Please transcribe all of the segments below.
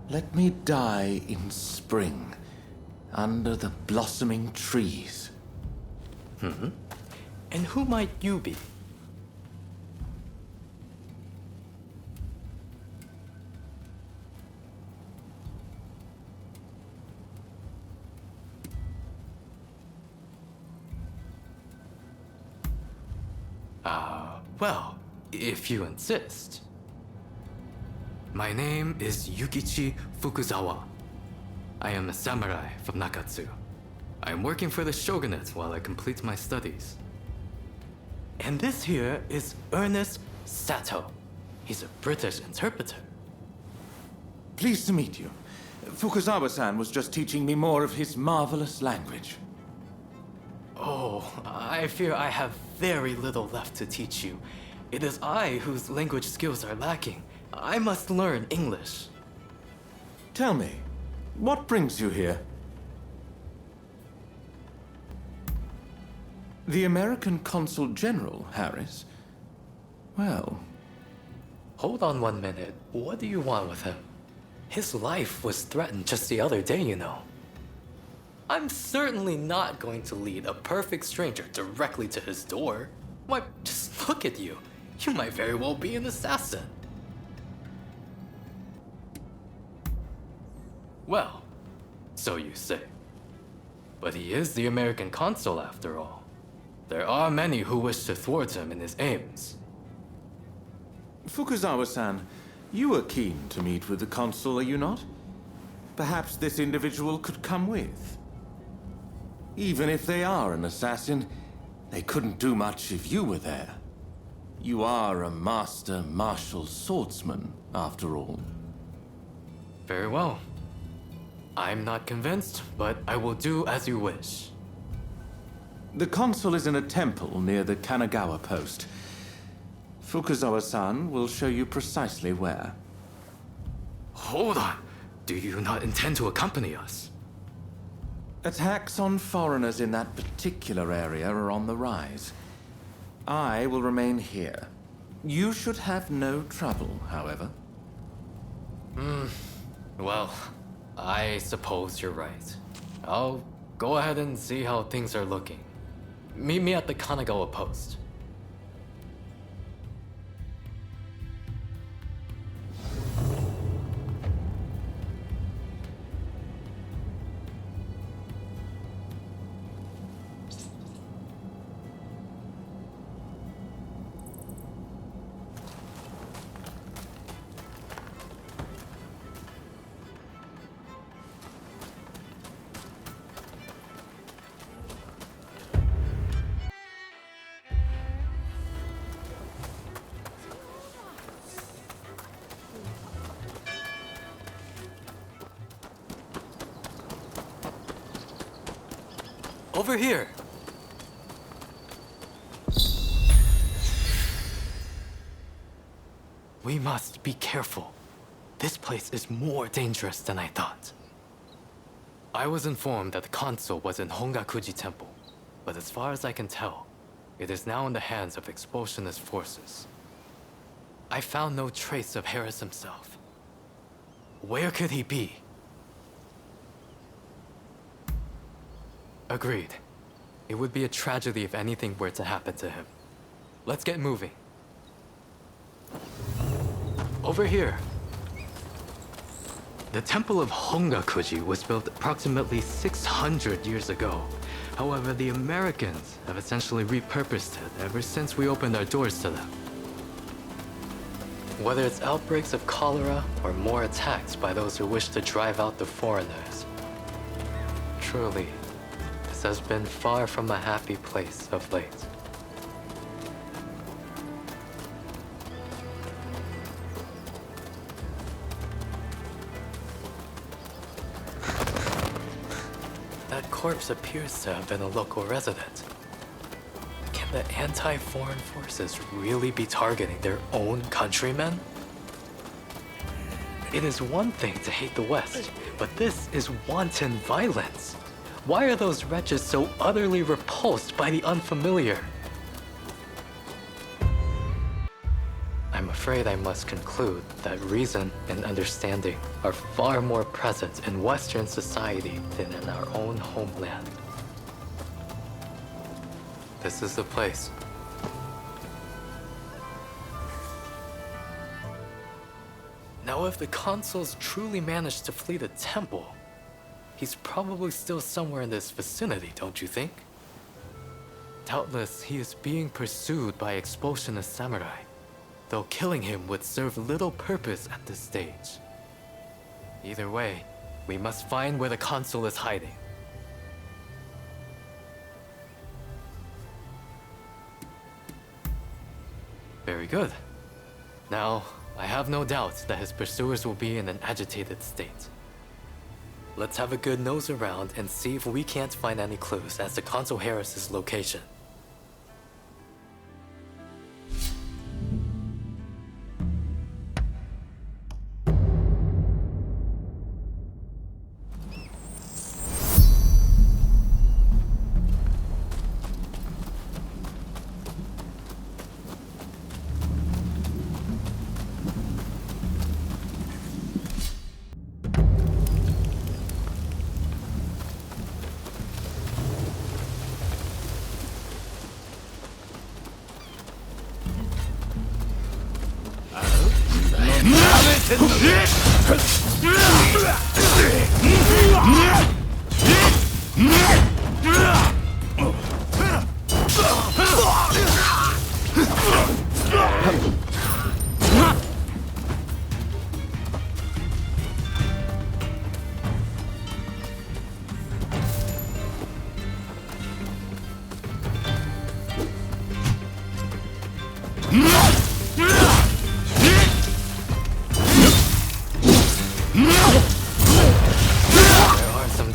Let me die in spring, under the blossoming trees. And who might you be? Well, if you insist. My name is Yukichi Fukuzawa. I am a samurai from Nakatsu. I am working for the shogunate while I complete my studies. And this here is Ernest Sato. He's a British interpreter. Pleased to meet you. Fukuzawa-san was just teaching me more of his marvelous language. Oh, I fear I have very little left to teach you. It is I whose language skills are lacking. I must learn English. Tell me, what brings you here? The American Consul General, Harris? Well... Hold on 1 minute. What do you want with him? His life was threatened just the other day, you know. I'm certainly not going to lead a perfect stranger directly to his door. Why, just look at you. You might very well be an assassin. Well, so you say. But he is the American consul after all. There are many who wish to thwart him in his aims. Fukuzawa-san, you are keen to meet with the consul, are you not? Perhaps this individual could come with. Even if they are an assassin, they couldn't do much if you were there. You are a master martial swordsman, after all. Very well. I'm not convinced, but I will do as you wish. The consul is in a temple near the Kanagawa post. Fukuzawa-san will show you precisely where. Hold on. Do you not intend to accompany us? Attacks on foreigners in that particular area are on the rise. I will remain here. You should have no trouble, however. Well, I suppose you're right. I'll go ahead and see how things are looking. Meet me at the Kanagawa post. Over here! We must be careful. This place is more dangerous than I thought. I was informed that the consul was in Hongakuji Temple, but as far as I can tell, it is now in the hands of expulsionist forces. I found no trace of Harris himself. Where could he be? Agreed. It would be a tragedy if anything were to happen to him. Let's get moving. Over here. The Temple of Hongakuji was built approximately 600 years ago. However, the Americans have essentially repurposed it ever since we opened our doors to them. Whether it's outbreaks of cholera or more attacks by those who wish to drive out the foreigners. Truly, this has been far from a happy place of late. That corpse appears to have been a local resident. Can the anti-foreign forces really be targeting their own countrymen? It is one thing to hate the West, but this is wanton violence. Why are those wretches so utterly repulsed by the unfamiliar? I I'm afraid I must conclude that reason and understanding are far more present in Western society than in our own homeland. This is the place. Now, if the consul's truly managed to flee the temple, he's probably still somewhere in this vicinity, don't you think? Doubtless, he is being pursued by expulsionist samurai, though killing him would serve little purpose at this stage. Either way, we must find where the consul is hiding. Very good. Now, I have no doubt that his pursuers will be in an agitated state. Let's have a good nose around and see if we can't find any clues as to Consul Harris's location.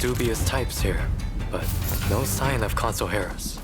Dubious types here, but no sign of Consul Harris.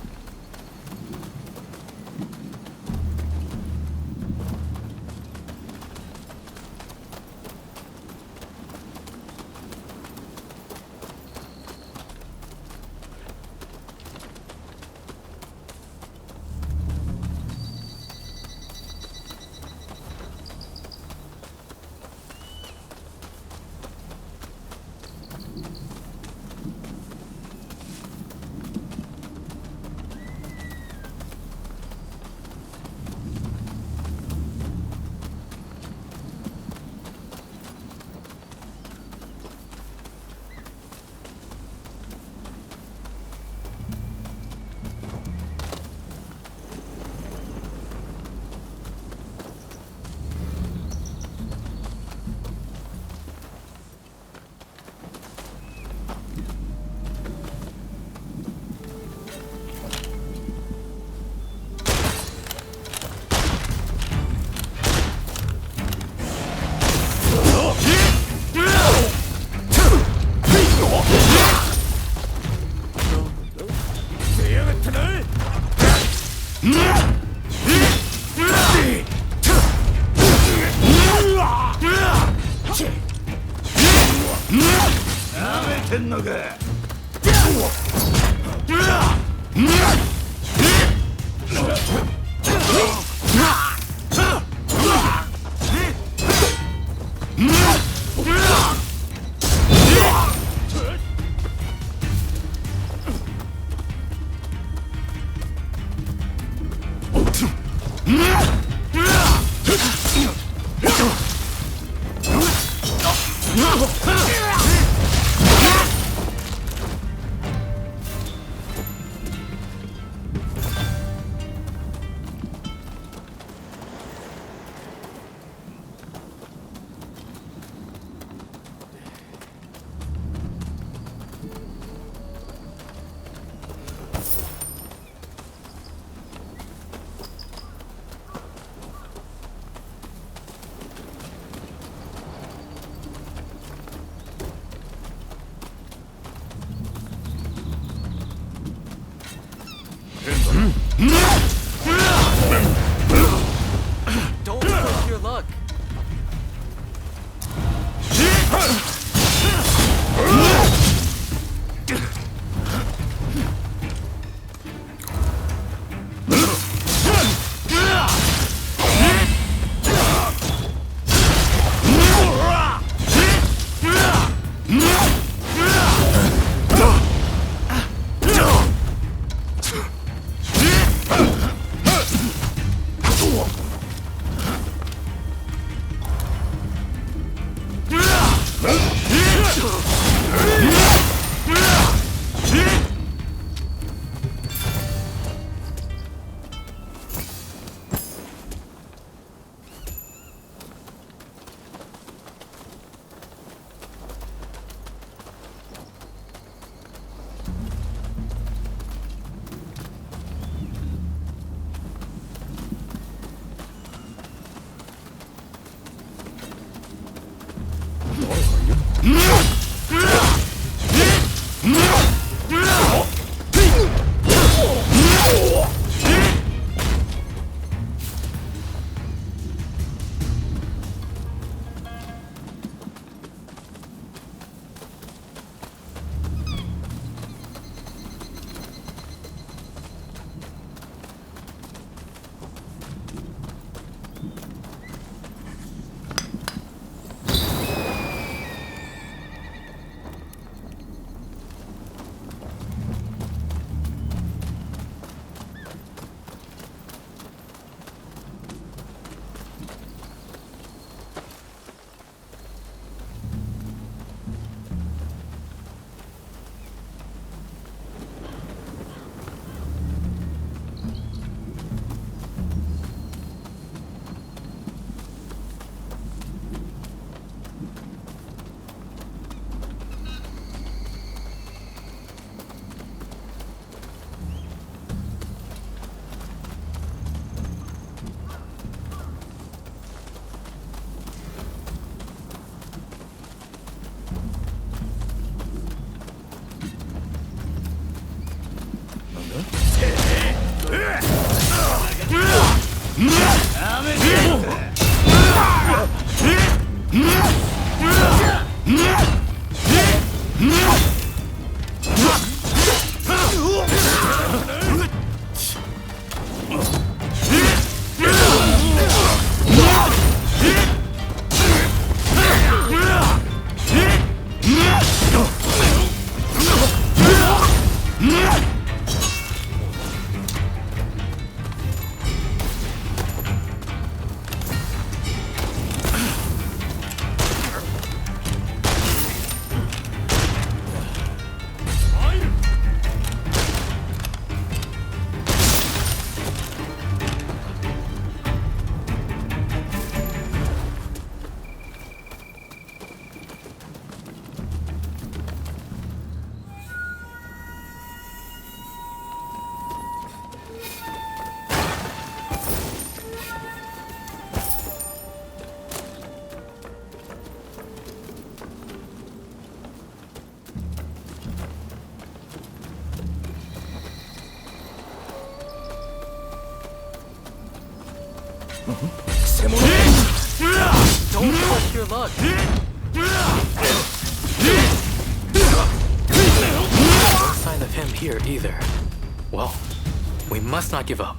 Don't push your luck. No sign of him here either. Well, we must not give up.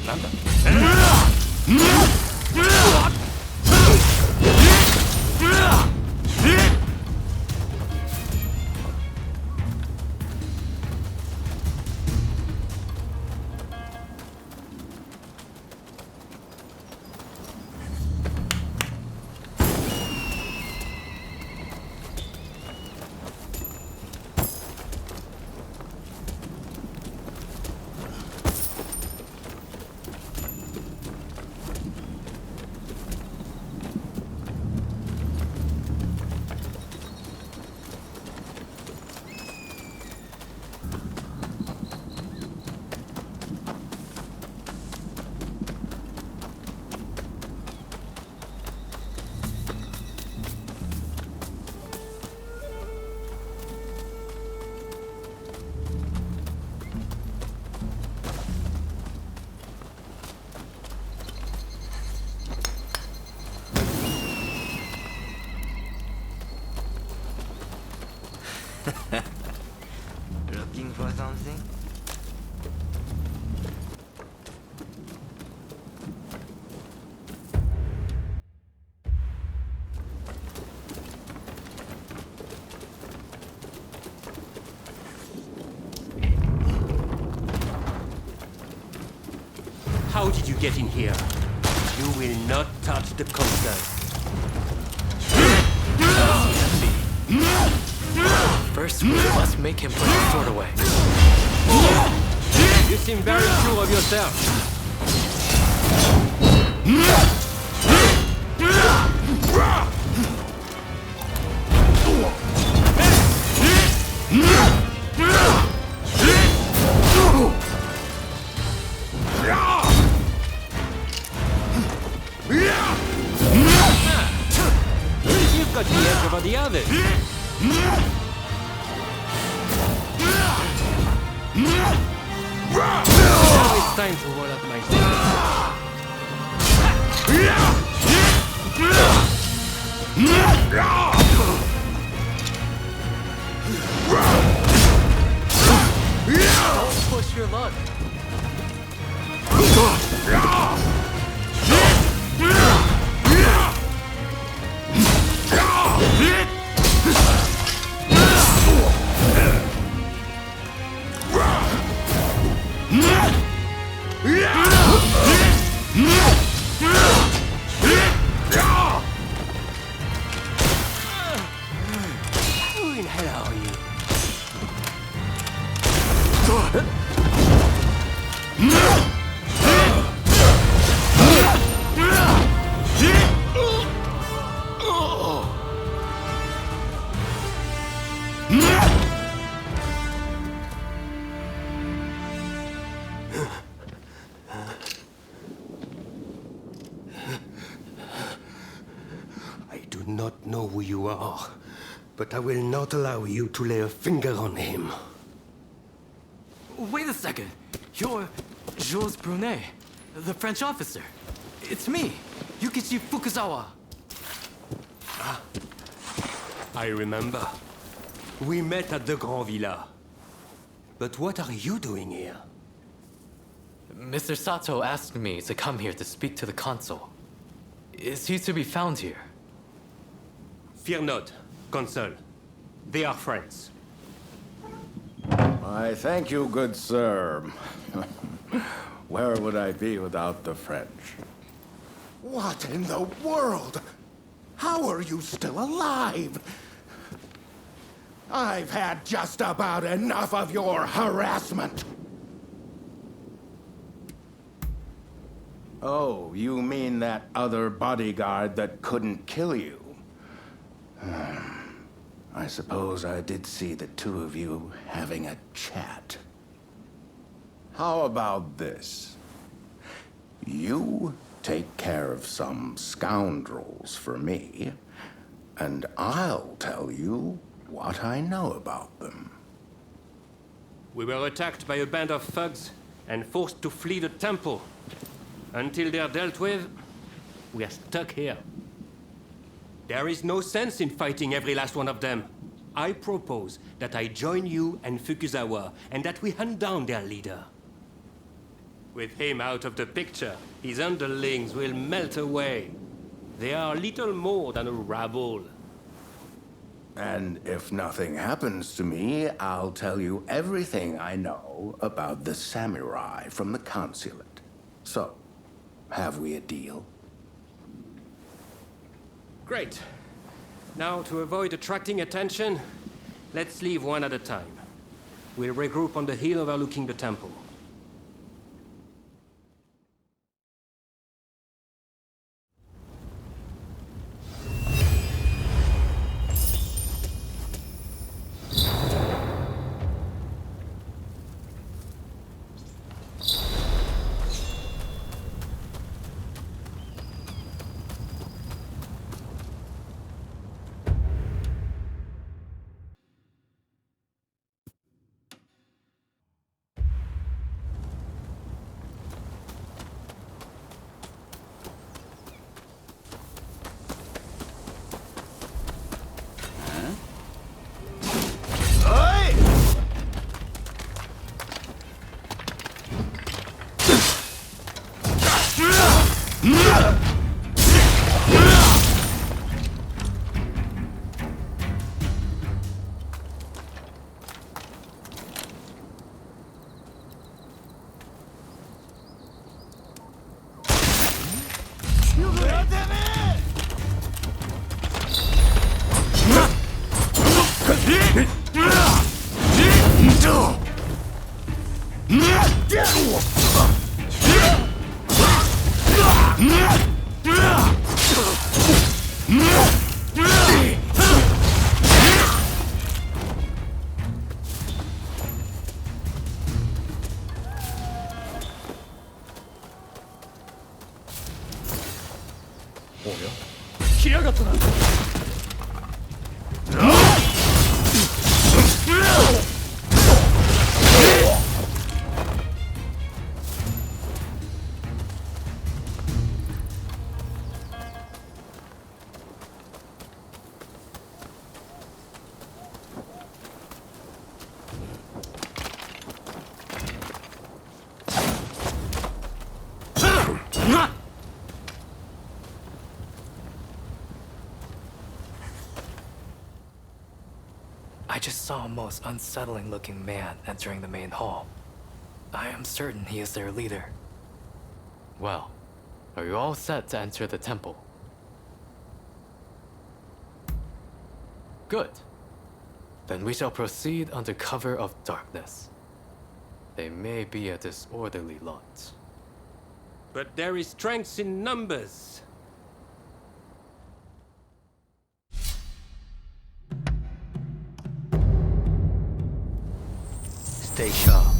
なんだ Looking for something? How did you get in here? You will not touch the console. First, we must make him put his sword away. You seem very sure of yourself. You've got the edge over the others. Now it's time to roll up my sleeves. Don't push your luck. Who in hell are you? I do not know who you are, but I will not allow you to lay a finger on him. Wait a second. You're Jules Brunet, the French officer. It's me, Yukichi Fukuzawa. I remember. We met at the Grand Villa. But what are you doing here? Mr. Sato asked me to come here to speak to the consul. Is he to be found here? Fear not, Consul. They are friends. I thank you, good sir. Where would I be without the French? What in the world? How are you still alive? I've had just about enough of your harassment. Oh, you mean that other bodyguard that couldn't kill you? I suppose I did see the two of you having a chat. How about this? You take care of some scoundrels for me, and I'll tell you what I know about them. We were attacked by a band of thugs and forced to flee the temple. Until they're dealt with, we are stuck here. There is no sense in fighting every last one of them. I propose that I join you and Fukuzawa, and that we hunt down their leader. With him out of the picture, his underlings will melt away. They are little more than a rabble. And if nothing happens to me, I'll tell you everything I know about the samurai from the consulate. So, have we a deal? Great. Now, to avoid attracting attention, let's leave one at a time. We'll regroup on the hill overlooking the temple. I just saw a most unsettling-looking man entering the main hall. I am certain he is their leader. Well, are you all set to enter the temple? Good. Then we shall proceed under cover of darkness. They may be a disorderly lot. But there is strength in numbers. Stay sharp.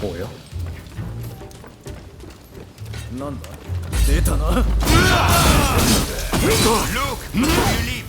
おやなんだ出たな Look before you leave.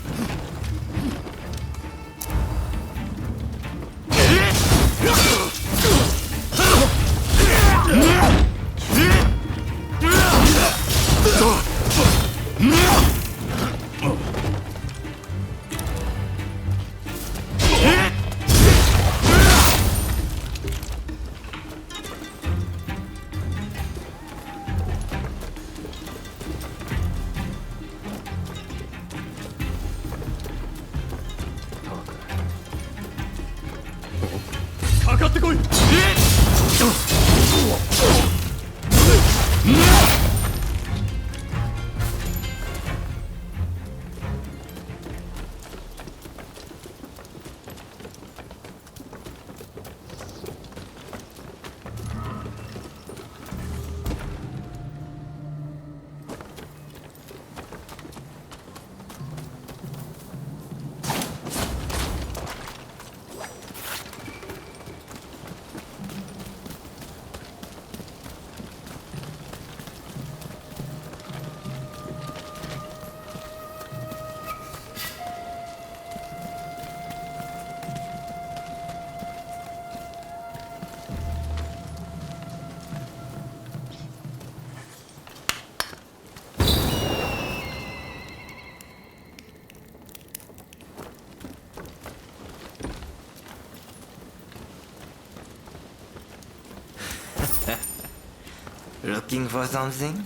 Looking for something?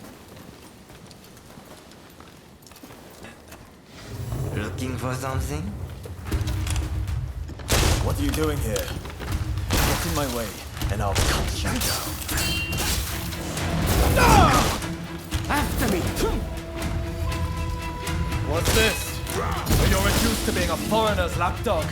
Looking for something? What are you doing here? Get in my way, and I'll cut you down. After me! What's this? So you're reduced to being a foreigner's lapdog?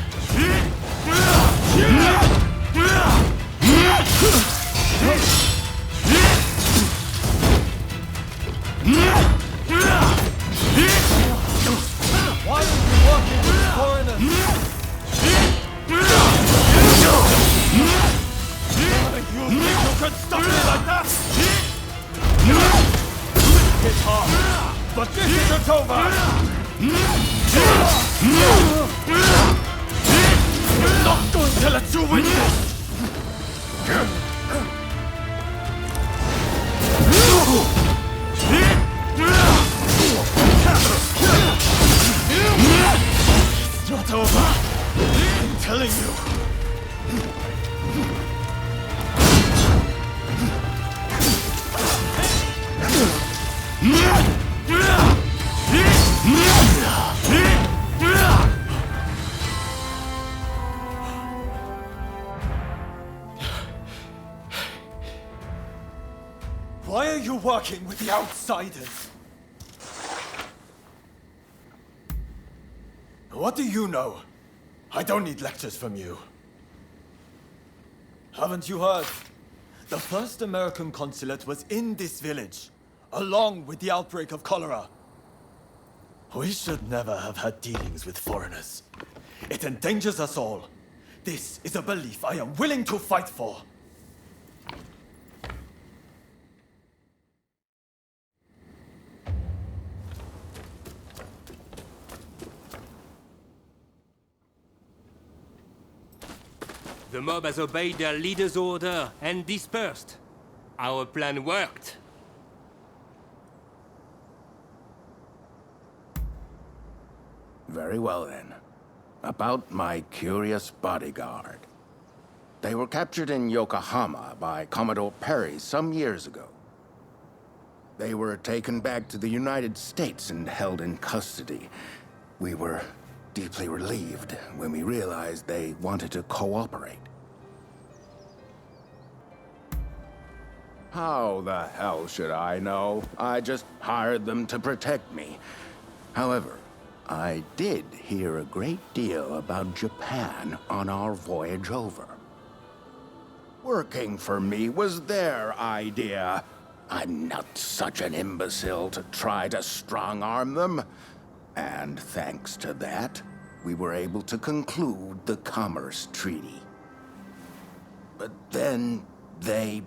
Why are you working with foreigners? You think you could stop me like that? It's hard, but this isn't over! I'm not going to let you win this! It's not over. I'm telling you. Why are you working with the outsiders? What do you know? I don't need lectures from you. Haven't you heard? The first American consulate was in this village, along with the outbreak of cholera. We should never have had dealings with foreigners. It endangers us all. This is a belief I am willing to fight for. The mob has obeyed their leader's order and dispersed. Our plan worked. Very well then. About my curious bodyguard. They were captured in Yokohama by Commodore Perry some years ago. They were taken back to the United States and held in custody. We were deeply relieved when we realized they wanted to cooperate. How the hell should I know? I just hired them to protect me. However, I did hear a great deal about Japan on our voyage over. Working for me was their idea. I'm not such an imbecile to try to strong-arm them. And thanks to that, we were able to conclude the Commerce Treaty. But then they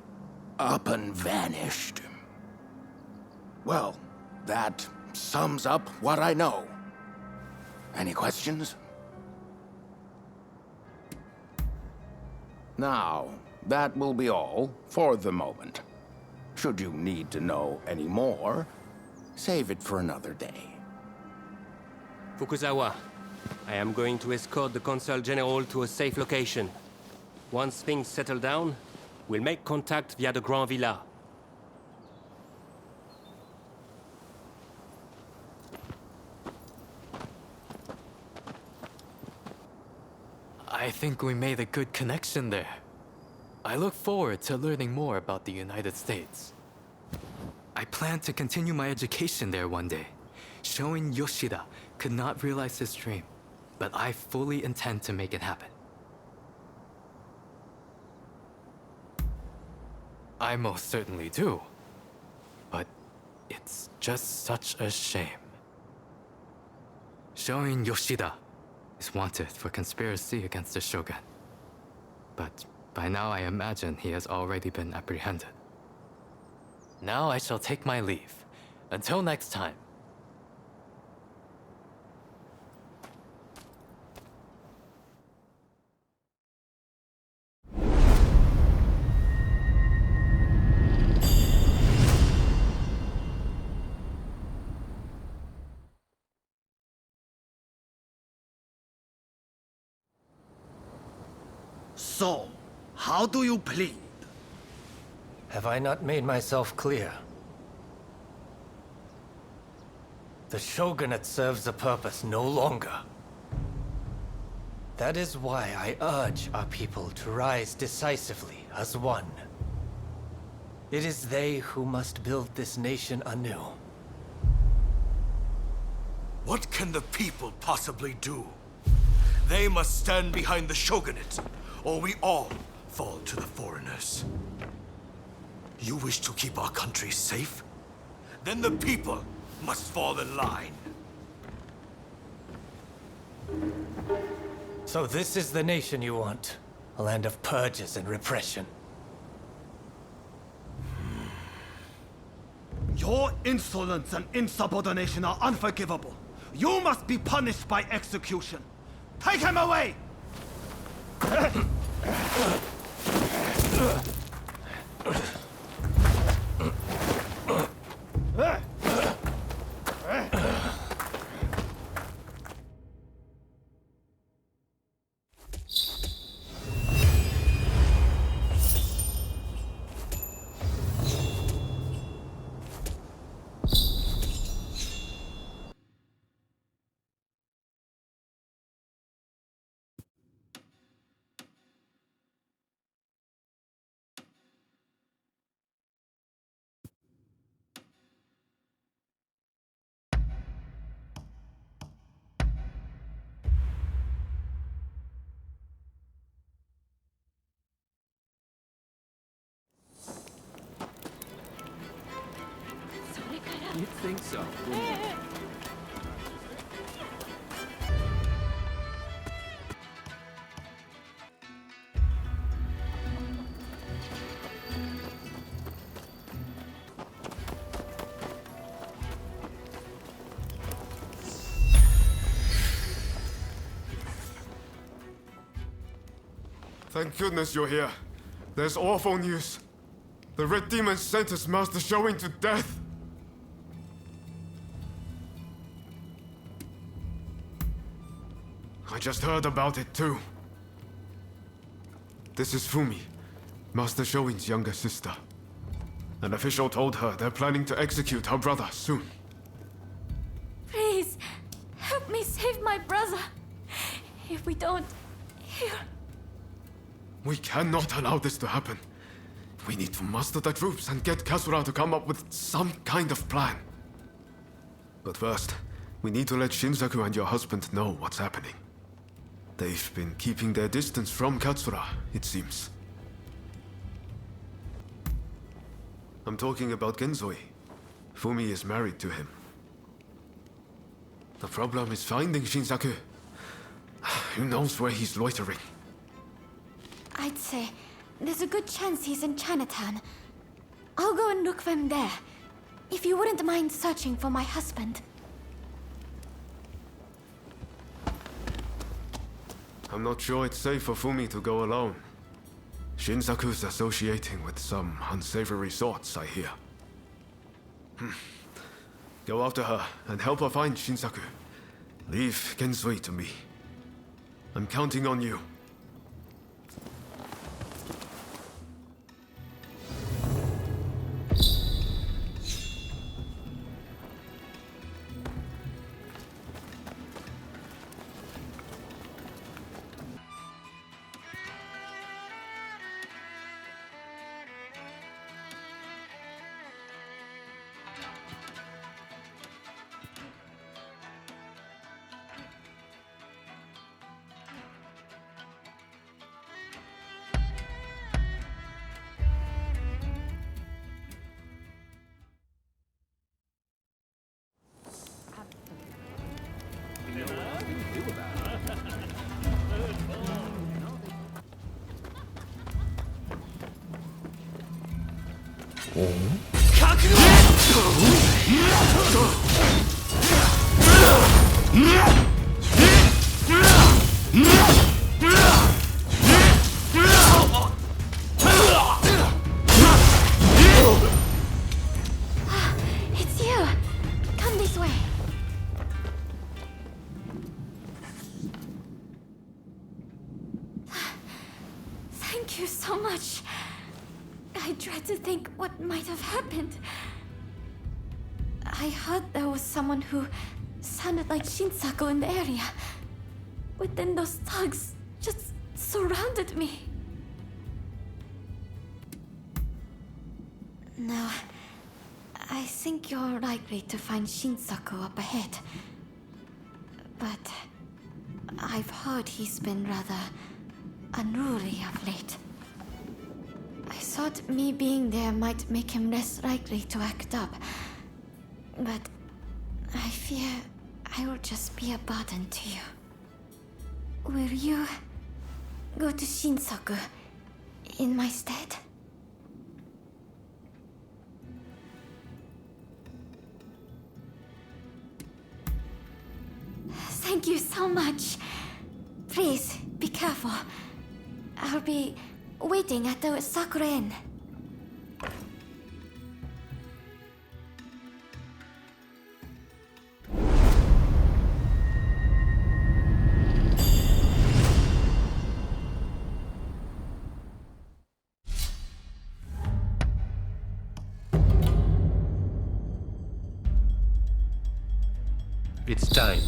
up and vanished. Well, that sums up what I know. Any questions? Now, that will be all for the moment. Should you need to know any more, save it for another day. Fukuzawa, I am going to escort the Consul General to a safe location. Once things settle down, we'll make contact via the Grand Villa. I think we made a good connection there. I look forward to learning more about the United States. I plan to continue my education there one day. Showing Yoshida could not realize his dream, but I fully intend to make it happen. I most certainly do. But it's just such a shame. Showing Yoshida is wanted for conspiracy against the Shogun. But by now I imagine he has already been apprehended. Now I shall take my leave. Until next time. So, how do you plead? Have I not made myself clear? The Shogunate serves a purpose no longer. That is why I urge our people to rise decisively as one. It is they who must build this nation anew. What can the people possibly do? They must stand behind the shogunate, or we all fall to the foreigners. You wish to keep our country safe? Then the people must fall in line. So this is the nation you want? A land of purges and repression. Your insolence and insubordination are unforgivable. You must be punished by execution. Take him away! You'd think so. Thank goodness you're here. There's awful news. The Red Demon sentenced Master Shoin to death. I just heard about it too. This is Fumi, Master Shoin's younger sister. An official told her they're planning to execute her brother soon. Please, help me save my brother. If we don't, here. We cannot allow this to happen. We need to muster the troops and get Kasura to come up with some kind of plan. But first, we need to let Shinsaku and your husband know what's happening. They've been keeping their distance from Katsura, it seems. I'm talking about Genzoi. Fumi is married to him. The problem is finding Shinsaku. Who knows where he's loitering? I'd say there's a good chance he's in Chinatown. I'll go and look for him there. If you wouldn't mind searching for my husband. I'm not sure it's safe for Fumi to go alone. Shinsaku's associating with some unsavory sorts, I hear. Go after her and help her find Shinsaku. Leave Genzui to me. I'm counting on you. It's you. Come this way. Thank you so much. I dread to think what might have happened. I heard there was someone who sounded like Shinsaku in the area. But then those thugs just surrounded me. No, I think you're likely to find Shinsaku up ahead. But I've heard he's been rather unruly of late. I thought me being there might make him less likely to act up. But I fear I will just be a burden to you. Will you go to Shinsaku in my stead? Thank you so much. Please, be careful. I'll be waiting at the Sakura Inn. It's time.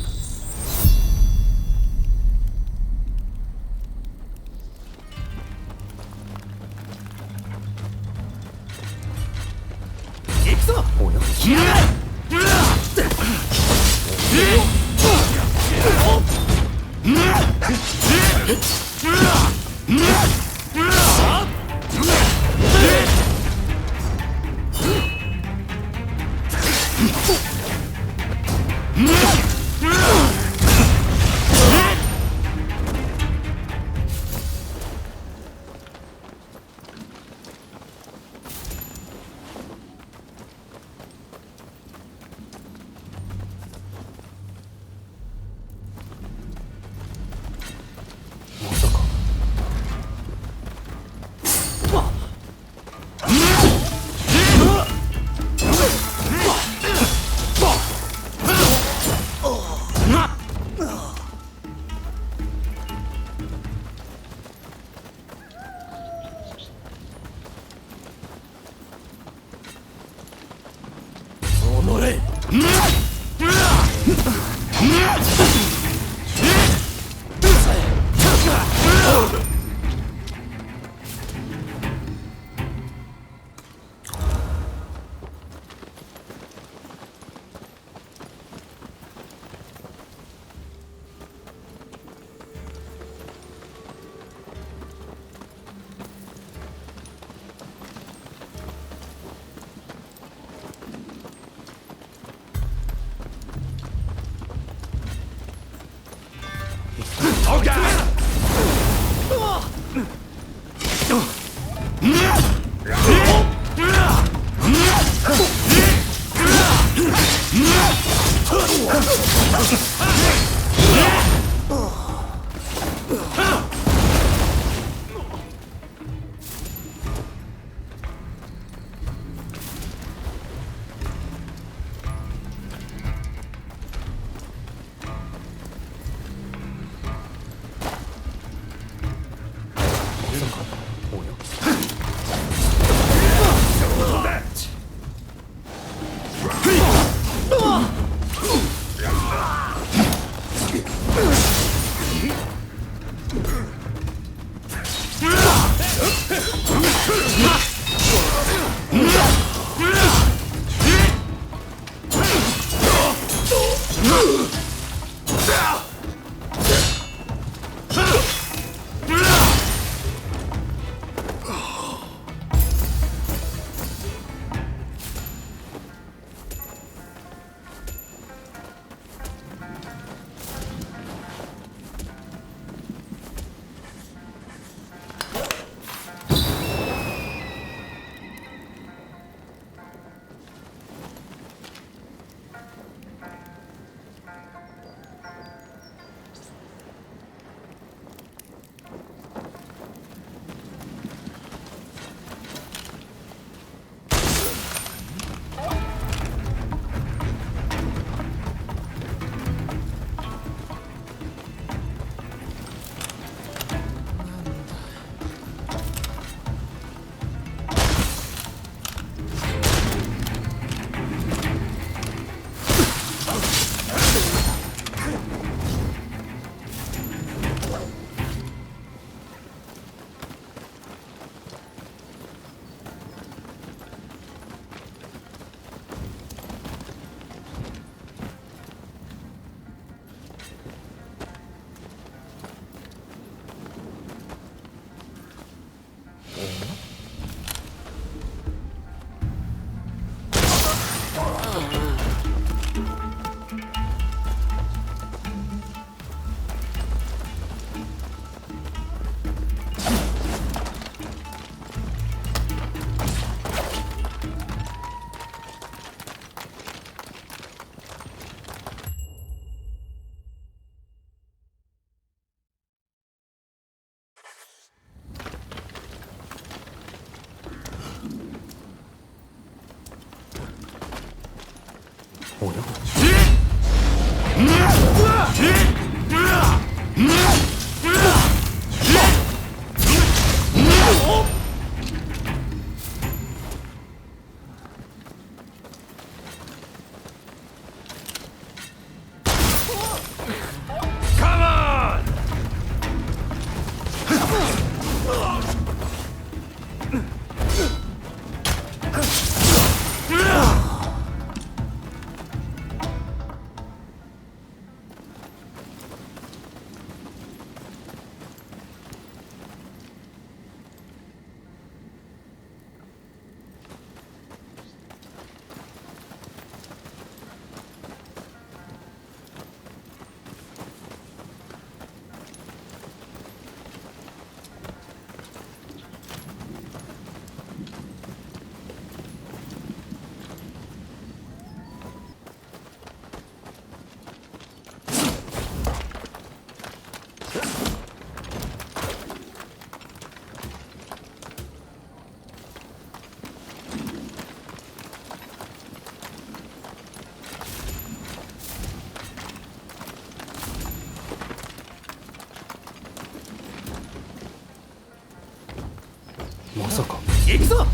まさか。行くぞ。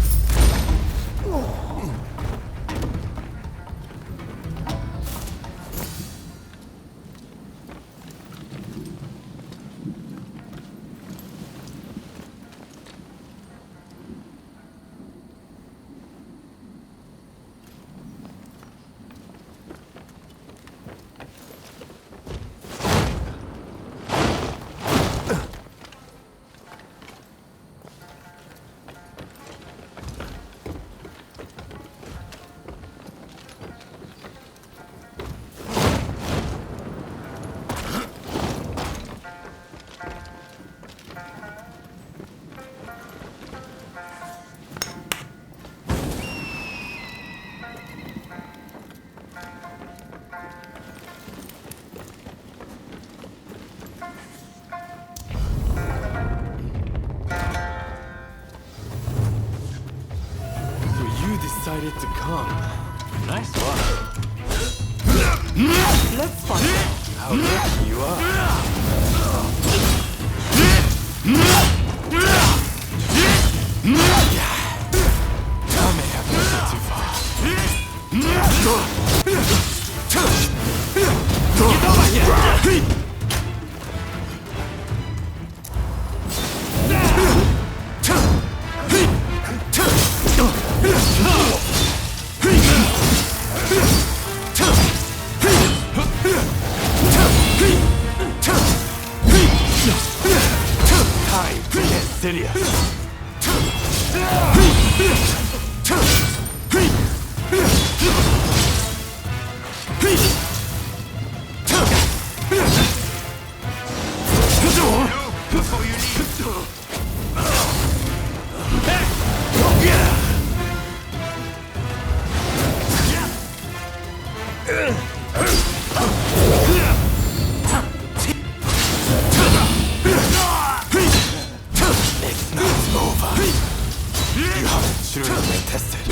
Decided to come. Nice one. Let's find out how lucky you are. I may have gone too far. Get over here! Time to get serious. Before you leave. It's not over. You haven't truly been tested.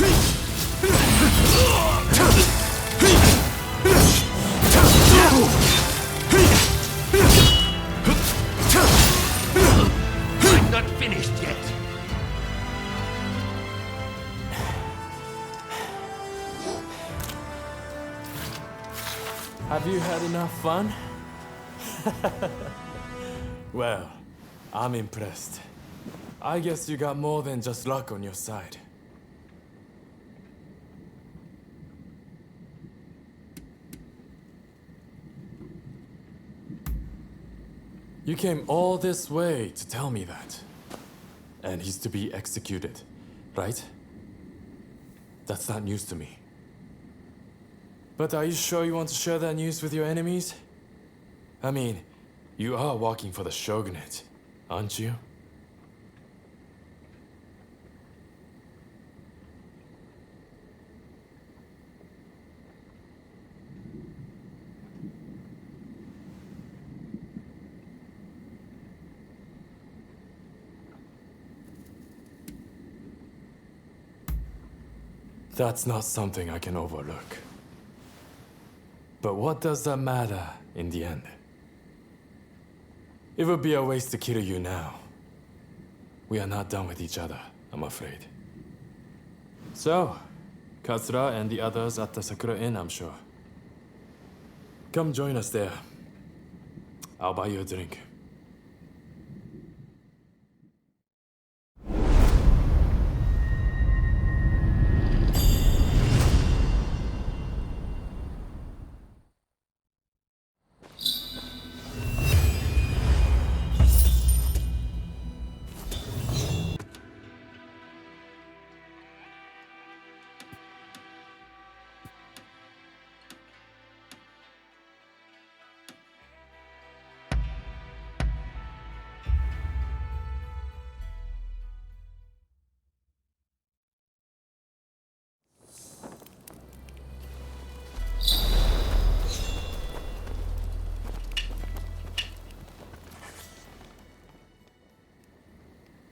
I'm not finished yet. Have you had enough fun? Well, I'm impressed. I guess you got more than just luck on your side. You came all this way to tell me that. And he's to be executed, right? That's not news to me. But are you sure you want to share that news with your enemies? I mean, you are working for the shogunate, aren't you? That's not something I can overlook. But what does that matter in the end? It would be a waste to kill you now. We are not done with each other, I'm afraid. So, Katsura and the others at the Sakura Inn, I'm sure. Come join us there. I'll buy you a drink.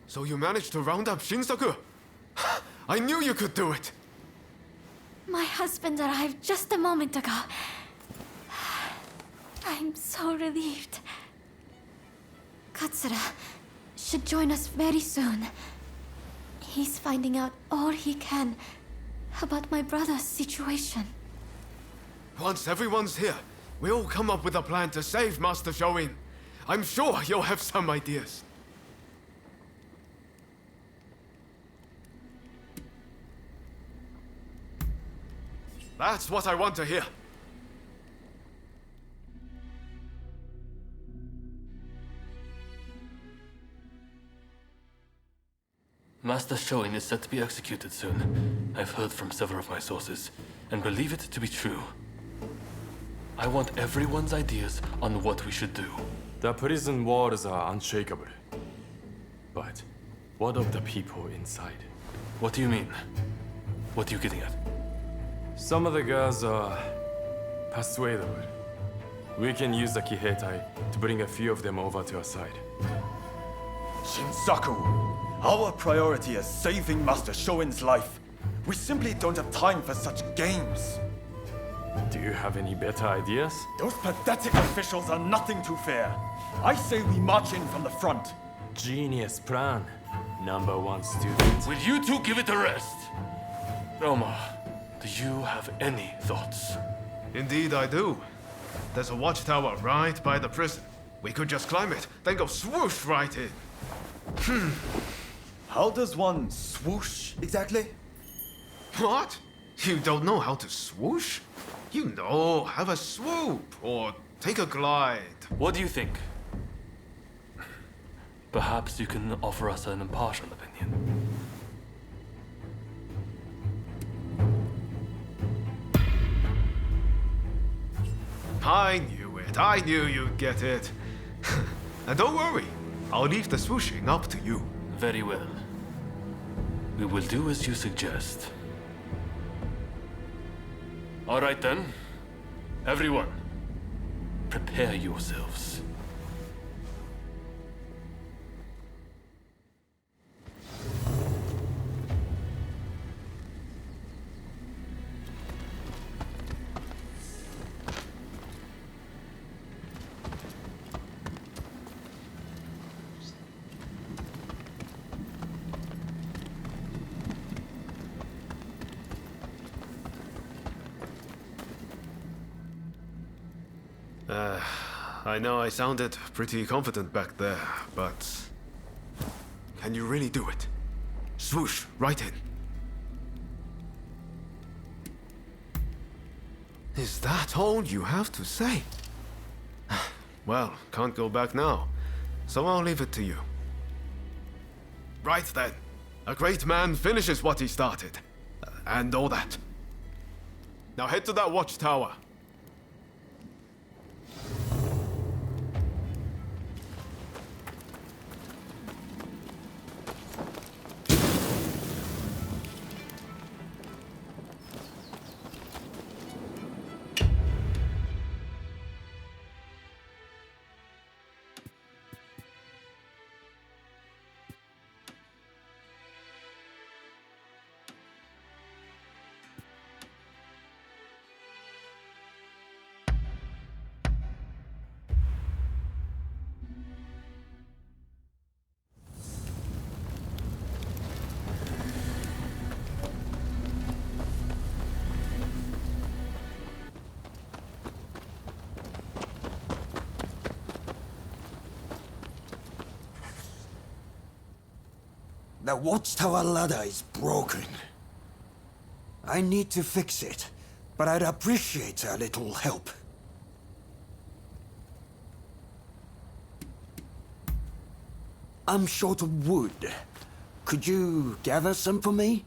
So you managed to round up Shinsaku? I knew you could do it! My husband arrived just a moment ago. I'm so relieved. Katsura should join us very soon. He's finding out all he can about my brother's situation. Once everyone's here, we'll come up with a plan to save Master Shoin. I'm sure you'll have some ideas. That's what I want to hear. Master Shoin is set to be executed soon. I've heard from several of my sources, and believe it to be true. I want everyone's ideas on what we should do. The prison walls are unshakable. But what of the people inside? What do you mean? What are you getting at? Some of the girls are persuadable. We can use the Kiheitai to bring a few of them over to our side. Shinsaku, our priority is saving Master Shoin's life. We simply don't have time for such games. Do you have any better ideas? Those pathetic officials are nothing to fear. I say we march in from the front. Genius plan, #1 student. Will you two give it a rest? Roma, do you have any thoughts? Indeed I do. There's a watchtower right by the prison. We could just climb it, then go swoosh right in. How does one swoosh exactly? What? You don't know how to swoosh? You know, have a swoop or take a glide. What do you think? Perhaps you can offer us an impartial opinion. I knew it. I knew you'd get it. And don't worry, I'll leave the swooshing up to you. Very well. We will do as you suggest. All right then. Everyone, prepare yourselves. I know I sounded pretty confident back there, but... Can you really do it? Swoosh, right in. Is that all you have to say? Well, can't go back now, so I'll leave it to you. Right then. A great man finishes what he started. And all that. Now head to that watchtower. The watchtower ladder is broken. I need to fix it, but I'd appreciate a little help. I'm short of wood. Could you gather some for me?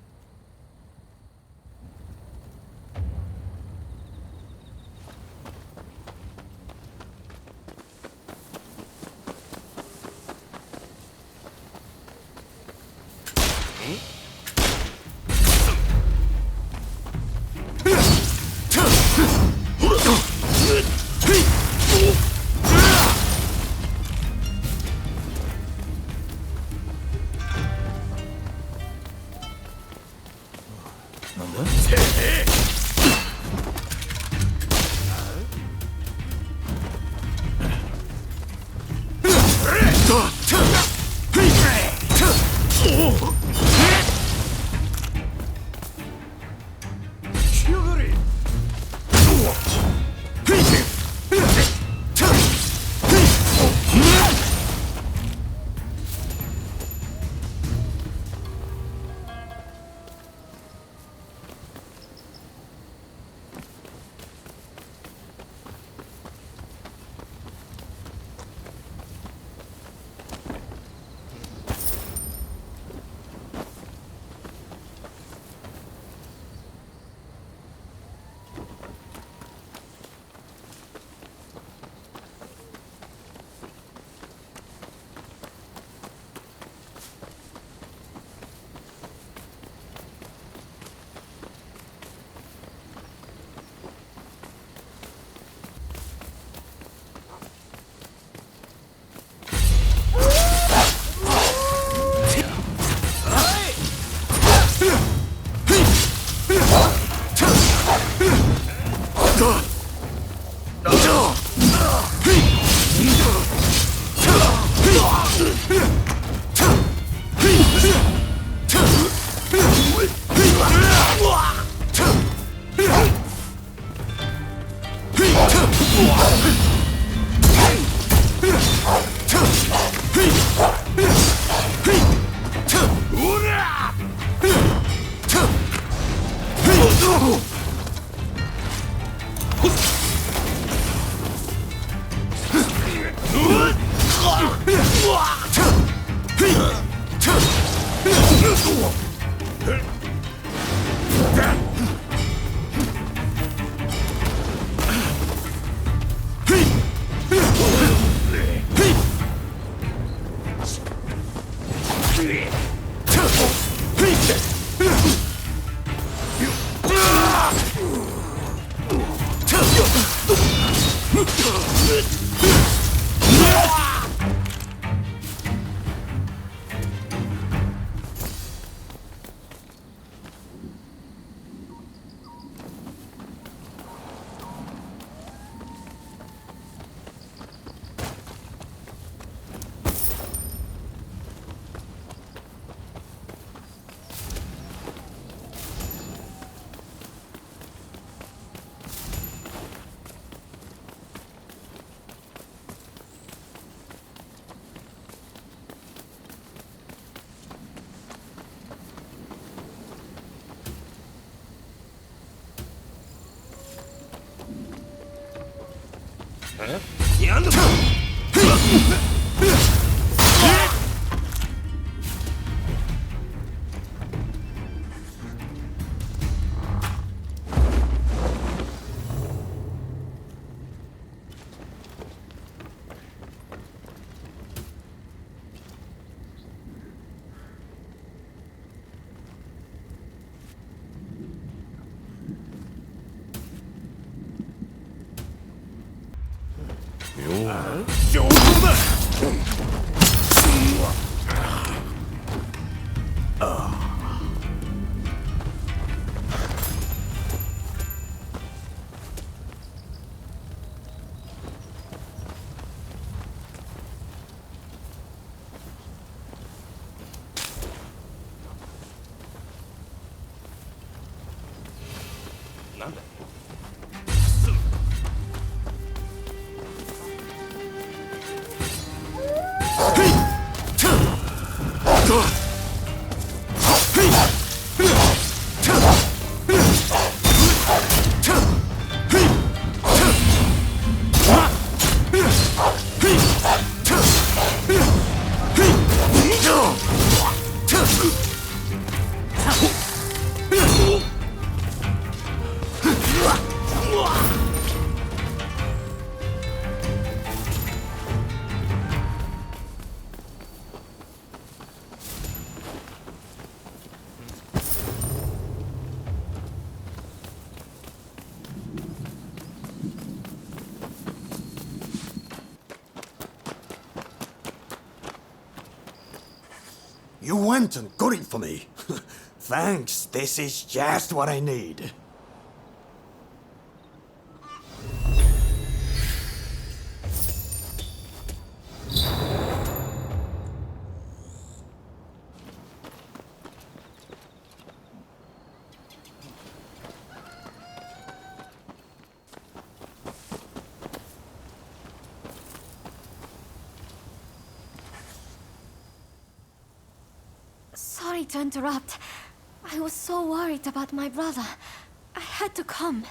You went and got it for me. Thanks, this is just what I need. sorry to interrupt. I was so worried about my brother. I had to come.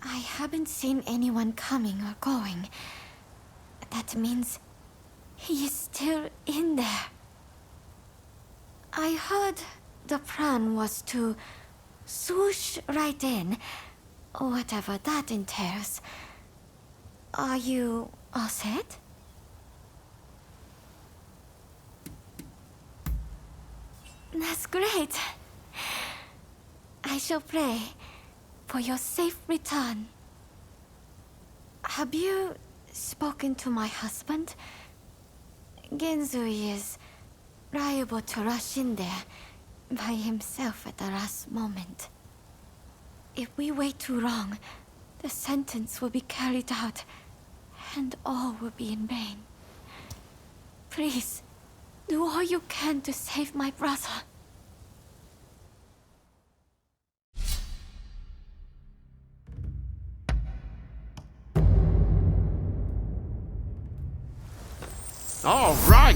I haven't seen anyone coming or going. That means he is still in there. I heard the plan was to swoosh right in, whatever that entails. Are you all set? That's great. I shall pray for your safe return. Have you spoken to my husband? Genzui is liable to rush in there by himself at the last moment. If we wait too long, the sentence will be carried out, and all will be in vain. Please, do all you can to save my brother. All right!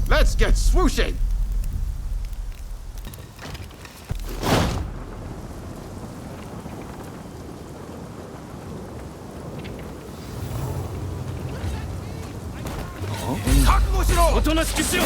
Let's get swooshing!おとなしくしろ。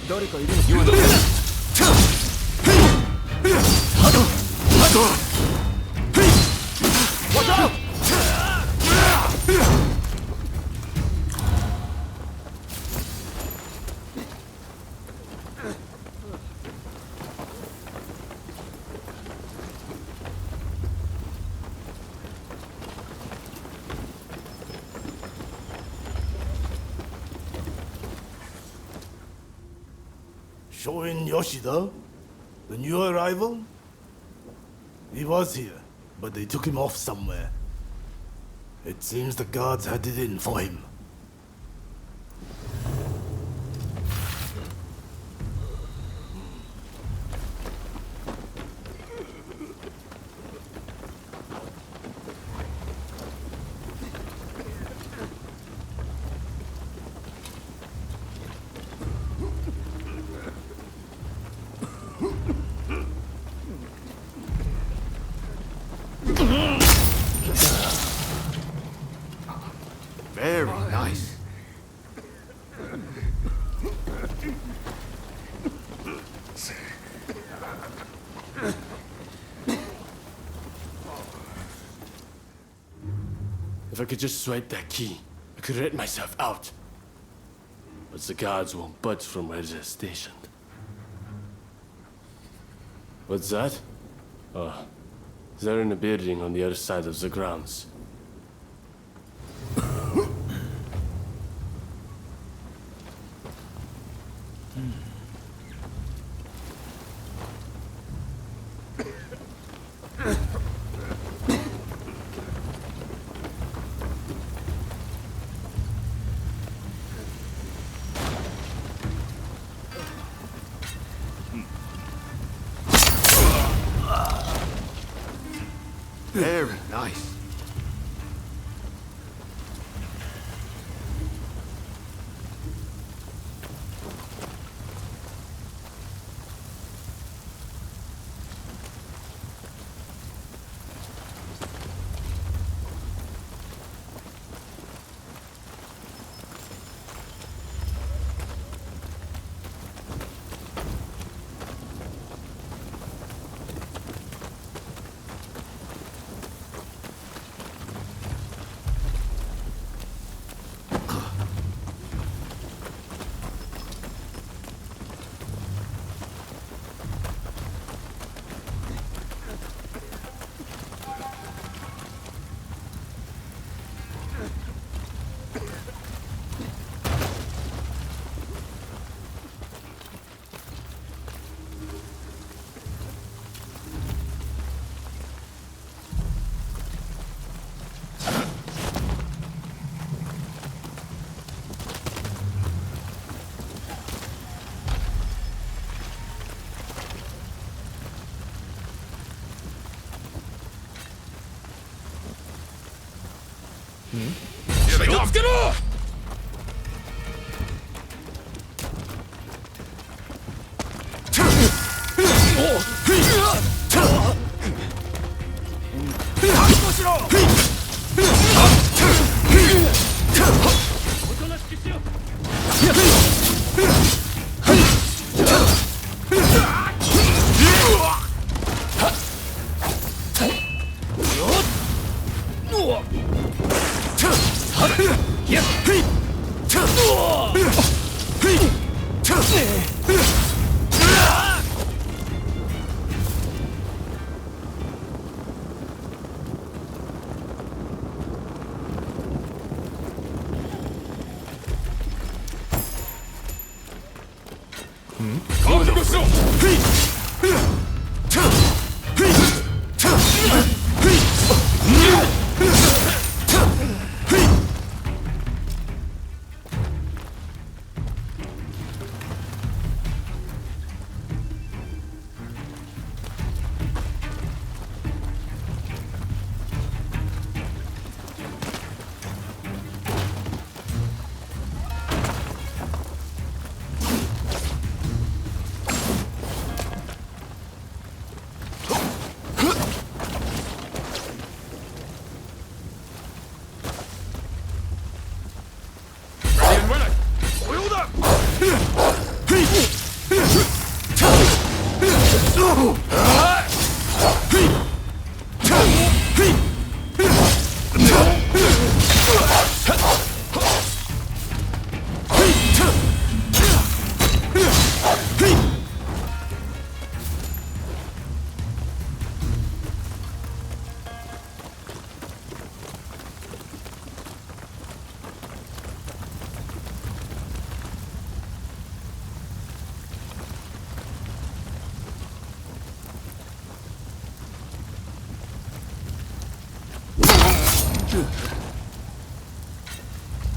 誰かいるの言わない。Shoin Yoshida? The new arrival? He was here, but they took him off somewhere. It seems the guards had it in for him. Very nice. If I could just swipe that key, I could let myself out. But the guards won't budge from where they're stationed. What's that? Oh, they're in a building on the other side of the grounds. Very nice.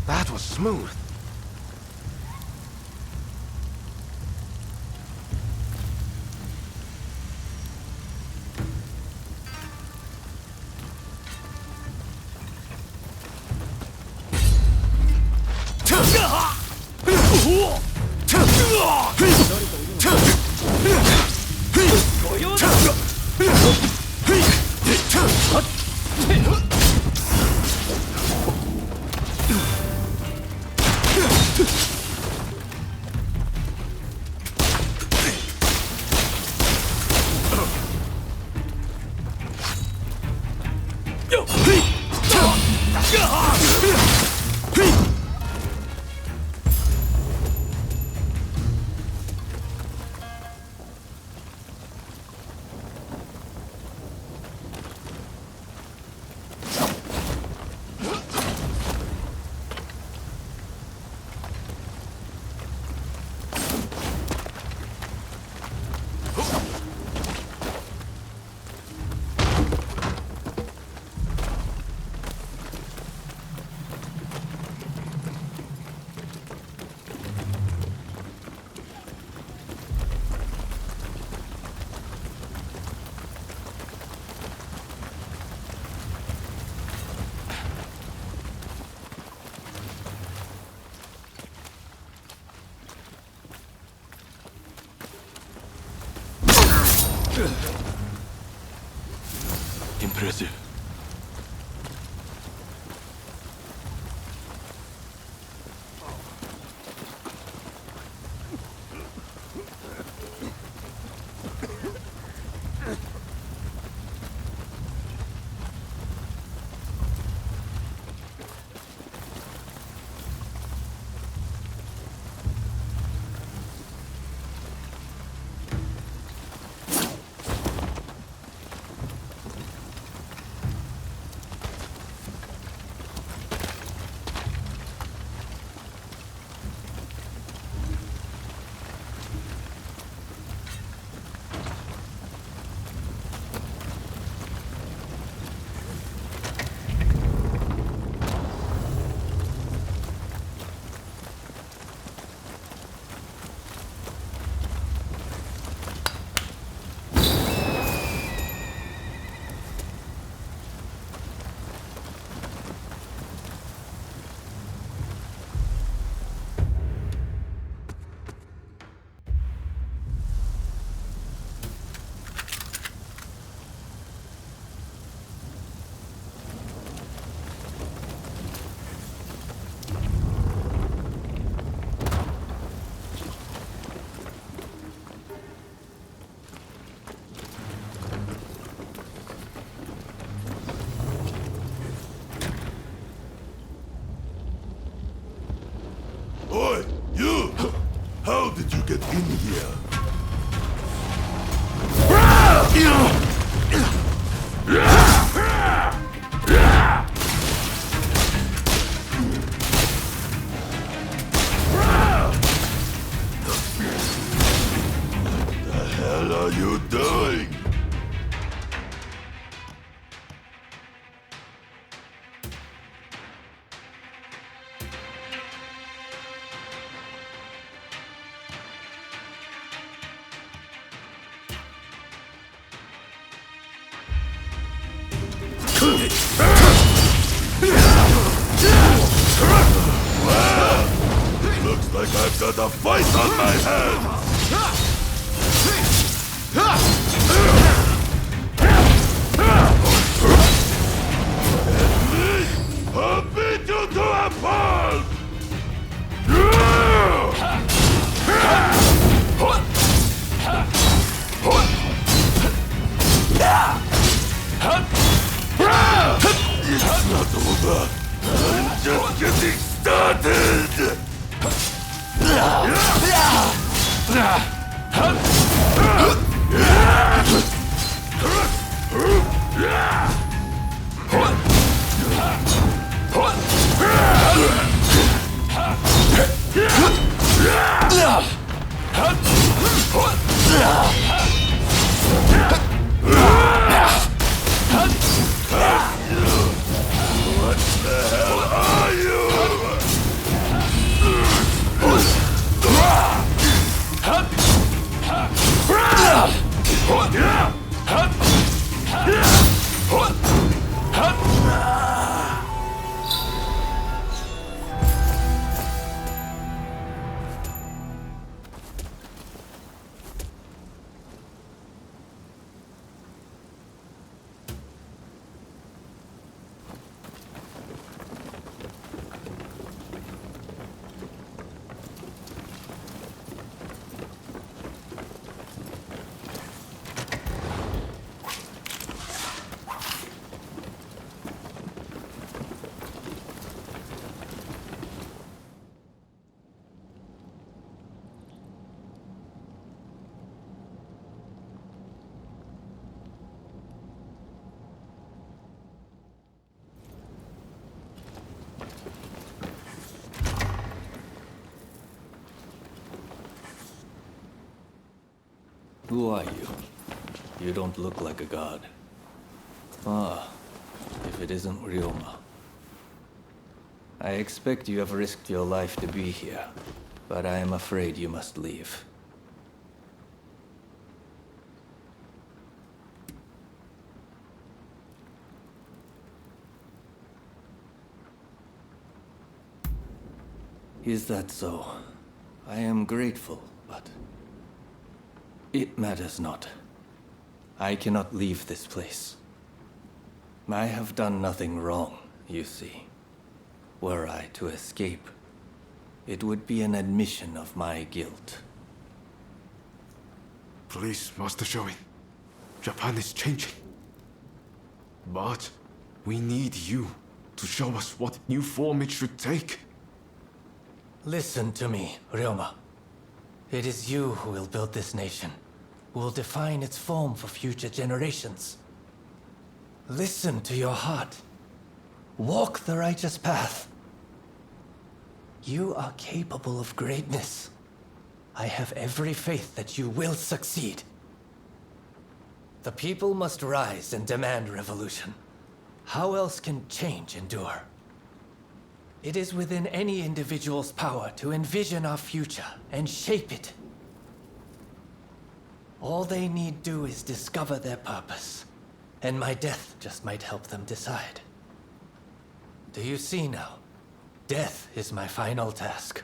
That was smooth. Impressive. doing? Looks like I've got a fight on my hands! I'll beat you to a pulp! It's not over. I'm just getting started! What the hell are you? Who are you? You don't look like a god. Ah, if it isn't Ryoma. I expect you have risked your life to be here, but I am afraid you must leave. Is that so? I am grateful, but it matters not. I cannot leave this place. I have done nothing wrong, you see. Were I to escape, it would be an admission of my guilt. Please, Master Shoin. Japan is changing. But we need you to show us what new form it should take. Listen to me, Ryoma. It is you who will build this nation, who will define its form for future generations. Listen to your heart. Walk the righteous path. You are capable of greatness. I have every faith that you will succeed. The people must rise and demand revolution. How else can change endure? It is within any individual's power to envision our future and shape it. All they need do is discover their purpose, and my death just might help them decide. Do you see now? Death is my final task.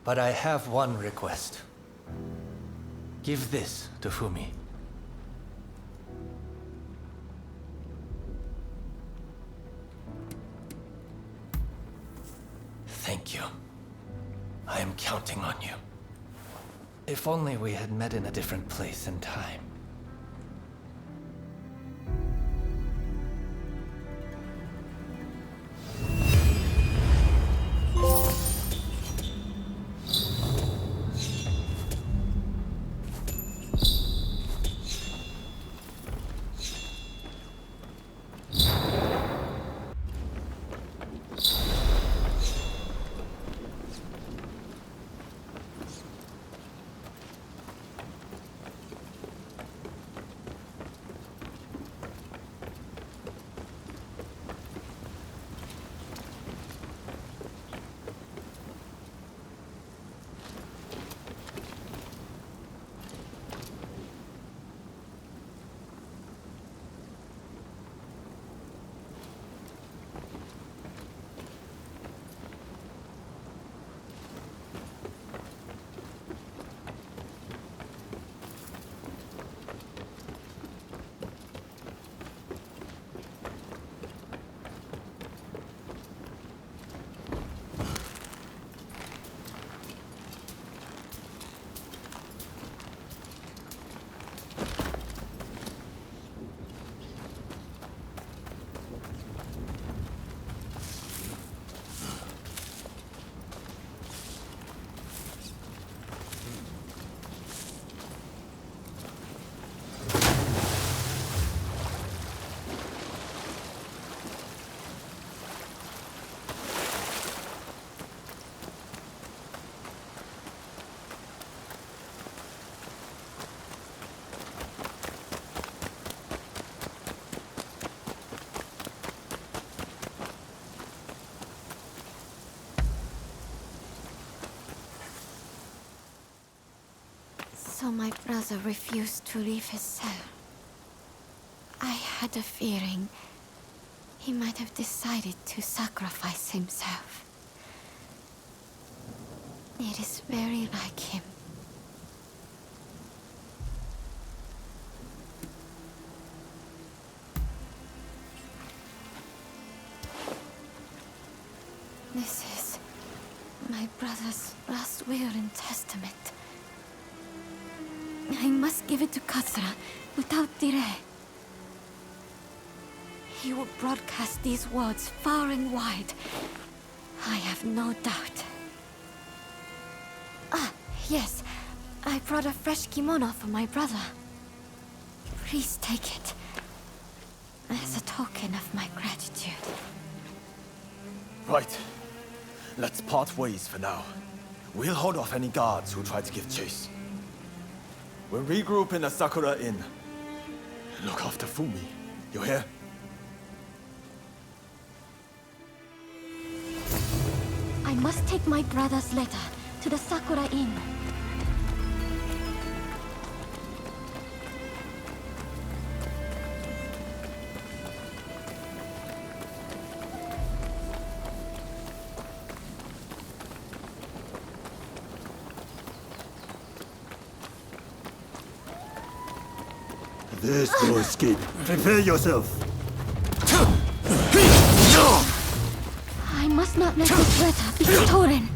But I have one request. Give this to Fumi. Thank you. I am counting on you. If only we had met in a different place and time. So my brother refused to leave his cell. I had a feeling he might have decided to sacrifice himself. It is very like him. This is my brother's last will and testament. I must give it to Katsura without delay. He will broadcast these words far and wide. I have no doubt. Ah, yes. I brought a fresh kimono for my brother. Please take it as a token of my gratitude. Right. Let's part ways for now. We'll hold off any guards who try to give chase. We'll regroup in the Sakura Inn. Look after Fumi. You hear? I must take my brother's letter to the Sakura Inn. There's no escape. Prepare yourself. I must not let this letter be stolen.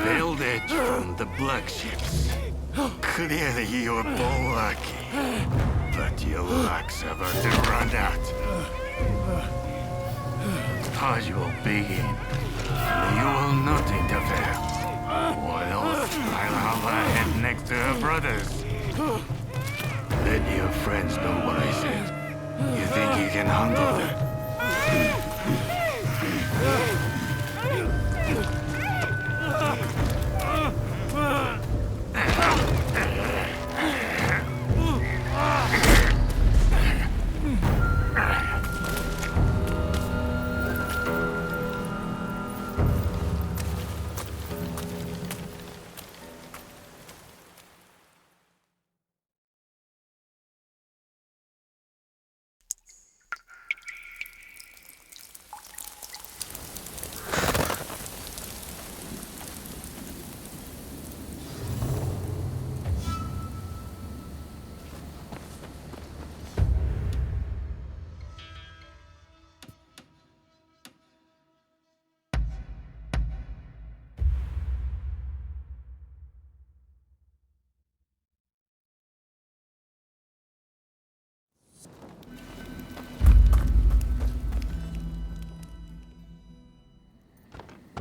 Veiled edge from the black ships. Clearly you're lucky, but your luck's about to run out. Pause will begin. You will not interfere. Or else I'll have her head next to her brothers. Let your friends know what I said. You think you can handle that?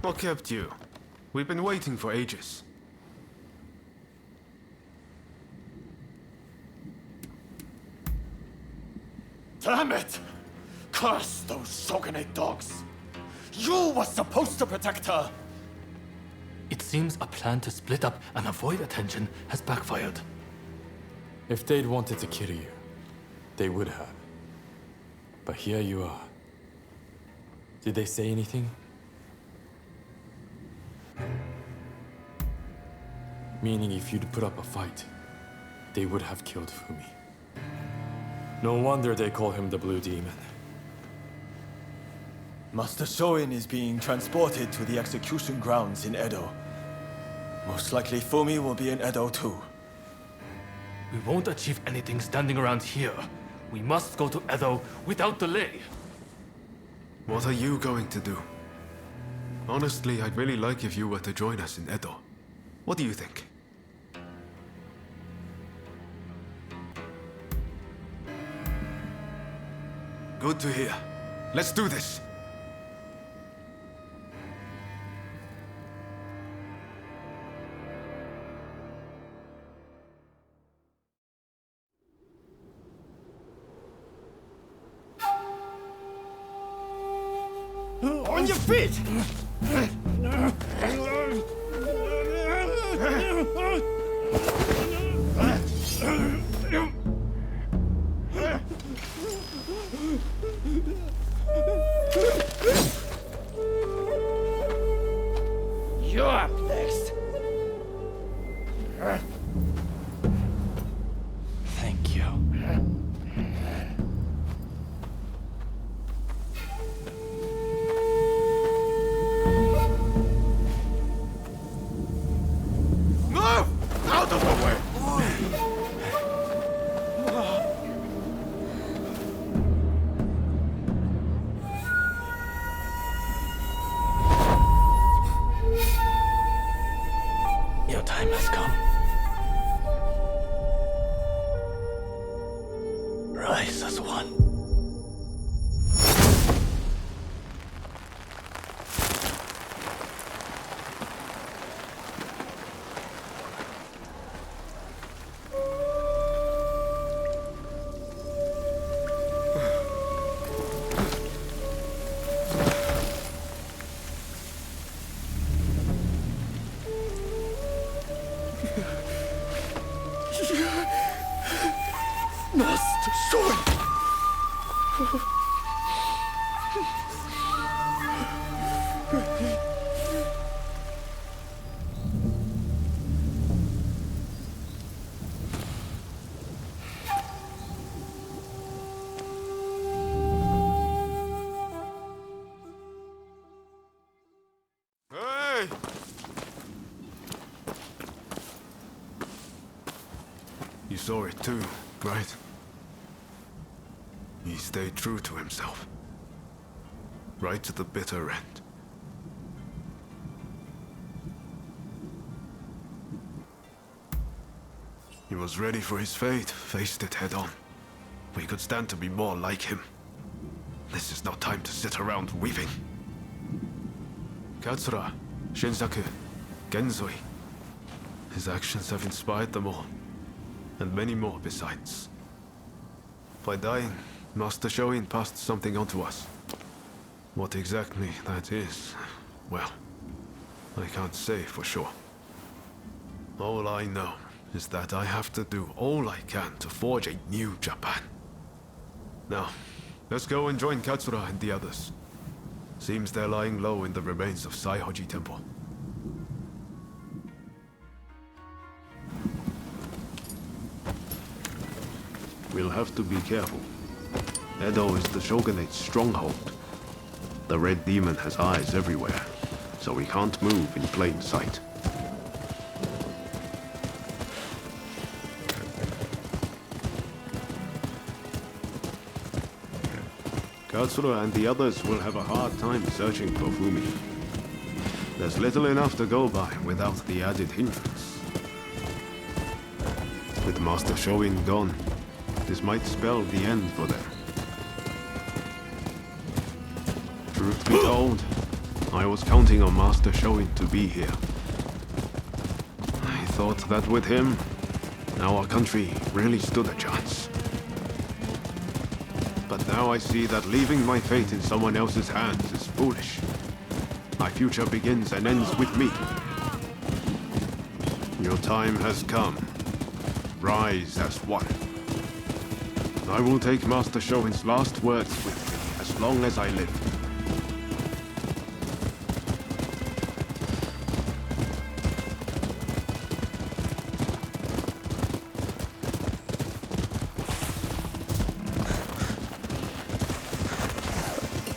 What kept you? We've been waiting for ages. Damn it! Curse those shogunate dogs! You were supposed to protect her! It seems a plan to split up and avoid attention has backfired. If they'd wanted to kill you, they would have. But here you are. Did they say anything? Meaning if you'd put up a fight, they would have killed Fumi. No wonder they call him the Blue Demon. Master Shoin is being transported to the execution grounds in Edo. Most likely Fumi will be in Edo too. We won't achieve anything standing around here. We must go to Edo without delay. What are you going to do? Honestly, I'd really like if you were to join us in Edo. What do you think? Good to hear. Let's do this! On your feet! You're up next. Thank you. Move! Out of the way! Your time has come. Rise as one. Master Shoin! Hey! You saw it too, right? He stayed true to himself. Right to the bitter end. He was ready for his fate, faced it head on. We could stand to be more like him. This is no time to sit around weeping. Katsura, Shinsaku, Genzoi. His actions have inspired them all, and many more besides. By dying, Master Shoin passed something on to us. What exactly that is, well, I can't say for sure. All I know is that I have to do all I can to forge a new Japan. Now, let's go and join Katsura and the others. Seems they're lying low in the remains of Saihoji Temple. We'll have to be careful. Edo is the Shogunate's stronghold. The Red Demon has eyes everywhere, so we can't move in plain sight. Katsura and the others will have a hard time searching for Fumi. There's little enough to go by without the added hindrance. With Master Shoin gone, this might spell the end for them. Truth be told, I was counting on Master Shoin to be here. I thought that with him, our country really stood a chance. But now I see that leaving my fate in someone else's hands is foolish. My future begins and ends with me. Your time has come. Rise as one. I will take Master Shoin's last words with me as long as I live.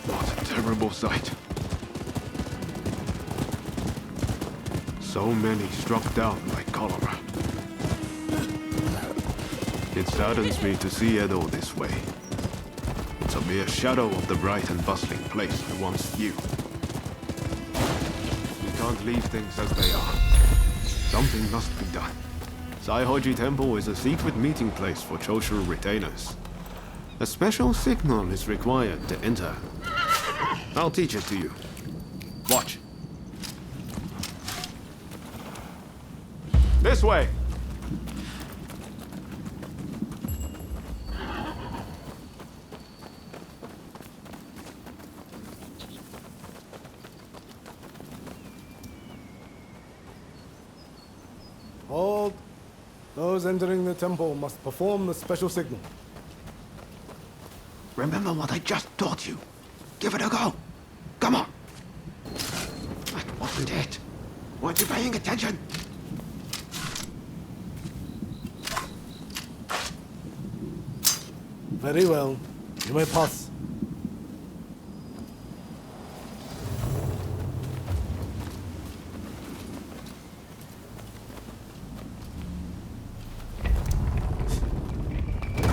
What a terrible sight. So many struck down by cholera. It saddens me to see Edo this way. It's a mere shadow of the bright and bustling place I once knew. We can't leave things as they are. Something must be done. Saihoji Temple is a secret meeting place for Choshu retainers. A special signal is required to enter. I'll teach it to you. Watch. This way! Hold. Those entering the temple must perform the special signal. Remember what I just taught you. Give it a go. Come on. That wasn't it. Weren't you paying attention? Very well. You may pass.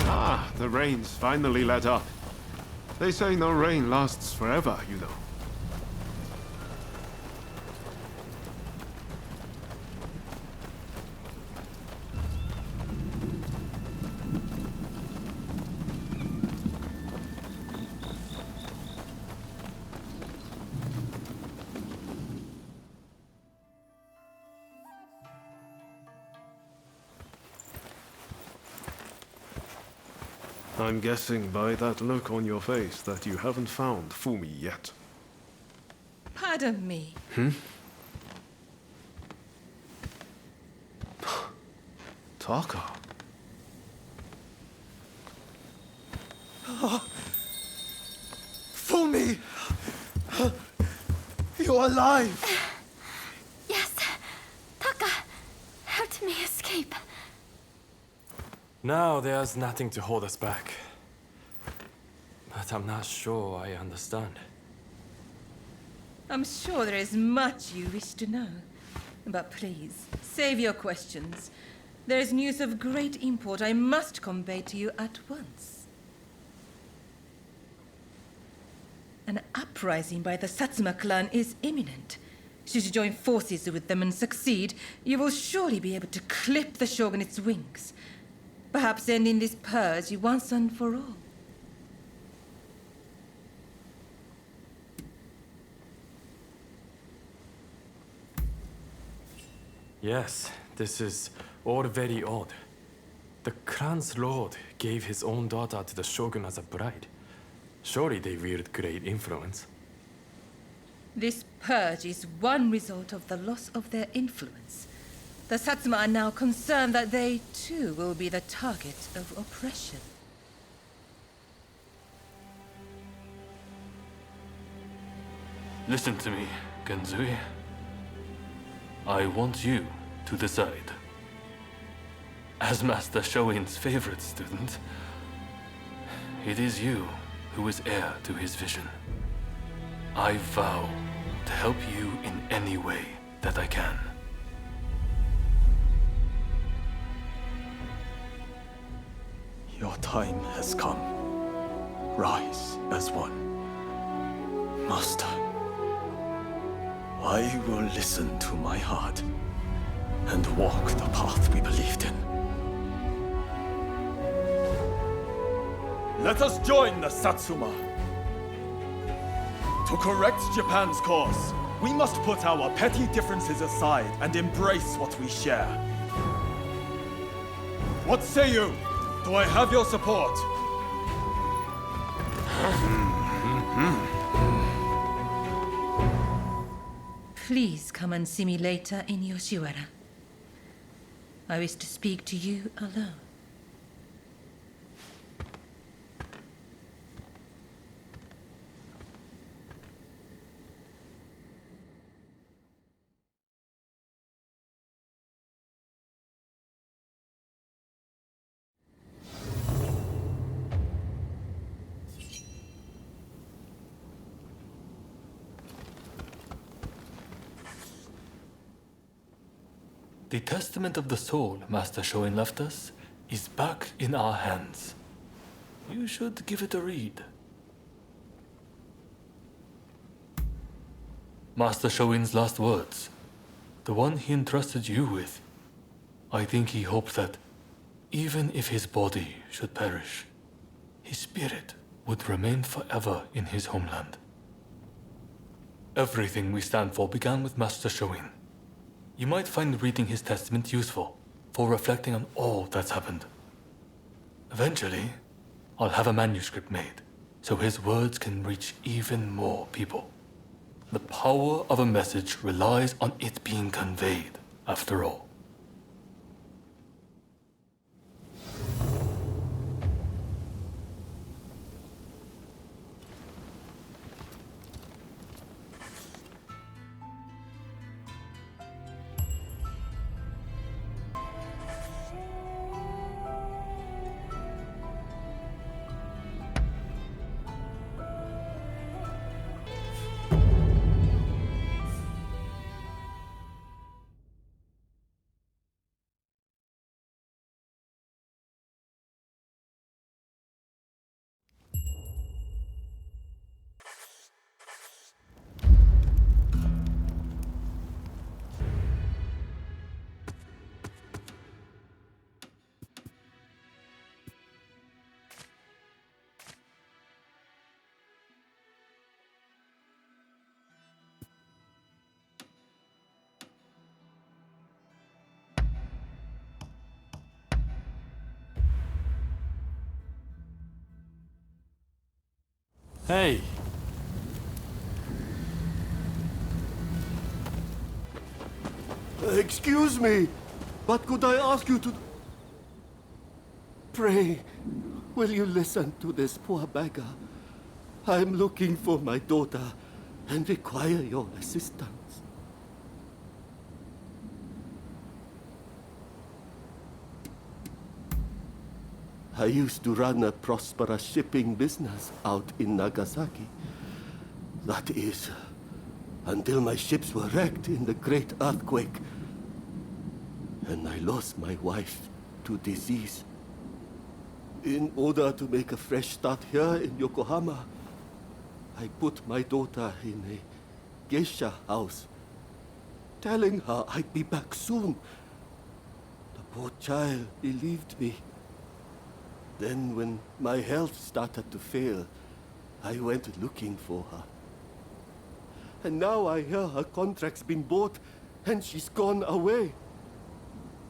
Ah, the rain's finally let up. They say no rain lasts forever, you know. I'm guessing by that look on your face that you haven't found Fumi yet. Pardon me. Taka. Fumi! You're alive! Yes. Taka helped me escape. Now there's nothing to hold us back. But I'm not sure I understand. I'm sure there is much you wish to know. But please, save your questions. There is news of great import I must convey to you at once. An uprising by the Satsuma clan is imminent. Should you join forces with them and succeed, you will surely be able to clip the shogunate's wings. Perhaps ending this purge once and for all. Yes, this is all very odd. The clan's lord gave his own daughter to the shogun as a bride. Surely they wield great influence. This purge is one result of the loss of their influence. The Satsuma are now concerned that they, too, will be the target of oppression. Listen to me, Genzui. I want you to decide. As Master Shoin's favorite student, it is you who is heir to his vision. I vow to help you in any way that I can. Your time has come. Rise as one. Master, I will listen to my heart and walk the path we believed in. Let us join the Satsuma. To correct Japan's course, we must put our petty differences aside and embrace what we share. What say you? Do I have your support? Please come and see me later in Yoshiwara. I wish to speak to you alone. The testament of the soul Master Shoin left us is back in our hands. You should give it a read. Master Shoin's last words, the one he entrusted you with. I think he hoped that, even if his body should perish, his spirit would remain forever in his homeland. Everything we stand for began with Master Shoin. You might find reading his testament useful for reflecting on all that's happened. Eventually, I'll have a manuscript made so his words can reach even more people. The power of a message relies on it being conveyed, after all. Hey! Excuse me, but could I ask you to... Pray, will you listen to this poor beggar? I'm looking for my daughter and require your assistance. I used to run a prosperous shipping business out in Nagasaki. That is, until my ships were wrecked in the great earthquake, and I lost my wife to disease. In order to make a fresh start here in Yokohama, I put my daughter in a geisha house, telling her I'd be back soon. The poor child believed me. Then, when my health started to fail, I went looking for her. And now I hear her contract's been bought, and she's gone away.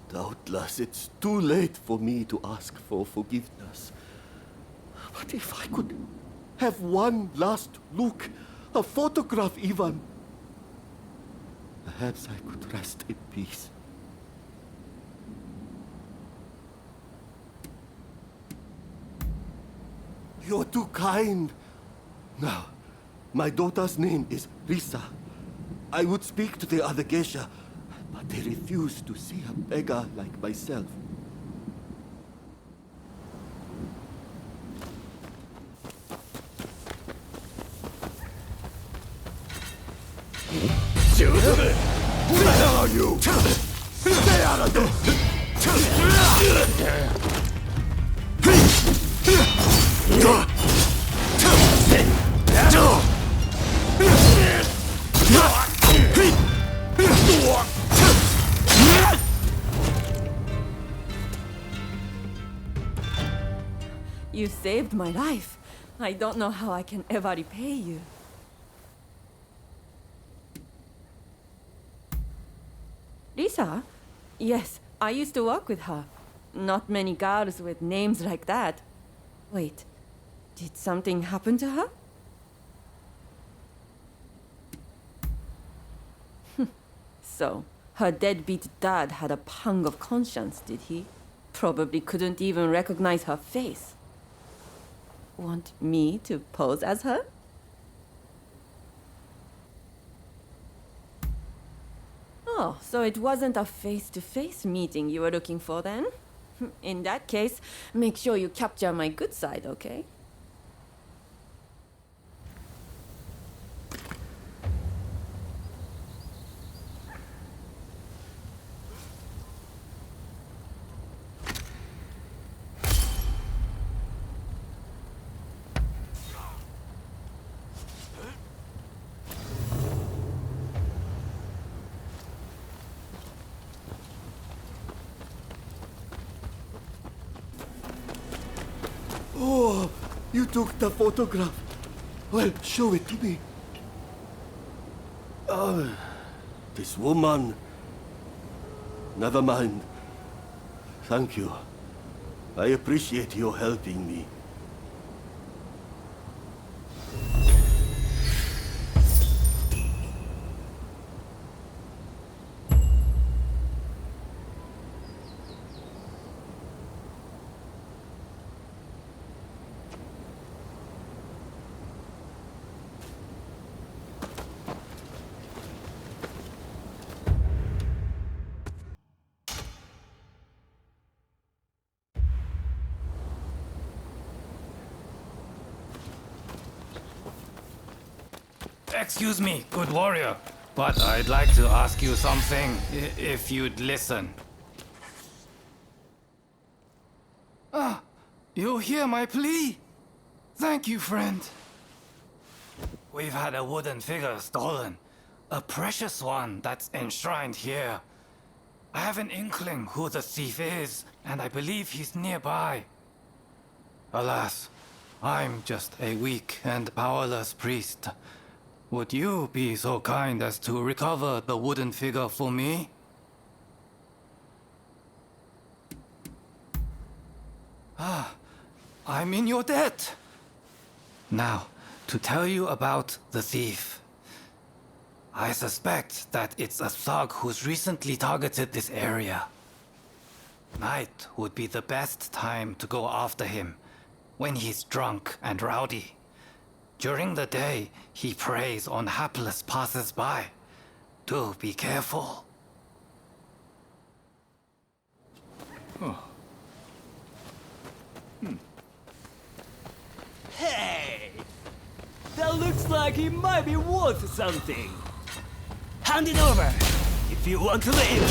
Doubtless it's too late for me to ask for forgiveness. But if I could have one last look, a photograph even, perhaps I could rest in peace. You're too kind. Now, my daughter's name is Risa. I would speak to the other geisha, but they refuse to see a beggar like myself. Who the hell are you? Stay out of this! You saved my life. I don't know how I can ever repay you. Lisa? Yes, I used to work with her. Not many girls with names like that. Wait, Did something happen to her? So, her deadbeat dad had a pang of conscience, did he? Probably couldn't even recognize her face. Want me to pose as her? Oh, so it wasn't a face-to-face meeting you were looking for then? In that case, make sure you capture my good side, okay? Oh, you took the photograph. Well, show it to me. Oh, this woman. Never mind. Thank you. I appreciate you helping me. Excuse me, good warrior, but I'd like to ask you something, if you'd listen. Ah, you hear my plea? Thank you, friend. We've had a wooden figure stolen. A precious one that's enshrined here. I have an inkling who the thief is, and I believe he's nearby. Alas, I'm just a weak and powerless priest. Would you be so kind as to recover the wooden figure for me? Ah, I'm in your debt. Now, to tell you about the thief. I suspect that it's a thug who's recently targeted this area. Night would be the best time to go after him, when he's drunk and rowdy. During the day, he preys on hapless passers-by. Do be careful. Hey! That looks like he might be worth something. Hand it over, if you want to live.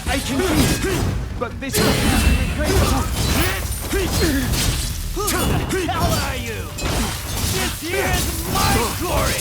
I can see, but this is Who the hell are you? This here is my glory!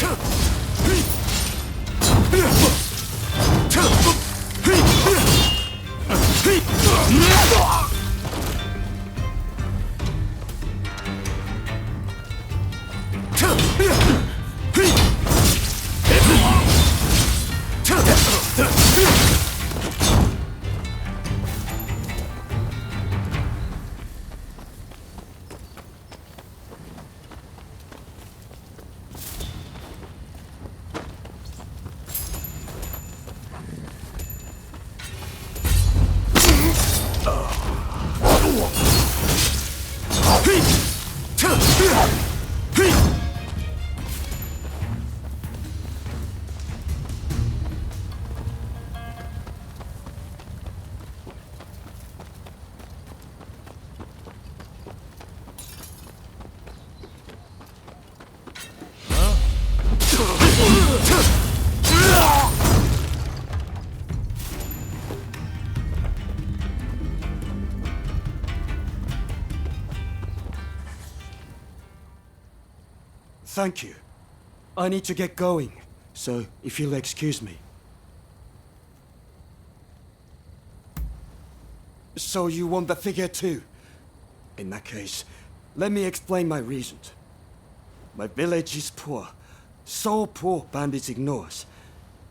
Thank you. I need to get going, so if you'll excuse me. So you want the figure too? In that case, let me explain my reasons. My village is poor. So poor bandits ignore us,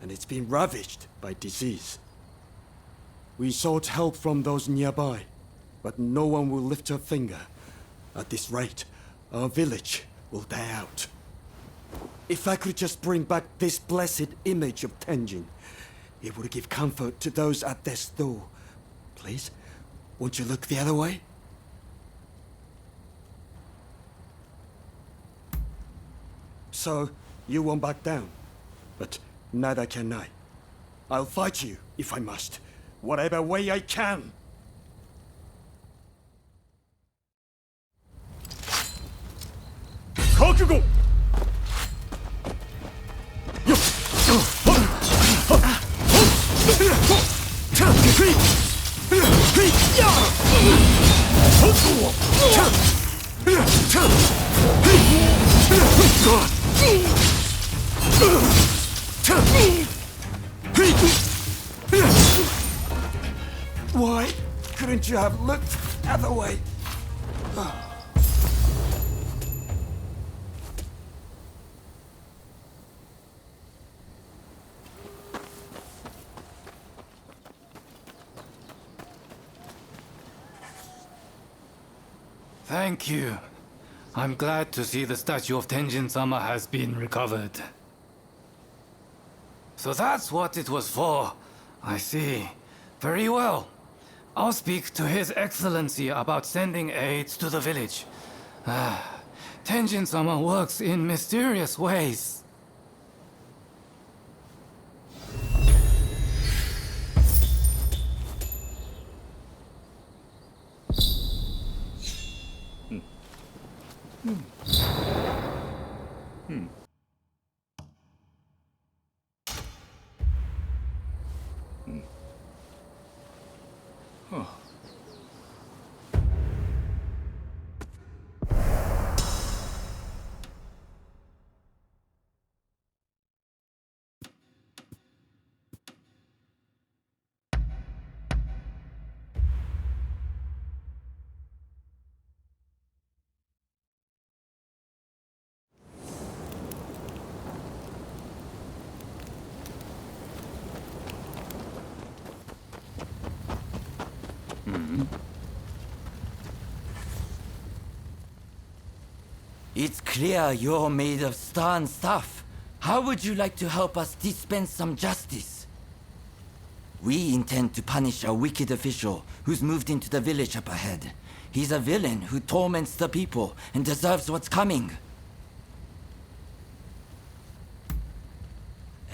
and it's been ravaged by disease. We sought help from those nearby, but no one will lift a finger At this rate, our village will die out. If I could just bring back this blessed image of Tenjin, it would give comfort to those at their store. Please, won't you look the other way? So, you won't back down. But neither can I. I'll fight you, if I must. Whatever way I can. Kakugo! Why couldn't you have looked the other way? Thank you. I'm glad to see the statue of Tenjin-sama has been recovered. So that's what it was for. I see. Very well. I'll speak to His Excellency about sending aids to the village. Tenjin-sama works in mysterious ways. It's clear you're made of stern stuff. How would you like to help us dispense some justice? We intend to punish a wicked official who's moved into the village up ahead. He's a villain who torments the people and deserves what's coming.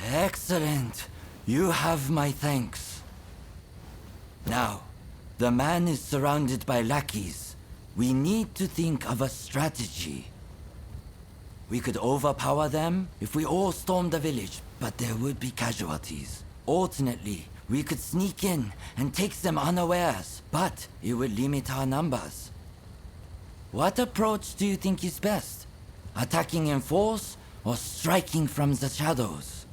Excellent. You have my thanks. Now, the man is surrounded by lackeys. We need to think of a strategy. We could overpower them if we all stormed the village, but there would be casualties. Alternately, we could sneak in and take them unawares, but it would limit our numbers. What approach do you think is best? Attacking in force or striking from the shadows?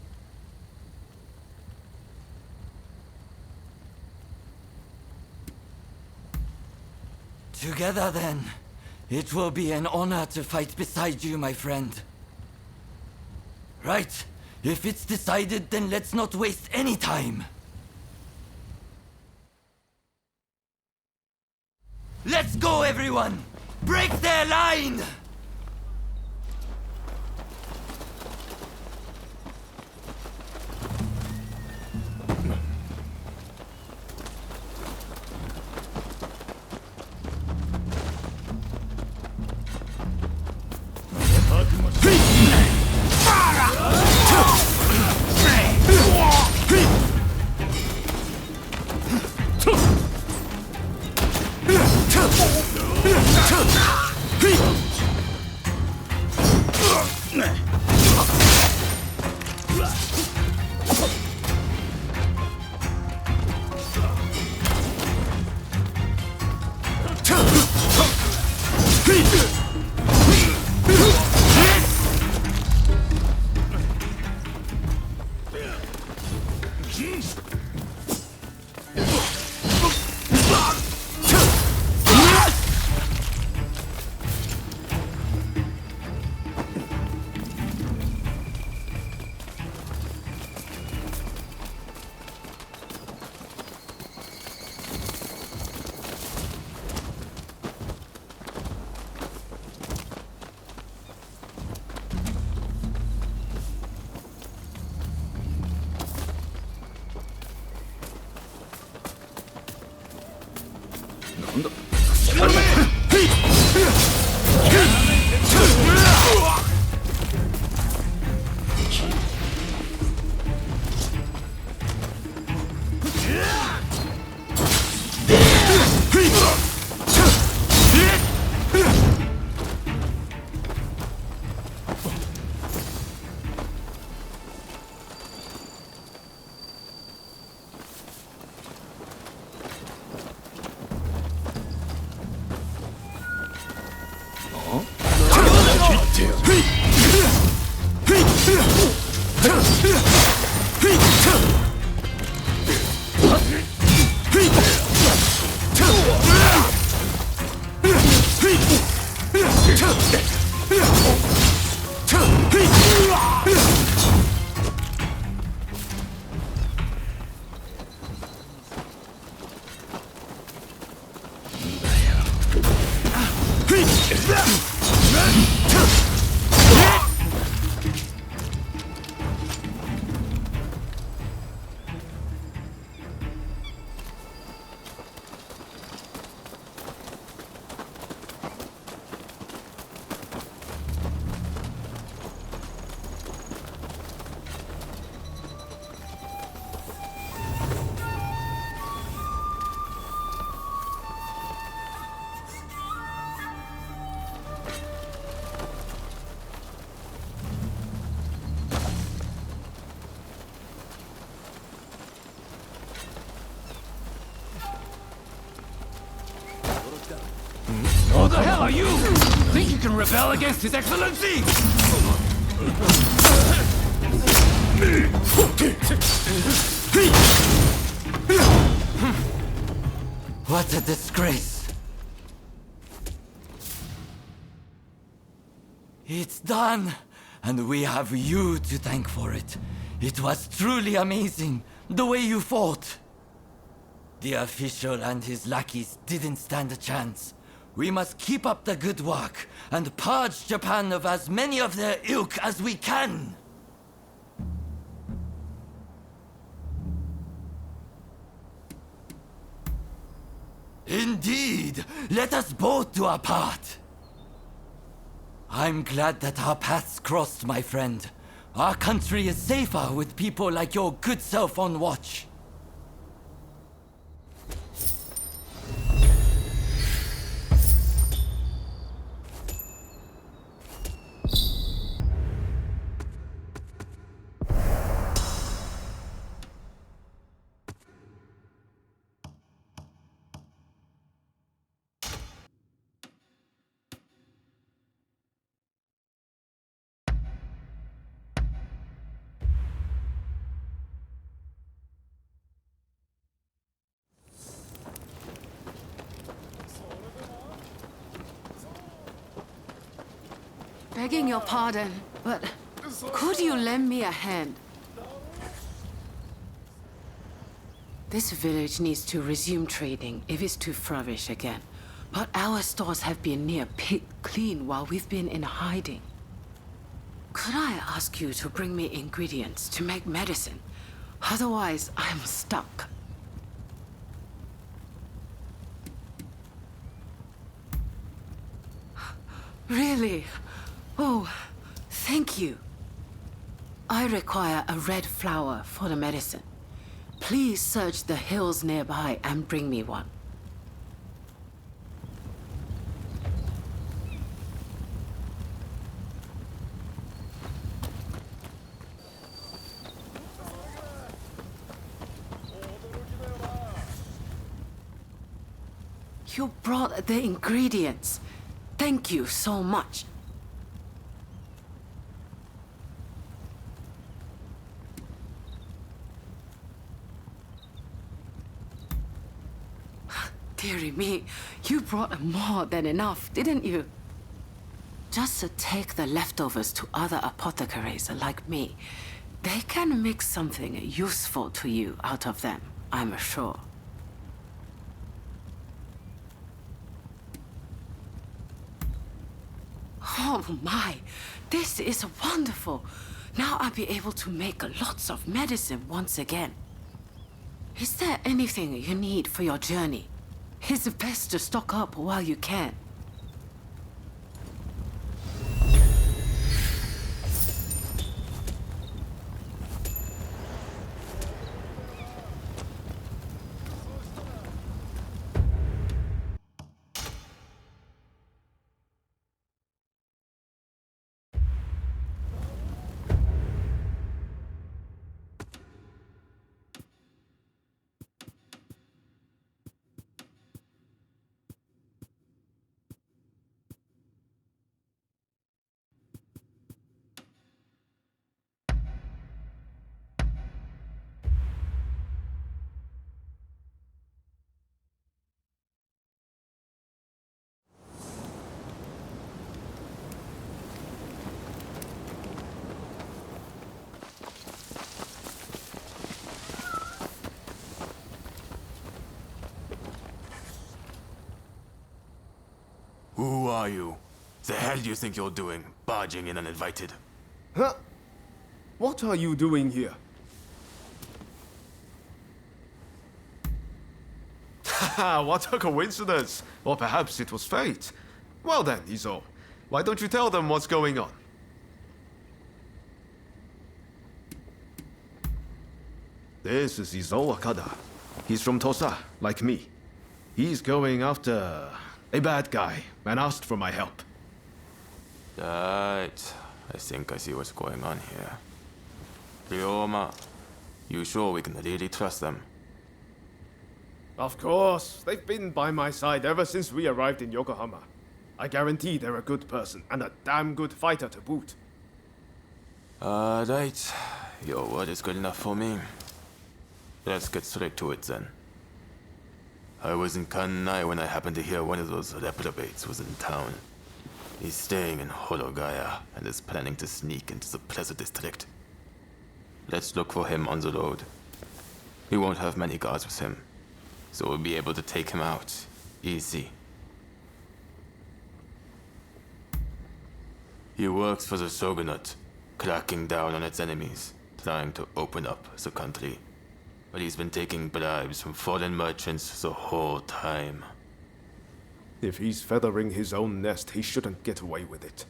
Together then. It will be an honor to fight beside you, my friend. Right. If it's decided, then let's not waste any time. Let's go, everyone! Break their line! Who the hell are you? Think you can rebel against His Excellency? What a disgrace. It's done, and we have you to thank for it. It was truly amazing, the way you fought. The official and his lackeys didn't stand a chance. We must keep up the good work and purge Japan of as many of their ilk as we can. Indeed, let us both do our part. I'm glad that our paths crossed, my friend. Our country is safer with people like your good self on watch. Begging your pardon, but could you lend me a hand? This village needs to resume trading if it's to flourish again. But our stores have been near picked clean while we've been in hiding. Could I ask you to bring me ingredients to make medicine? Otherwise, I'm stuck. Really? Oh, thank you. I require a red flower for the medicine. Please search the hills nearby and bring me one. You brought the ingredients. Thank you so much. Dearie me, you brought more than enough, didn't you? Just to take the leftovers to other apothecaries like me. They can make something useful to you out of them, I'm sure. Oh my, this is wonderful. Now I'll be able to make lots of medicine once again. Is there anything you need for your journey? It's best to stock up while you can. Who are you? The hell do you think you're doing, barging in uninvited? Huh? What are you doing here? Haha, what a coincidence! Or perhaps it was fate. Well then, Izo, why don't you tell them what's going on? This is Izo Akada. He's from Tosa, like me. He's going after a bad guy and asked for my help. Right. I think I see what's going on here. Ryoma, you sure we can really trust them? Of course. They've been by my side ever since we arrived in Yokohama. I guarantee they're a good person and a damn good fighter to boot. Right. Your word is good enough for me. Let's get straight to it then. I was in Kanai when I happened to hear one of those reprobates was in town. He's staying in Hologaya and is planning to sneak into the Plaza District. Let's look for him on the road. We won't have many guards with him, so we'll be able to take him out easy. He works for the Shogunate, cracking down on its enemies, trying to open up the country. But he's been taking bribes from foreign merchants the whole time. If he's feathering his own nest, he shouldn't get away with it.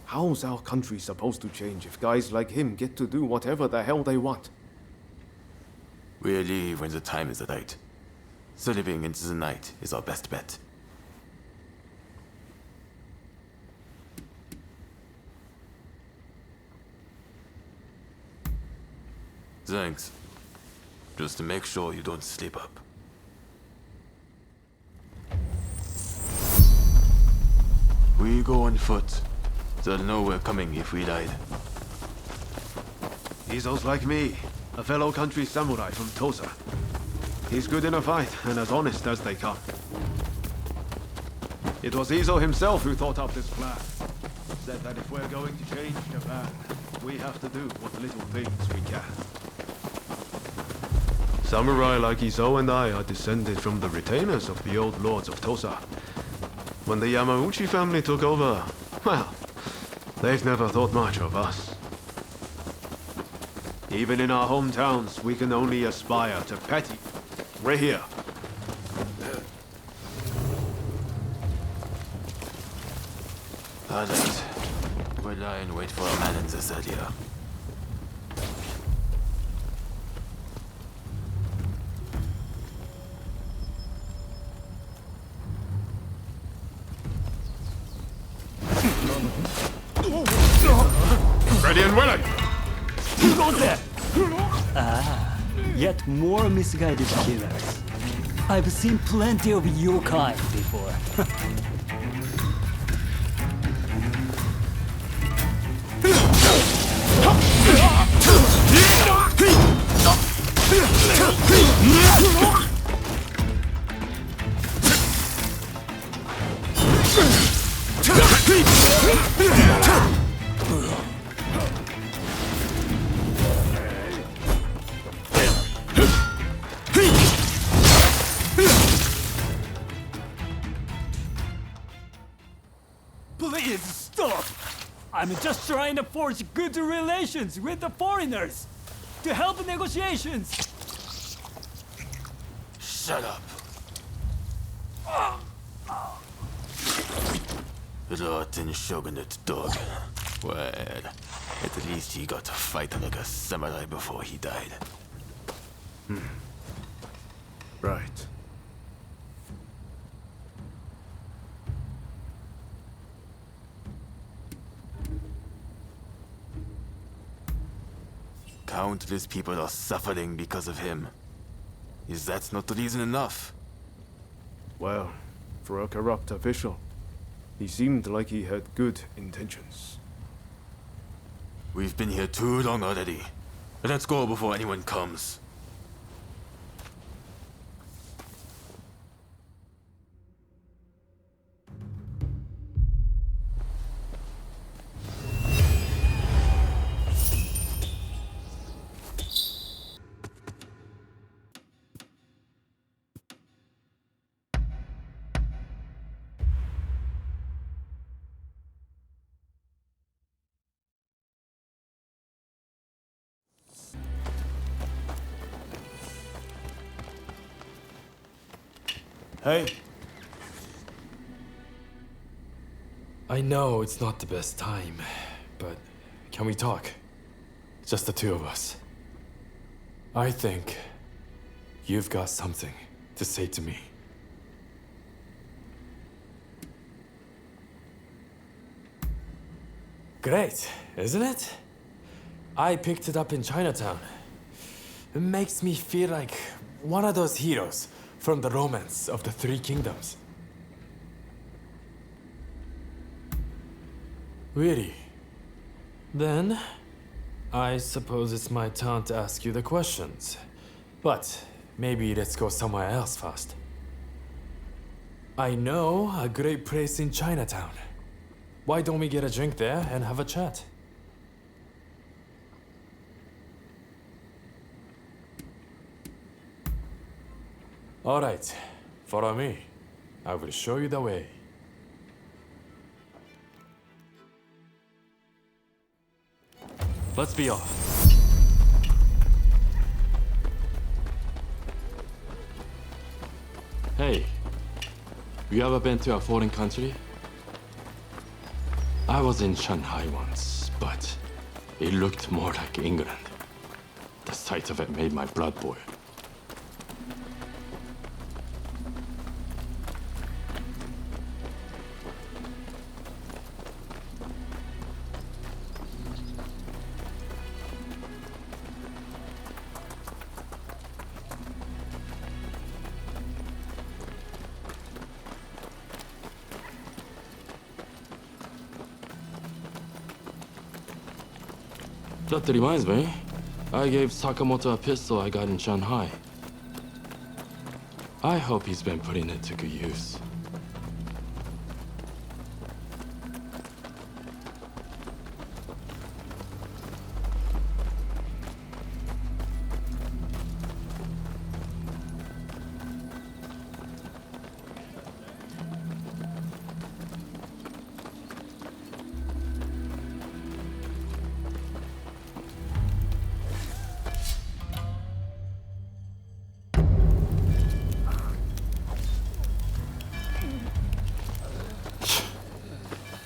How's our country supposed to change if guys like him get to do whatever the hell they want? We'll leave when the time is right. Slipping into the night is our best bet. Thanks. Just to make sure you don't slip up. We go on foot. They'll know we're coming if we ride. Izo's like me, a fellow country samurai from Tosa. He's good in a fight and as honest as they come. It was Izo himself who thought up this plan. Said that if we're going to change Japan, we have to do what little things we can. Samurai like Izo and I are descended from the retainers of the old lords of Tosa. When the Yamauchi family took over, well, they've never thought much of us. Even in our hometowns, we can only aspire to petty. We're here. Alright. We'll lie and wait for a man in this area. Ready and willing! Go there! Ah, yet more misguided killers. I've seen plenty of your kind before. Please stop! I'm just trying to forge good relations with the foreigners to help negotiations. Shut up. Rotten shogunate dog. Well, at least he got to fight like a samurai before he died. Right. Countless people are suffering because of him. Is that not reason enough? Well, for a corrupt official, he seemed like he had good intentions. We've been here too long already. Let's go before anyone comes. Hey. I know it's not the best time, but can we talk? Just the two of us. I think you've got something to say to me. Great, isn't it? I picked it up in Chinatown. It makes me feel like one of those heroes from the romance of the Three Kingdoms. Really? Then, I suppose it's my turn to ask you the questions. But maybe let's go somewhere else first. I know a great place in Chinatown. Why don't we get a drink there and have a chat? All right, follow me. I will show you the way. Let's be off. Hey, you ever been to a foreign country? I was in Shanghai once, but it looked more like England. The sight of it made my blood boil. That reminds me, I gave Sakamoto a pistol I got in Shanghai. I hope he's been putting it to good use.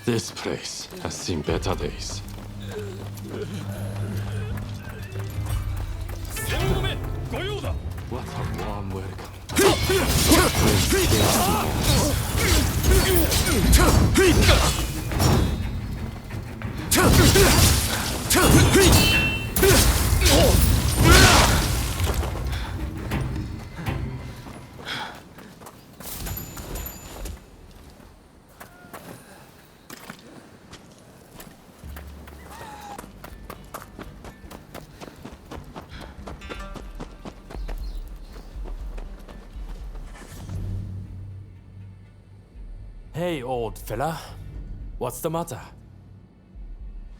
This place has seen better days. What a warm welcome. Hey, old fella. What's the matter?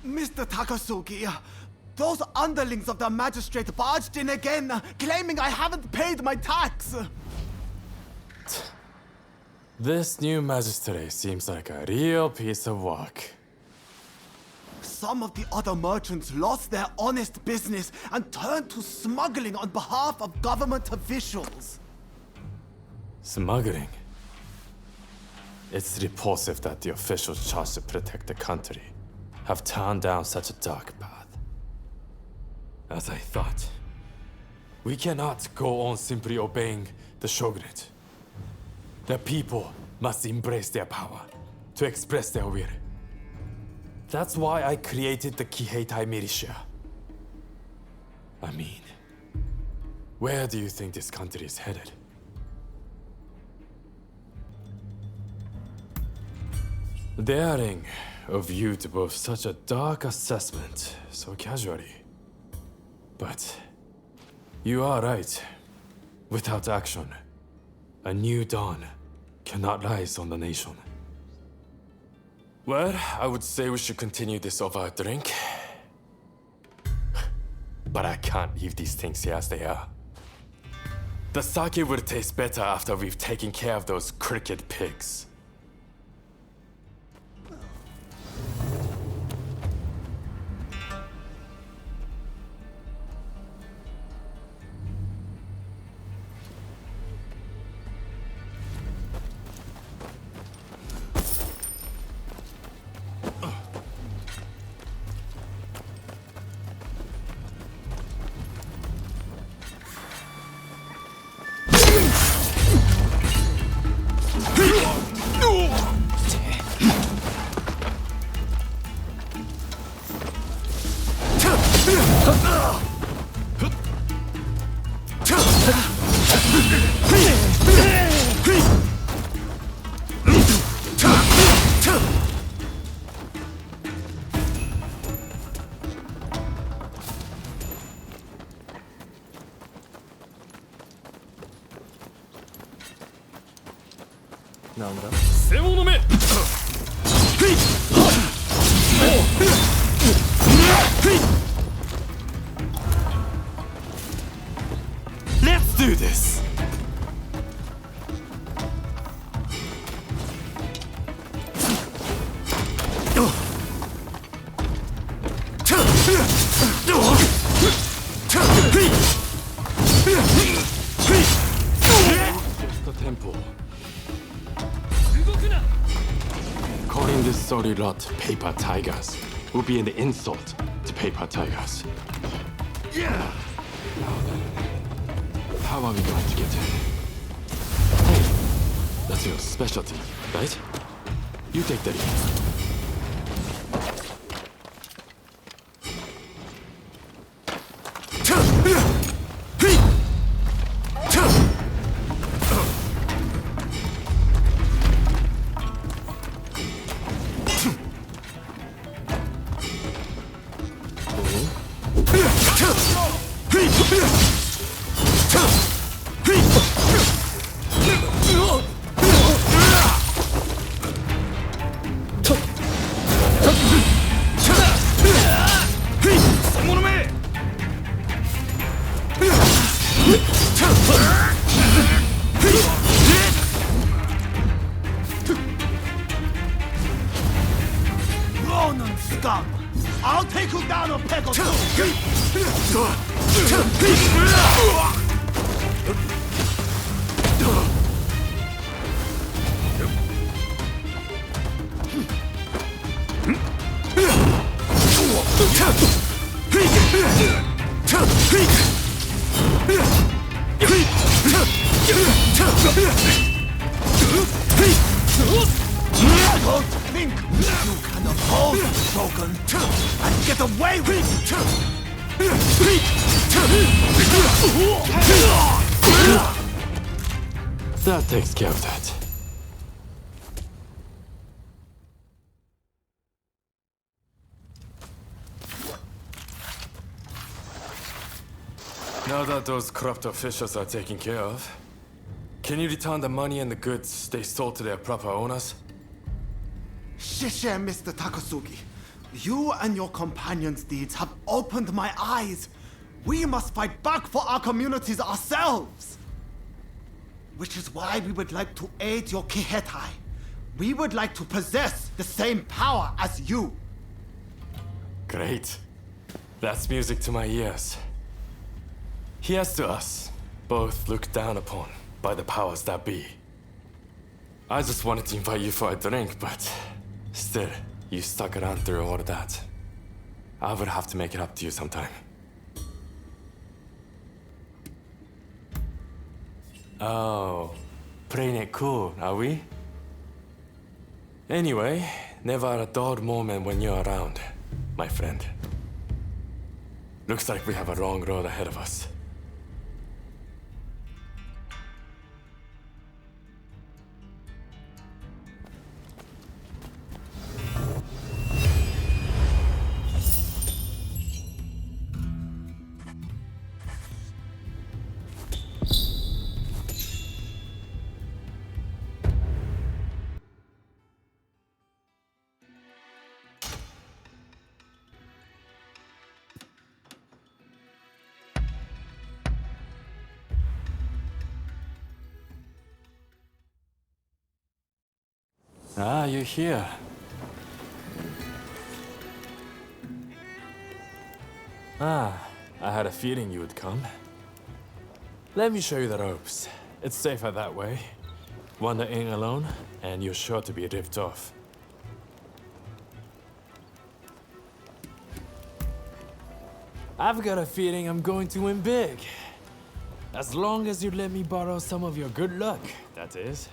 Mr. Takasugi, those underlings of the magistrate barged in again, claiming I haven't paid my tax. This new magistrate seems like a real piece of work. Some of the other merchants lost their honest business and turned to smuggling on behalf of government officials. Smuggling? It's repulsive that the officials charged to protect the country have turned down such a dark path. As I thought, we cannot go on simply obeying the shogunate. The people must embrace their power to express their will. That's why I created the Kiheitai militia. I mean, where do you think this country is headed? Daring of you to boast such a dark assessment so casually. But you are right. Without action, a new dawn cannot rise on the nation. Well, I would say we should continue this over a drink. But I can't leave these things here as they are. The sake will taste better after we've taken care of those crooked pigs. Let's do this! Just the temple. Calling this sorry lot paper tigers will be an insult to paper tigers. Yeah. Now then, how are we going to get in? Hey, that's your specialty, right? You take the lead. Rōnin scum! I'll take you down a peg or two! Don't think you can oppose Shogun and get away with it! That takes care of that. Now that those corrupt officials are taken care of, can you return the money and the goods they sold to their proper owners? Shishe, Mr. Takasugi. You and your companions' deeds have opened my eyes. We must fight back for our communities ourselves. Which is why we would like to aid your Kiheitai. We would like to possess the same power as you. Great. That's music to my ears. Here's to us, both looked down upon by the powers that be. I just wanted to invite you for a drink, but still, you stuck around through all of that. I would have to make it up to you sometime. Oh, playing it cool, are we? Anyway, never a dull moment when you're around, my friend. Looks like we have a long road ahead of us. Ah, you're here. Ah, I had a feeling you would come. Let me show you the ropes. It's safer that way. Wander in alone, and you're sure to be ripped off. I've got a feeling I'm going to win big. As long as you let me borrow some of your good luck, that is.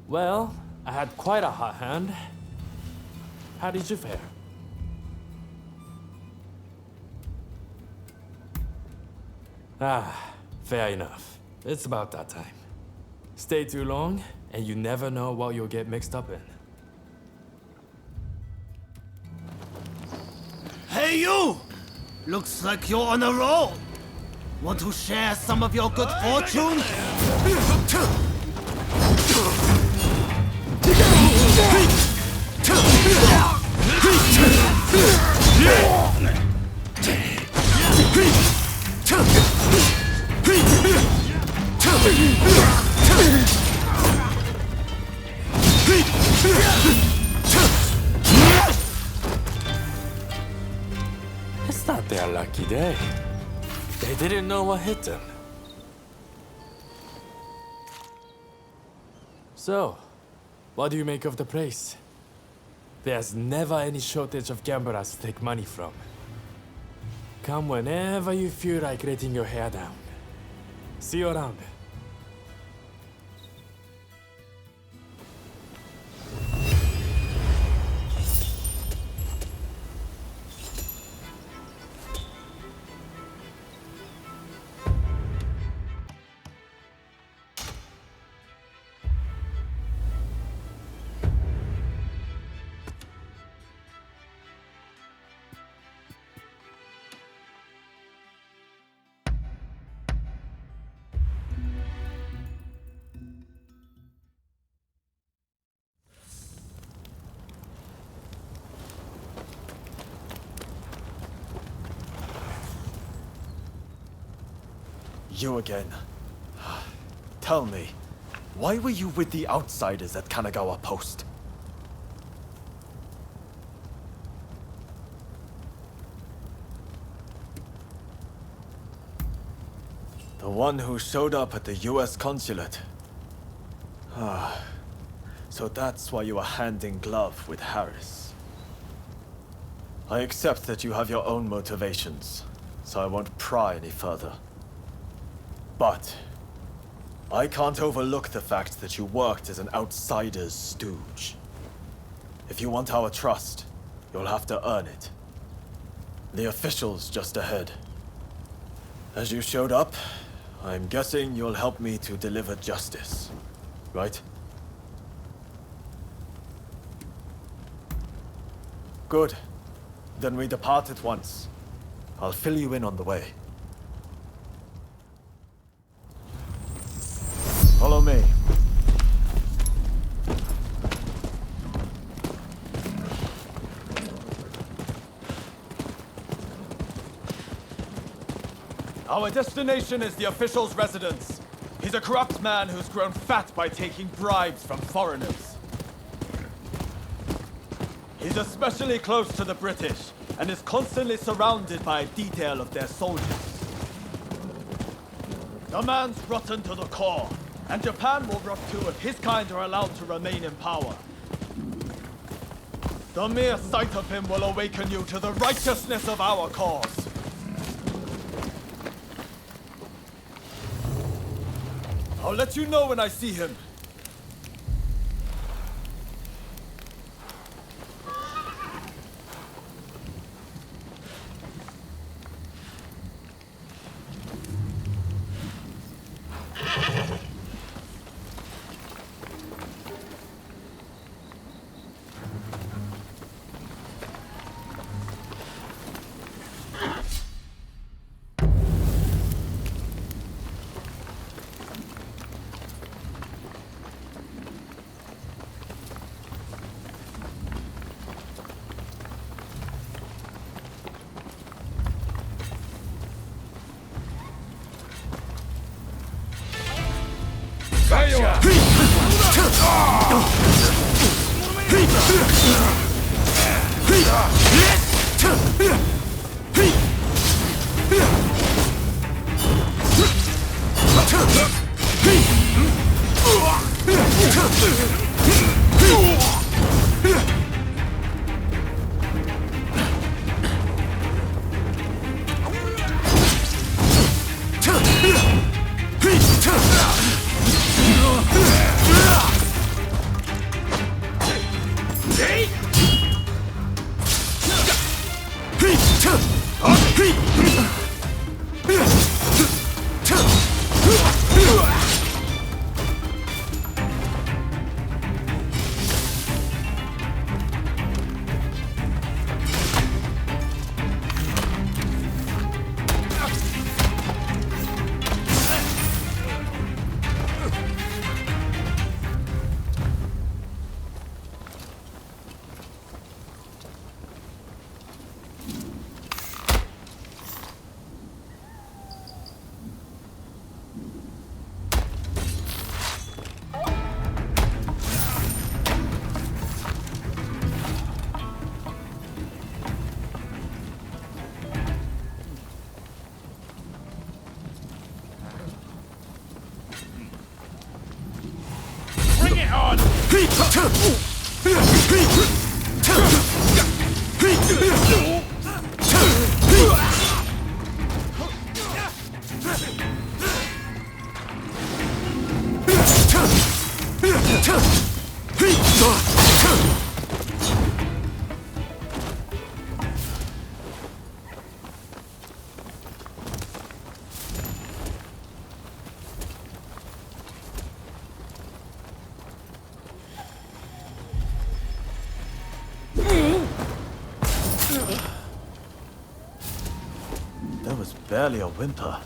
Well, I had quite a hot hand. How did you fare? Ah, fair enough. It's about that time. Stay too long, and you never know what you'll get mixed up in. Hey, you! Looks like you're on a roll. Want to share some of your good fortune? It's not their lucky day. They didn't know what hit them. So, what do you make of the place? There's never any shortage of gamblers to take money from. Come whenever you feel like letting your hair down. See you around. You again. Tell me, why were you with the outsiders at Kanagawa Post? The one who showed up at the US consulate. Ah, so that's why you were hand in glove with Harris. I accept that you have your own motivations, so I won't pry any further. But I can't overlook the fact that you worked as an outsider's stooge. If you want our trust, you'll have to earn it. The official's just ahead. As you showed up, I'm guessing you'll help me to deliver justice, right? Good. Then we depart at once. I'll fill you in on the way. Follow me. Our destination is the official's residence. He's a corrupt man who's grown fat by taking bribes from foreigners. He's especially close to the British, and is constantly surrounded by a detail of their soldiers. The man's rotten to the core, and Japan will rot too if his kind are allowed to remain in power. The mere sight of him will awaken you to the righteousness of our cause. I'll let you know when I see him. That was barely a whimper.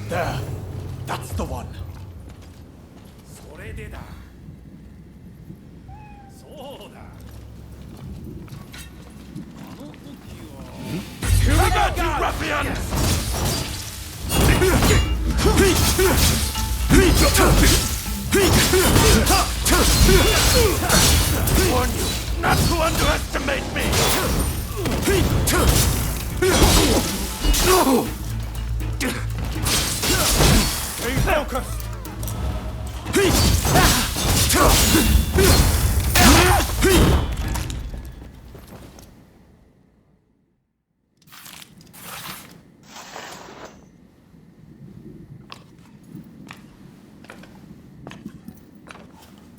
There. That's the one. Here we go, you ruffians! I warn you not to underestimate me! Stay focused!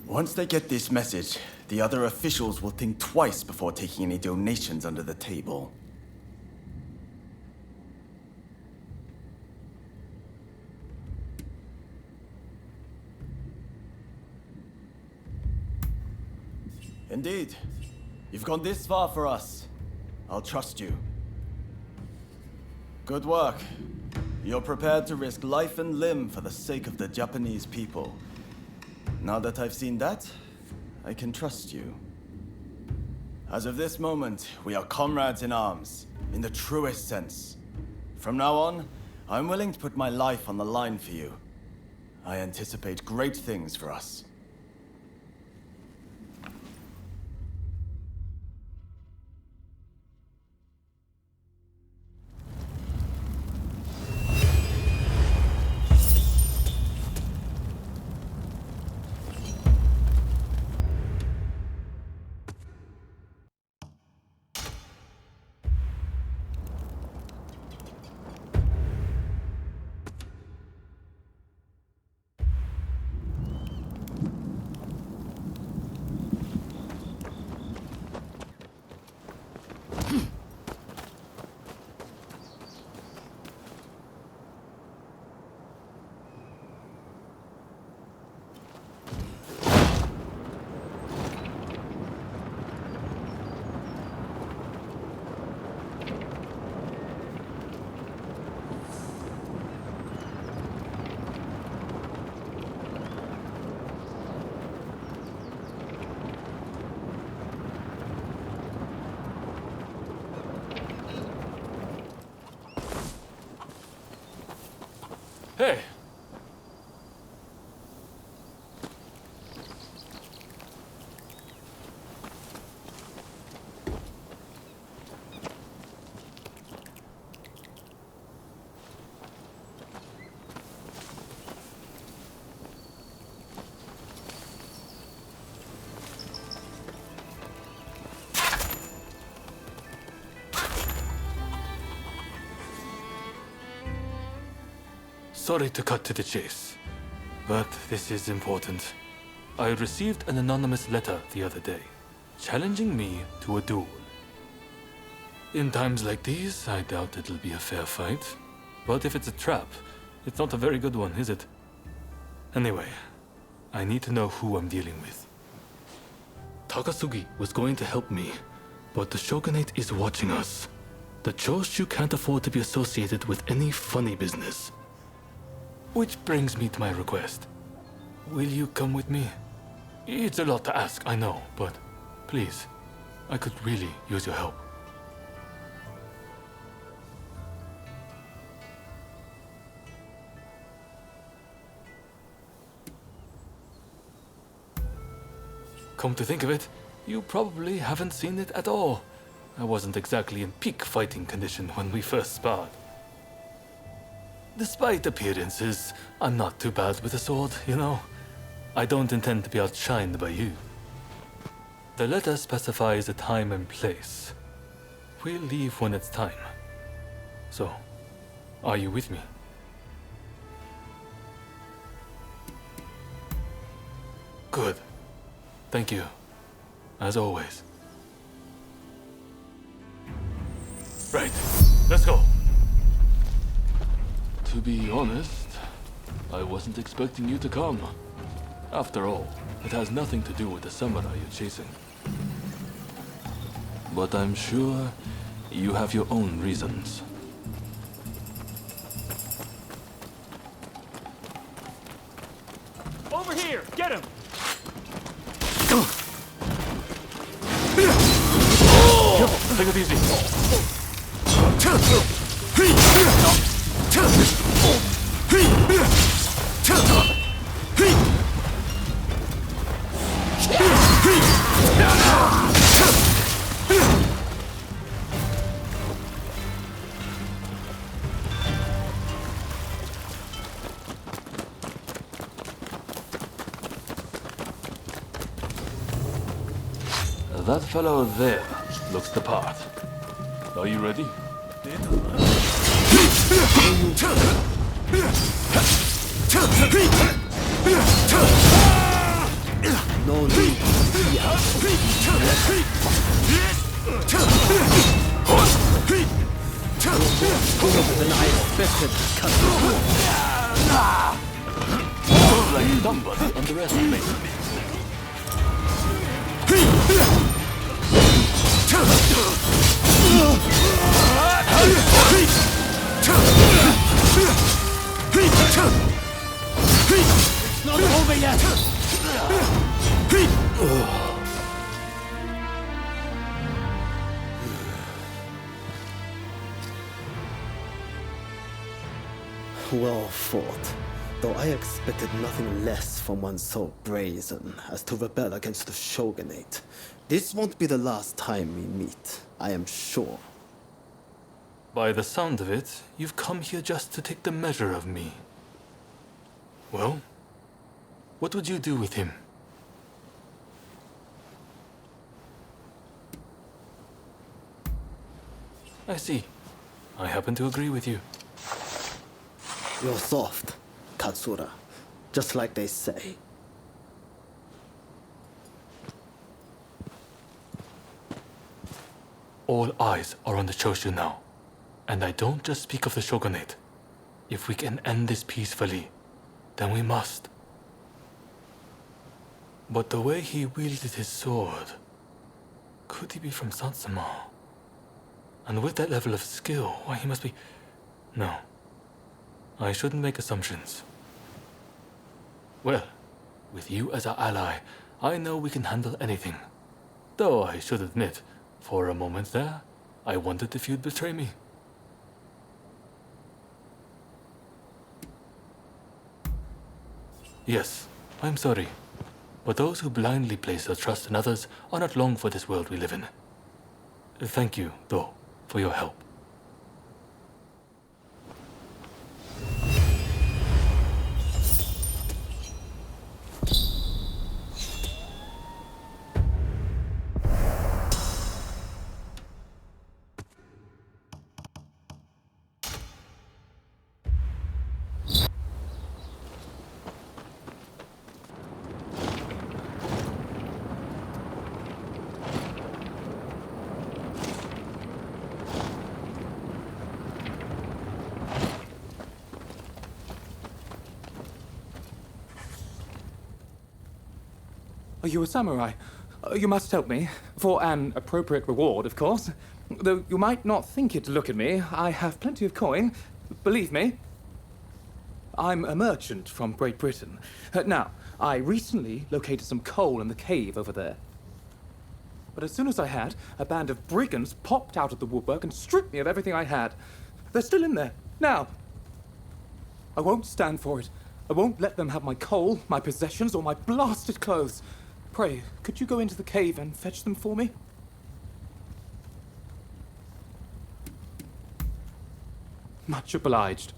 Once they get this message, the other officials will think twice before taking any donations under the table. Indeed. You've gone this far for us. I'll trust you. Good work. You're prepared to risk life and limb for the sake of the Japanese people. Now that I've seen that, I can trust you. As of this moment, we are comrades in arms, in the truest sense. From now on, I'm willing to put my life on the line for you. I anticipate great things for us. Hey! Sorry to cut to the chase, but this is important. I received an anonymous letter the other day, challenging me to a duel. In times like these, I doubt it'll be a fair fight. But if it's a trap, it's not a very good one, is it? Anyway, I need to know who I'm dealing with. Takasugi was going to help me, but the Shogunate is watching us. The Choshu can't afford to be associated with any funny business. Which brings me to my request. Will you come with me? It's a lot to ask, I know, but please, I could really use your help. Come to think of it, you probably haven't seen it at all. I wasn't exactly in peak fighting condition when we first sparred. Despite appearances, I'm not too bad with a sword, you know. I don't intend to be outshined by you. The letter specifies a time and place. We'll leave when it's time. So, are you with me? Good. Thank you. As always. Right. Let's go. To be honest, I wasn't expecting you to come. After all, it has nothing to do with the samurai you're chasing. But I'm sure you have your own reasons. Over here! Get him! Careful, take it easy. That fellow there looks the part. Are you ready? No need to fear. Stronger than I expected, Looks like somebody underestimated me. It's not over yet! Well fought, though I expected nothing less from one so brazen as to rebel against the shogunate. This won't be the last time we meet, I am sure. By the sound of it, you've come here just to take the measure of me. Well, what would you do with him? I see. I happen to agree with you. You're soft, Katsura, just like they say. All eyes are on the Choshu now. And I don't just speak of the shogunate. If we can end this peacefully, then we must. But the way he wielded his sword, could he be from Satsuma? And with that level of skill, why he must be... No. I shouldn't make assumptions. Well, with you as our ally, I know we can handle anything. Though I should admit, for a moment there, I wondered if you'd betray me. Yes, I'm sorry. But those who blindly place their trust in others are not long for this world we live in. Thank you, though, for your help. Are you a samurai? You must help me. For an appropriate reward, of course. Though you might not think it to look at me, I have plenty of coin. Believe me. I'm a merchant from Great Britain. Now, I recently located some coal in the cave over there. But as soon as I had, a band of brigands popped out of the woodwork and stripped me of everything I had. They're still in there, now. I won't stand for it. I won't let them have my coal, my possessions, or my blasted clothes. Pray, could you go into the cave and fetch them for me? Much obliged.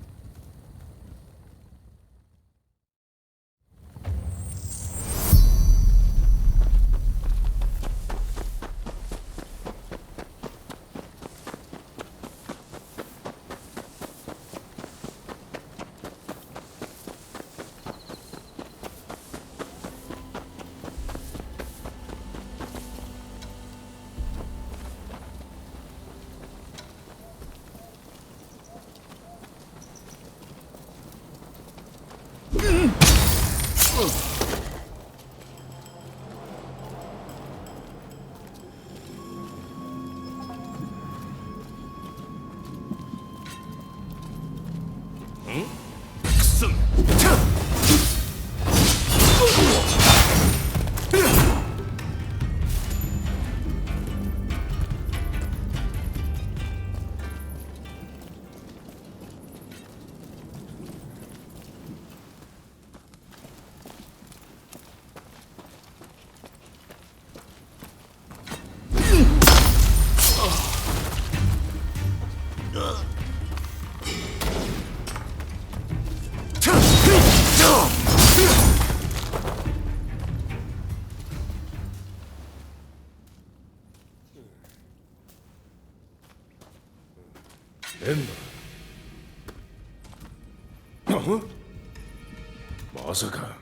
마사카.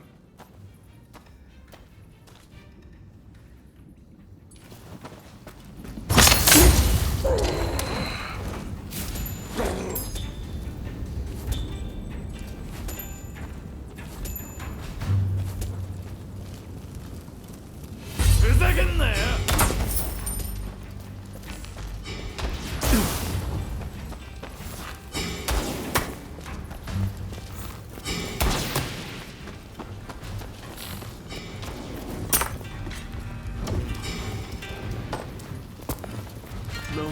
No.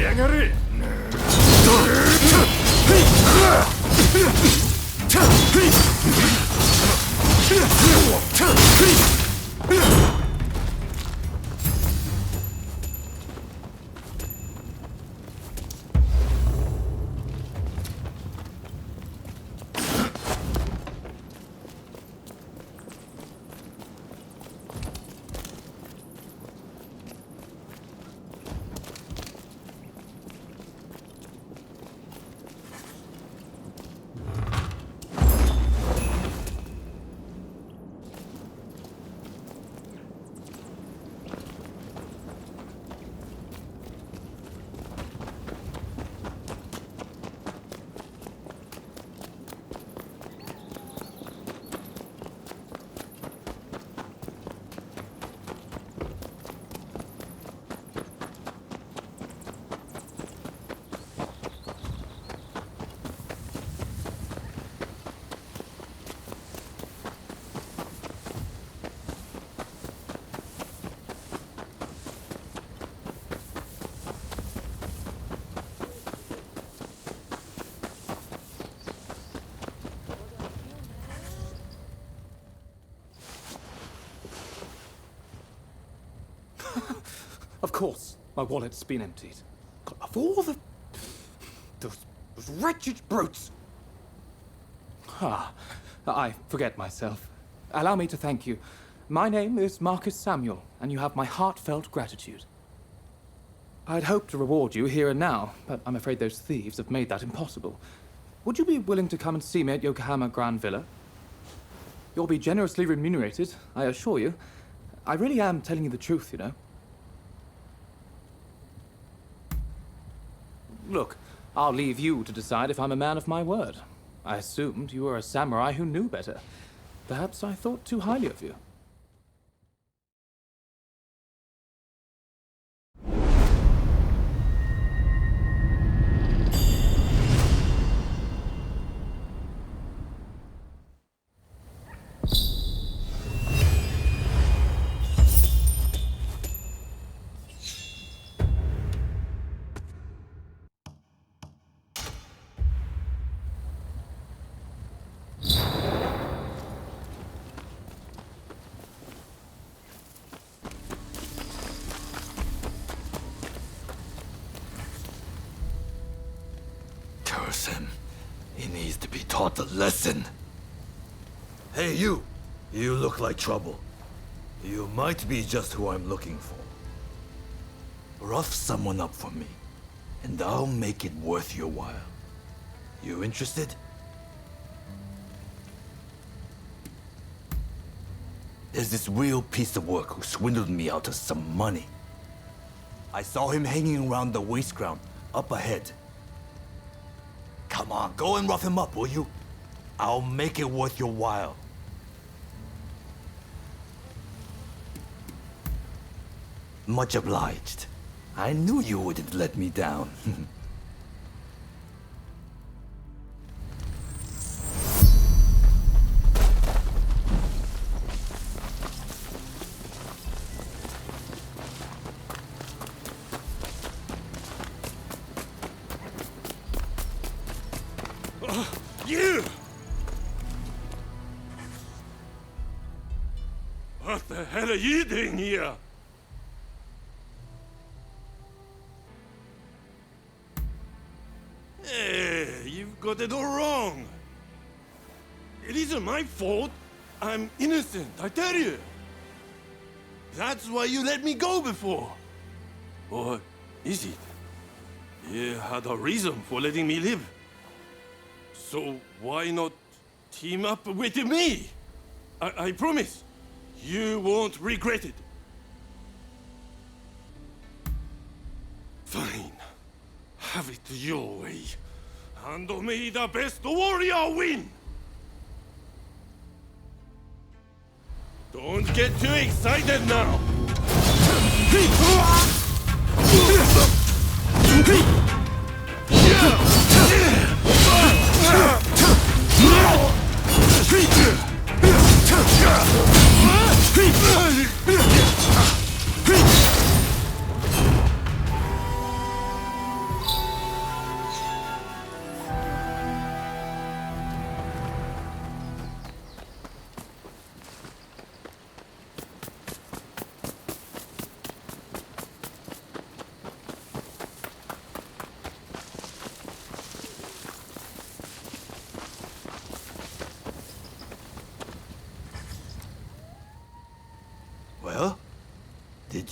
やがれ。Of course, my wallet's been emptied. Of all those wretched brutes! Ah, I forget myself. Allow me to thank you. My name is Marcus Samuel, and you have my heartfelt gratitude. I'd hoped to reward you here and now, but I'm afraid those thieves have made that impossible. Would you be willing to come and see me at Yokohama Grand Villa? You'll be generously remunerated, I assure you. I really am telling you the truth, you know. Look, I'll leave you to decide if I'm a man of my word. I assumed you were a samurai who knew better. Perhaps I thought too highly of you. Curse him. He needs to be taught a lesson. Hey, you! You look like trouble. You might be just who I'm looking for. Rough someone up for me, and I'll make it worth your while. You interested? There's this real piece of work who swindled me out of some money. I saw him hanging around the waste ground, up ahead. Come on, go and rough him up, will you? I'll make it worth your while. Much obliged. I knew you wouldn't let me down. You! What the hell are you doing here? Hey, you've got it all wrong. It isn't my fault. I'm innocent, I tell you. That's why you let me go before. Or is it? You had a reason for letting me live. So why not team up with me? I promise, you won't regret it. Fine. Have it your way. And may the best warrior win! Don't get too excited now!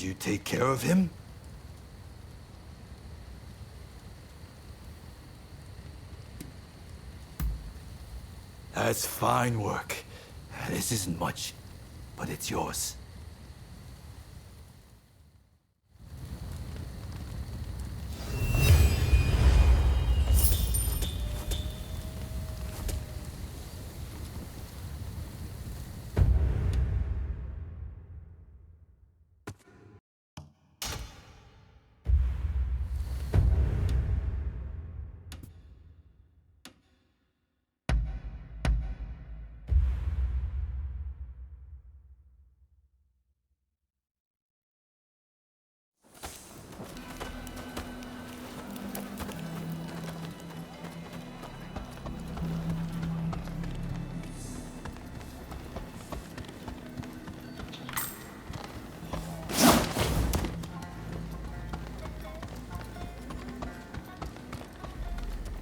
Did you take care of him? That's fine work. This isn't much, but it's yours.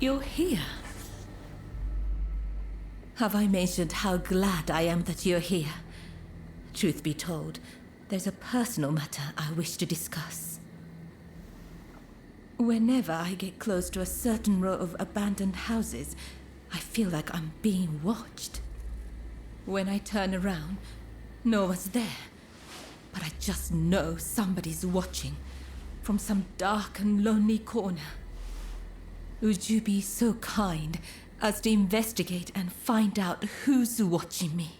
You're here. Have I mentioned how glad I am that you're here? Truth be told, there's a personal matter I wish to discuss. Whenever I get close to a certain row of abandoned houses, I feel like I'm being watched. When I turn around, no one's there, but I just know somebody's watching from some dark and lonely corner. Would you be so kind as to investigate and find out who's watching me?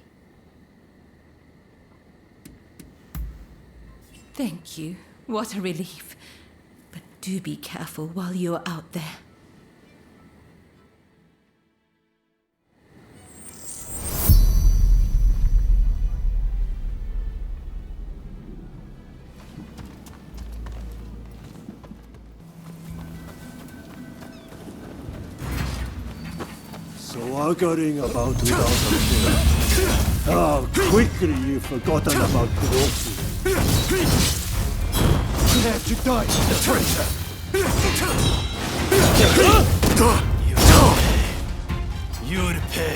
Thank you. What a relief. But do be careful while you're out there. Swaggering about without a care. How quickly you've forgotten about Kuroki. Glad you died, traitor! You'd pay.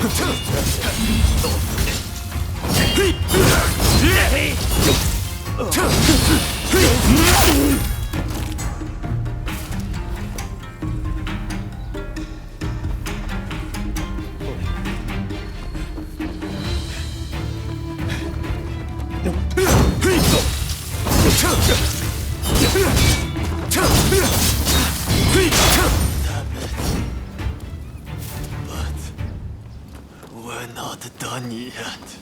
But we're not done yet.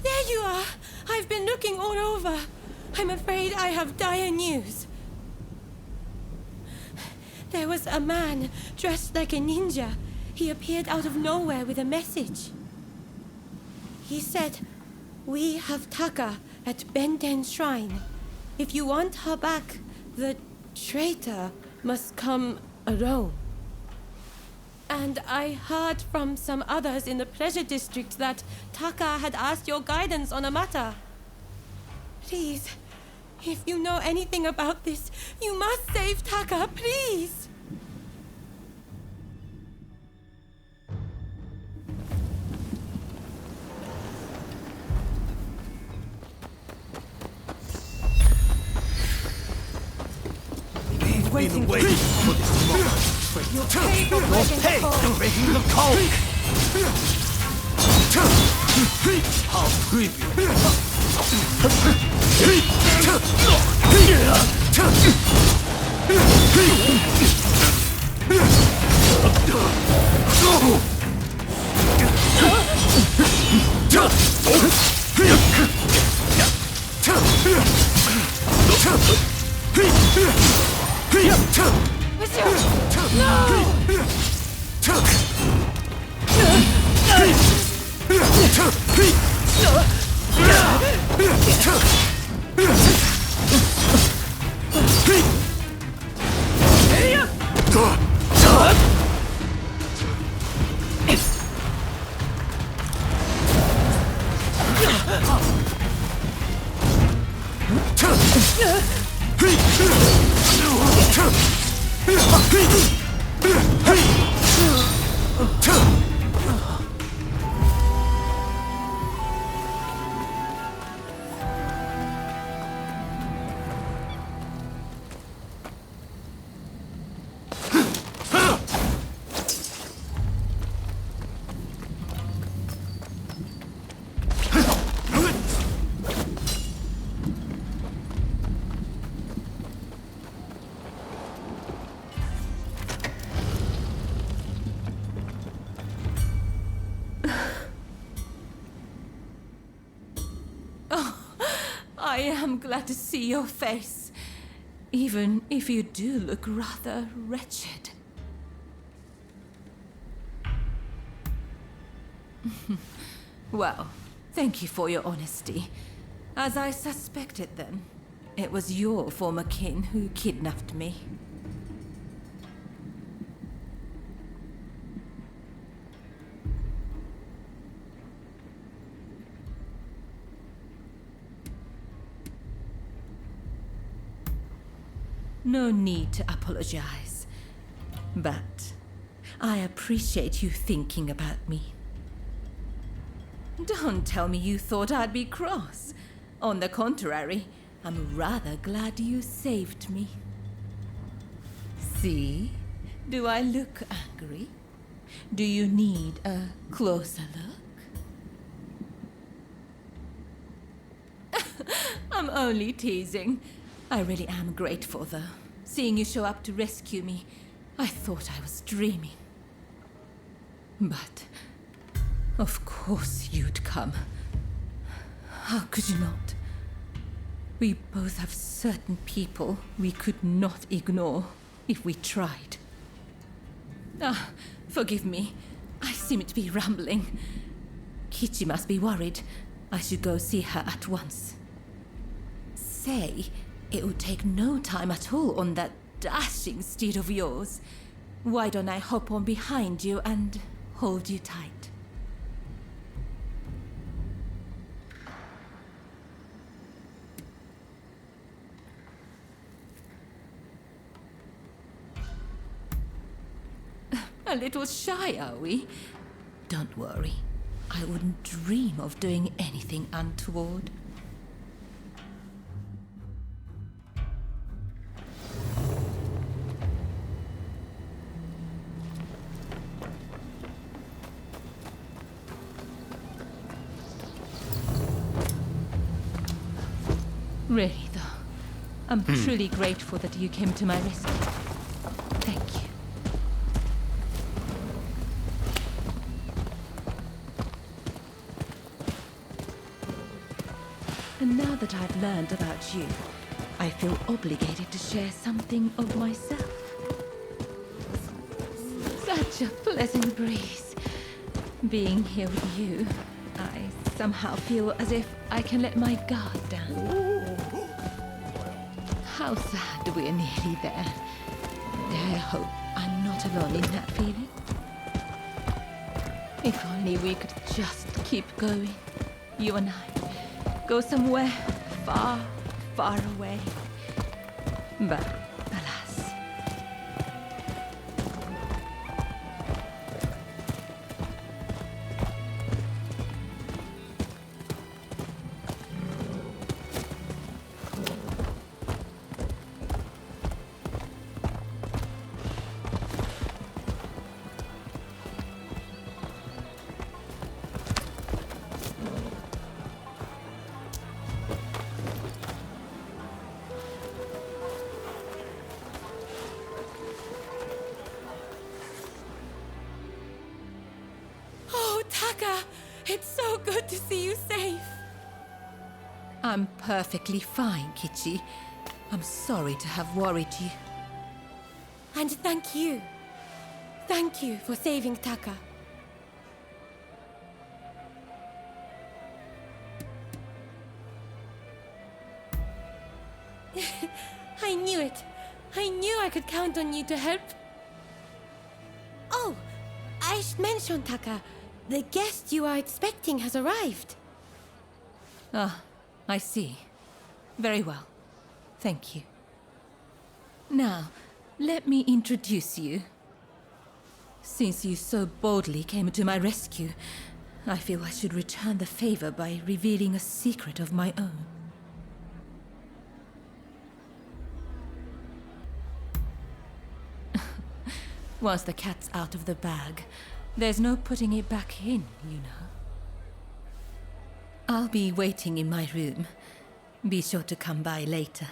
There you are! I've been looking all over. I'm afraid I have dire news. There was a man dressed like a ninja. He appeared out of nowhere with a message. He said, "We have Taka at Benten Shrine. If you want her back, the traitor must come alone." And I heard from some others in the pleasure district that Taka had asked your guidance on a matter. Please, if you know anything about this, you must save Taka, please! We've been waiting for this moment. You'll pay for breaking the code! How creepy! I am glad to see your face, even if you do look rather wretched. Well, thank you for your honesty. As I suspected then, it was your former kin who kidnapped me. No need to apologize. But I appreciate you thinking about me. Don't tell me you thought I'd be cross. On the contrary, I'm rather glad you saved me. See? Do I look angry? Do you need a closer look? I'm only teasing. I really am grateful, though. Seeing you show up to rescue me, I thought I was dreaming. But, of course you'd come. How could you not? We both have certain people we could not ignore if we tried. Ah, forgive me. I seem to be rambling. Kichi must be worried. I should go see her at once. Say, it would take no time at all on that dashing steed of yours. Why don't I hop on behind you and hold you tight? A little shy, are we? Don't worry. I wouldn't dream of doing anything untoward. Really, though, I'm truly grateful that you came to my rescue. Thank you. And now that I've learned about you, I feel obligated to share something of myself. Such a pleasant breeze. Being here with you, I somehow feel as if I can let my guard down. How sad we're nearly there. I hope I'm not alone in that feeling. If only we could just keep going, you and I. Go somewhere far, far away. But alas. It's so good to see you safe. I'm perfectly fine, Kichi. I'm sorry to have worried you. And thank you. Thank you for saving Taka. I knew it. I knew I could count on you to help. Oh, I should mention, Taka. The guest you are expecting has arrived. Ah, I see. Very well. Thank you. Now, let me introduce you. Since you so boldly came to my rescue, I feel I should return the favor by revealing a secret of my own. Once the cat's out of the bag, there's no putting it back in, you know. I'll be waiting in my room. Be sure to come by later.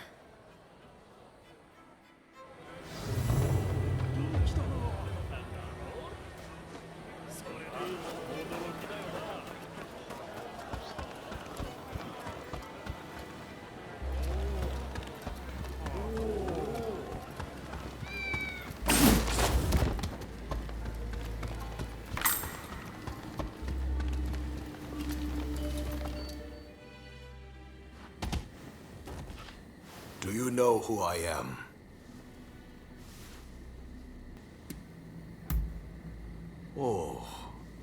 Do you know who I am? Oh,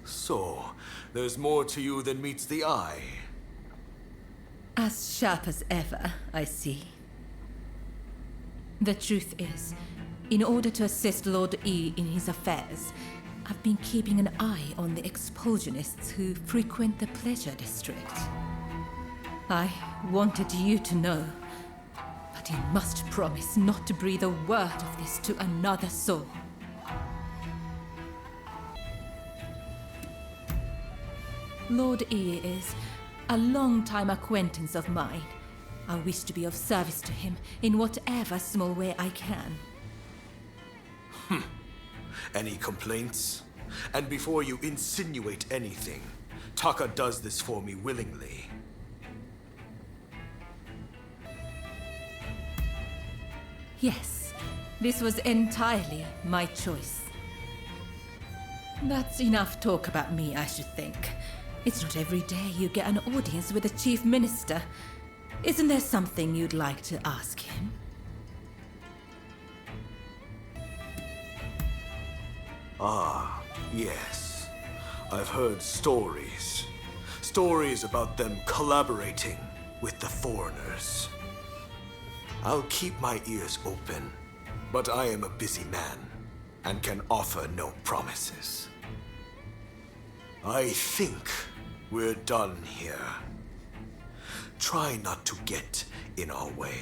so there's more to you than meets the eye. As sharp as ever, I see. The truth is, in order to assist Lord E in his affairs, I've been keeping an eye on the expulsionists who frequent the Pleasure District. I wanted you to know, but you must promise not to breathe a word of this to another soul. Lord E is a long-time acquaintance of mine. I wish to be of service to him in whatever small way I can. Any complaints? And before you insinuate anything, Taka does this for me willingly. Yes, this was entirely my choice. That's enough talk about me, I should think. It's not every day you get an audience with the Chief Minister. Isn't there something you'd like to ask him? Ah, yes. I've heard stories. Stories about them collaborating with the foreigners. I'll keep my ears open, but I am a busy man and can offer no promises. I think we're done here. Try not to get in our way.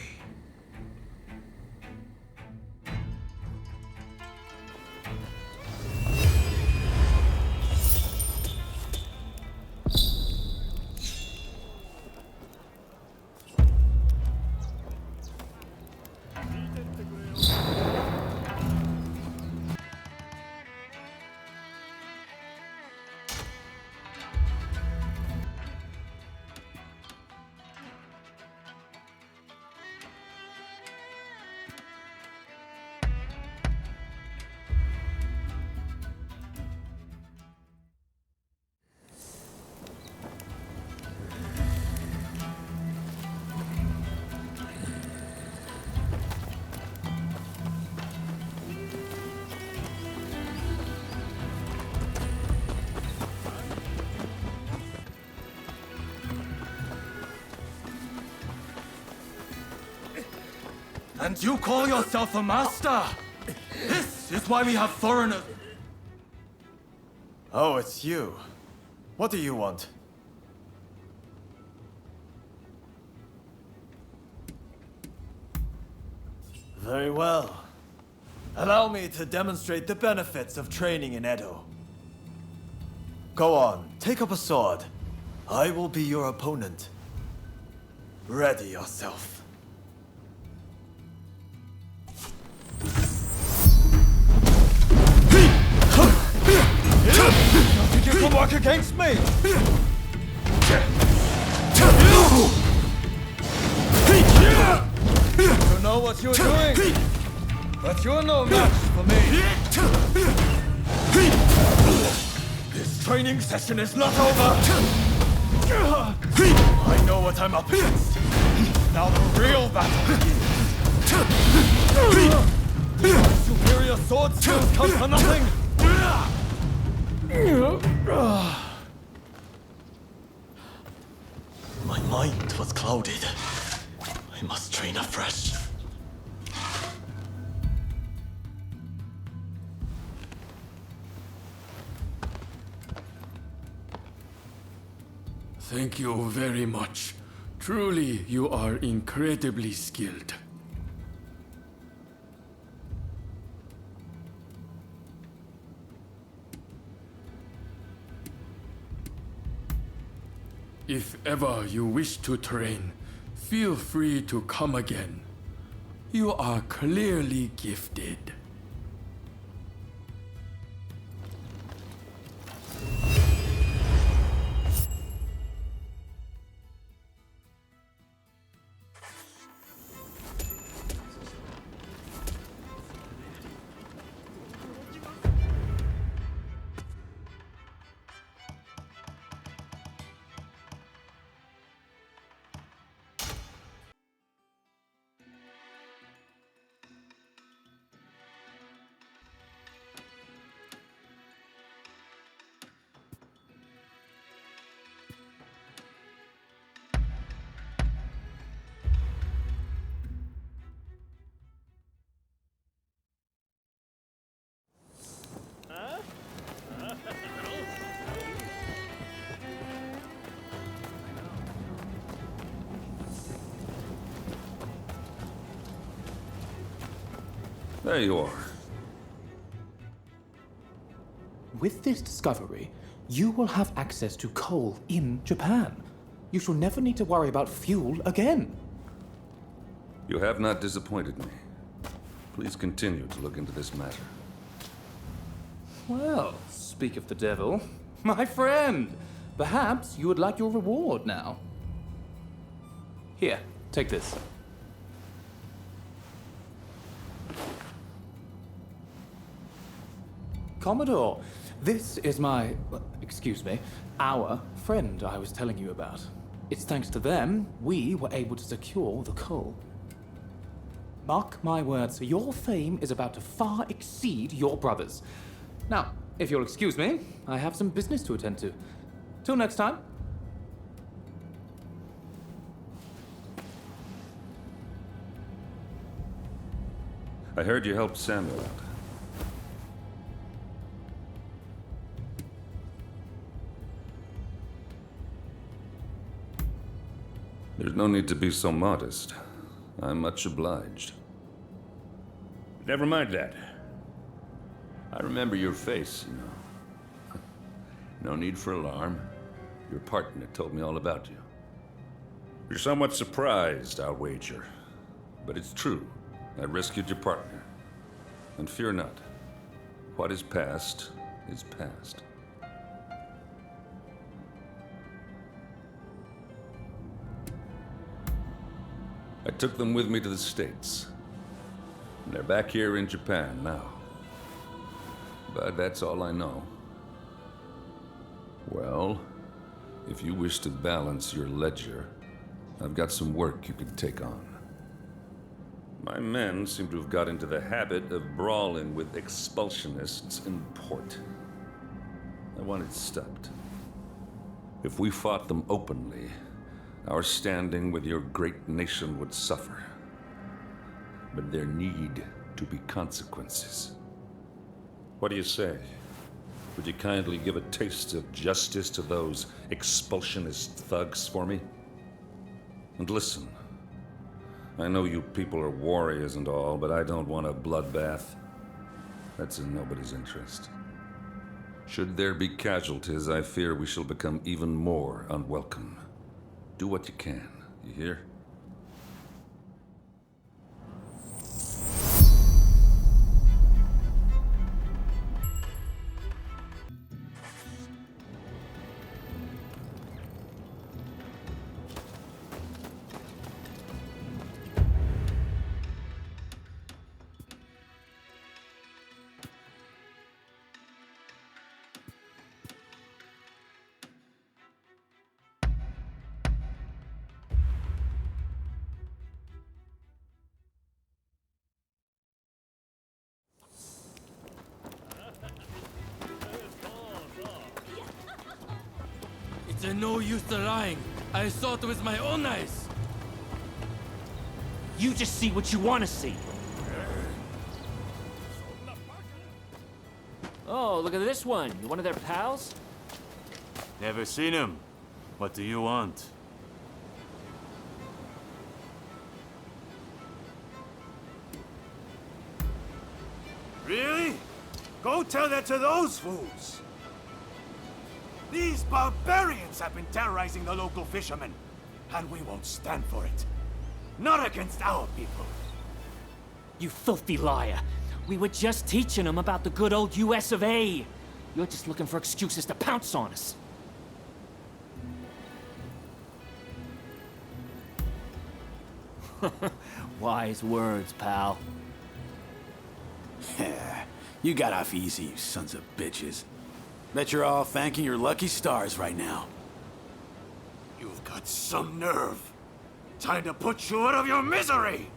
And you call yourself a master? This is why we have foreigners. Oh, it's you. What do you want? Very well. Allow me to demonstrate the benefits of training in Edo. Go on, take up a sword. I will be your opponent. Ready yourself. Nothing you can work against me! You know what you're doing, but you're no match for me. This training session is not over. I know what I'm up against. Now the real battle begins. My superior sword skills come for nothing. My mind was clouded. I must train afresh. Thank you very much. Truly, you are incredibly skilled. If ever you wish to train, feel free to come again. You are clearly gifted. There you are. With this discovery, you will have access to coal in Japan. You shall never need to worry about fuel again. You have not disappointed me. Please continue to look into this matter. Well, speak of the devil. My friend, perhaps you would like your reward now. Here, take this. Commodore, this is our friend I was telling you about. It's thanks to them we were able to secure the coal. Mark my words, your fame is about to far exceed your brother's. Now, if you'll excuse me, I have some business to attend to. Till next time. I heard you helped Samuel out. There's no need to be so modest. I'm much obliged. Never mind that. I remember your face, you know. No need for alarm. Your partner told me all about you. You're somewhat surprised, I'll wager. But it's true. I rescued your partner. And fear not. What is past is past. I took them with me to the States. And they're back here in Japan now. But that's all I know. Well, if you wish to balance your ledger, I've got some work you can take on. My men seem to have got into the habit of brawling with expulsionists in port. I want it stopped. If we fought them openly, our standing with your great nation would suffer. But there need to be consequences. What do you say? Would you kindly give a taste of justice to those expulsionist thugs for me? And listen, I know you people are warriors and all, but I don't want a bloodbath. That's in nobody's interest. Should there be casualties, I fear we shall become even more unwelcome. Do what you can, you hear? It's no use to lying. I saw it with my own eyes. You just see what you want to see. Oh, look at this one. You one of their pals? Never seen him. What do you want? Really? Go tell that to those fools! These barbarians have been terrorizing the local fishermen, and we won't stand for it. Not against our people. You filthy liar! We were just teaching them about the good old US of A. You're just looking for excuses to pounce on us. Wise words, pal. You got off easy, you sons of bitches. Bet you're all thanking your lucky stars right now. You've got some nerve. Time to put you out of your misery!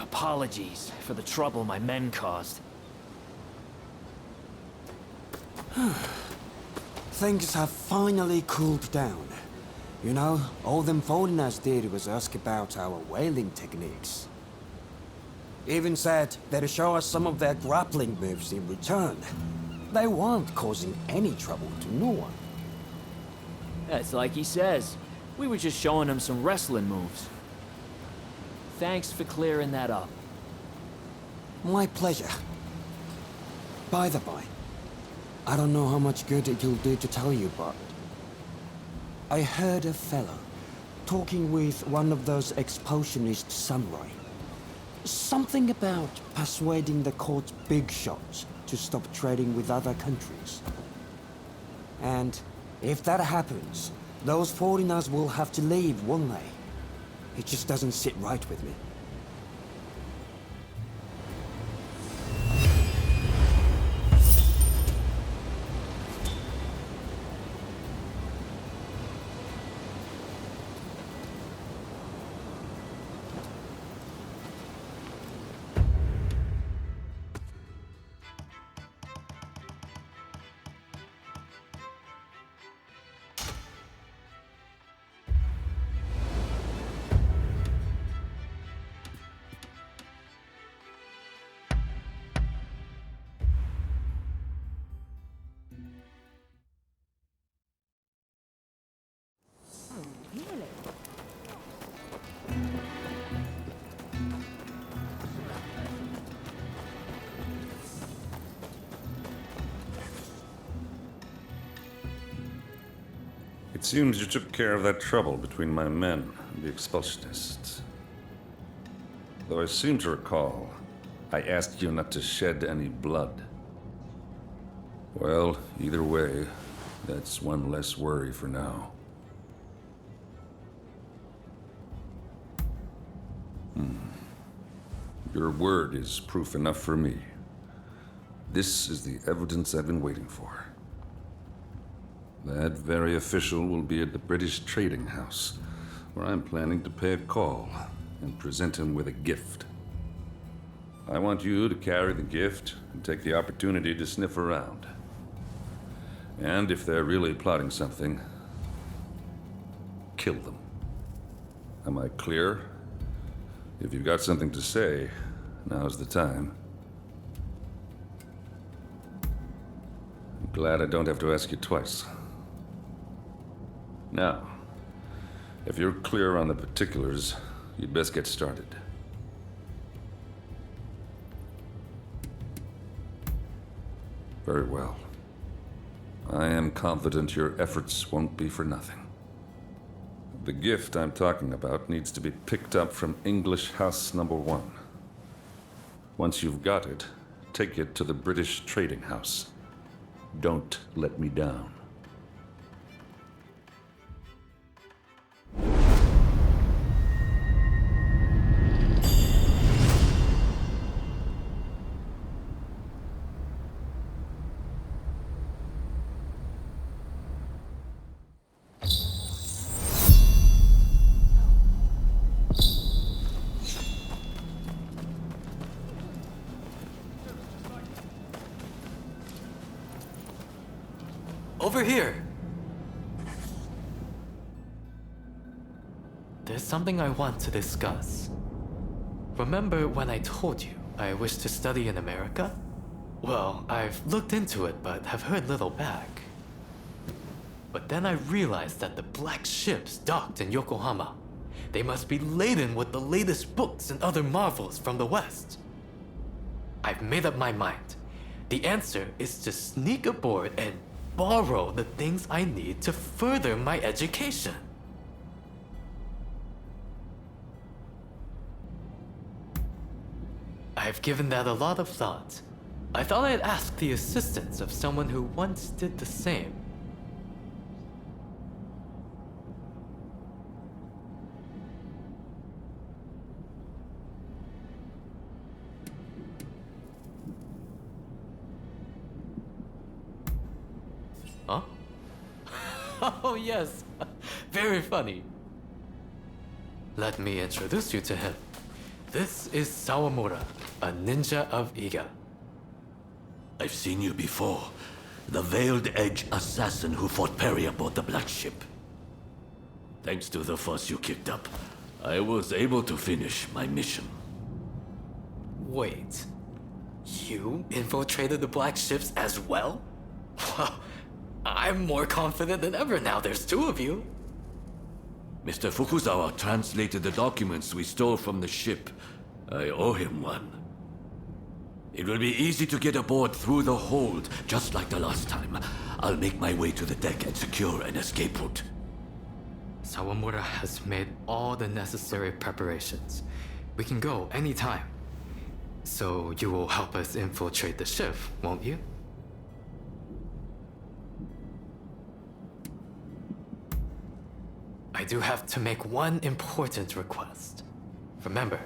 Apologies for the trouble my men caused. Things have finally cooled down. You know, all them foreigners did was ask about our whaling techniques. Even said they'd show us some of their grappling moves in return. They weren't causing any trouble to no one. That's like he says. We were just showing him some wrestling moves. Thanks for clearing that up. My pleasure. By the by, I don't know how much good it'll do to tell you, but I heard a fellow talking with one of those expulsionist samurai. Something about persuading the court's big shots to stop trading with other countries. And if that happens, those foreigners will have to leave, won't they? It just doesn't sit right with me. It seems you took care of that trouble between my men and the expulsionists. Though I seem to recall, I asked you not to shed any blood. Well, either way, that's one less worry for now. Your word is proof enough for me. This is the evidence I've been waiting for. That very official will be at the British Trading House, where I'm planning to pay a call and present him with a gift. I want you to carry the gift and take the opportunity to sniff around. And if they're really plotting something, kill them. Am I clear? If you've got something to say, now's the time. I'm glad I don't have to ask you twice. Now, if you're clear on the particulars, you'd best get started. Very well. I am confident your efforts won't be for nothing. The gift I'm talking about needs to be picked up from English House Number 1. Once you've got it, take it to the British Trading House. Don't let me down. over here. There's something I want to discuss. Remember when I told you I wish to study in America? Well, I've looked into it, but have heard little back. But then I realized that the black ships docked in Yokohama. They must be laden with the latest books and other marvels from the West. I've made up my mind. The answer is to sneak aboard and borrow the things I need to further my education. I've given that a lot of thought. I thought I'd ask the assistance of someone who once did the same. Huh? Oh yes, very funny. Let me introduce you to him. This is Sawamura, a ninja of Iga. I've seen you before. The Veiled Edge assassin who fought Perry aboard the Black Ship. Thanks to the fuss you kicked up, I was able to finish my mission. Wait, you infiltrated the Black Ships as well? Well, I'm more confident than ever now there's two of you. Mr. Fukuzawa translated the documents we stole from the ship. I owe him one. It will be easy to get aboard through the hold, just like the last time. I'll make my way to the deck and secure an escape route. Sawamura has made all the necessary preparations. We can go anytime. So you will help us infiltrate the ship, won't you? I do have to make one important request. Remember,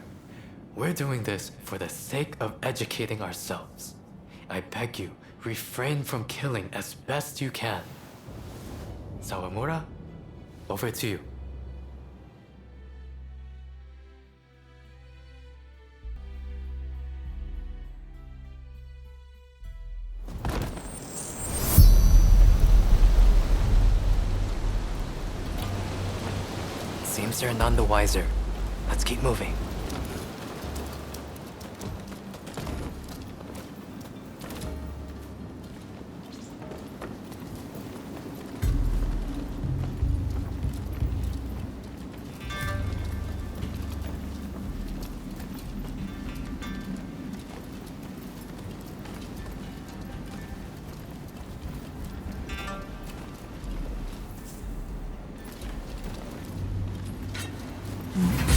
we're doing this for the sake of educating ourselves. I beg you, refrain from killing as best you can. Sawamura, over to you. Seems they're none the wiser. Let's keep moving.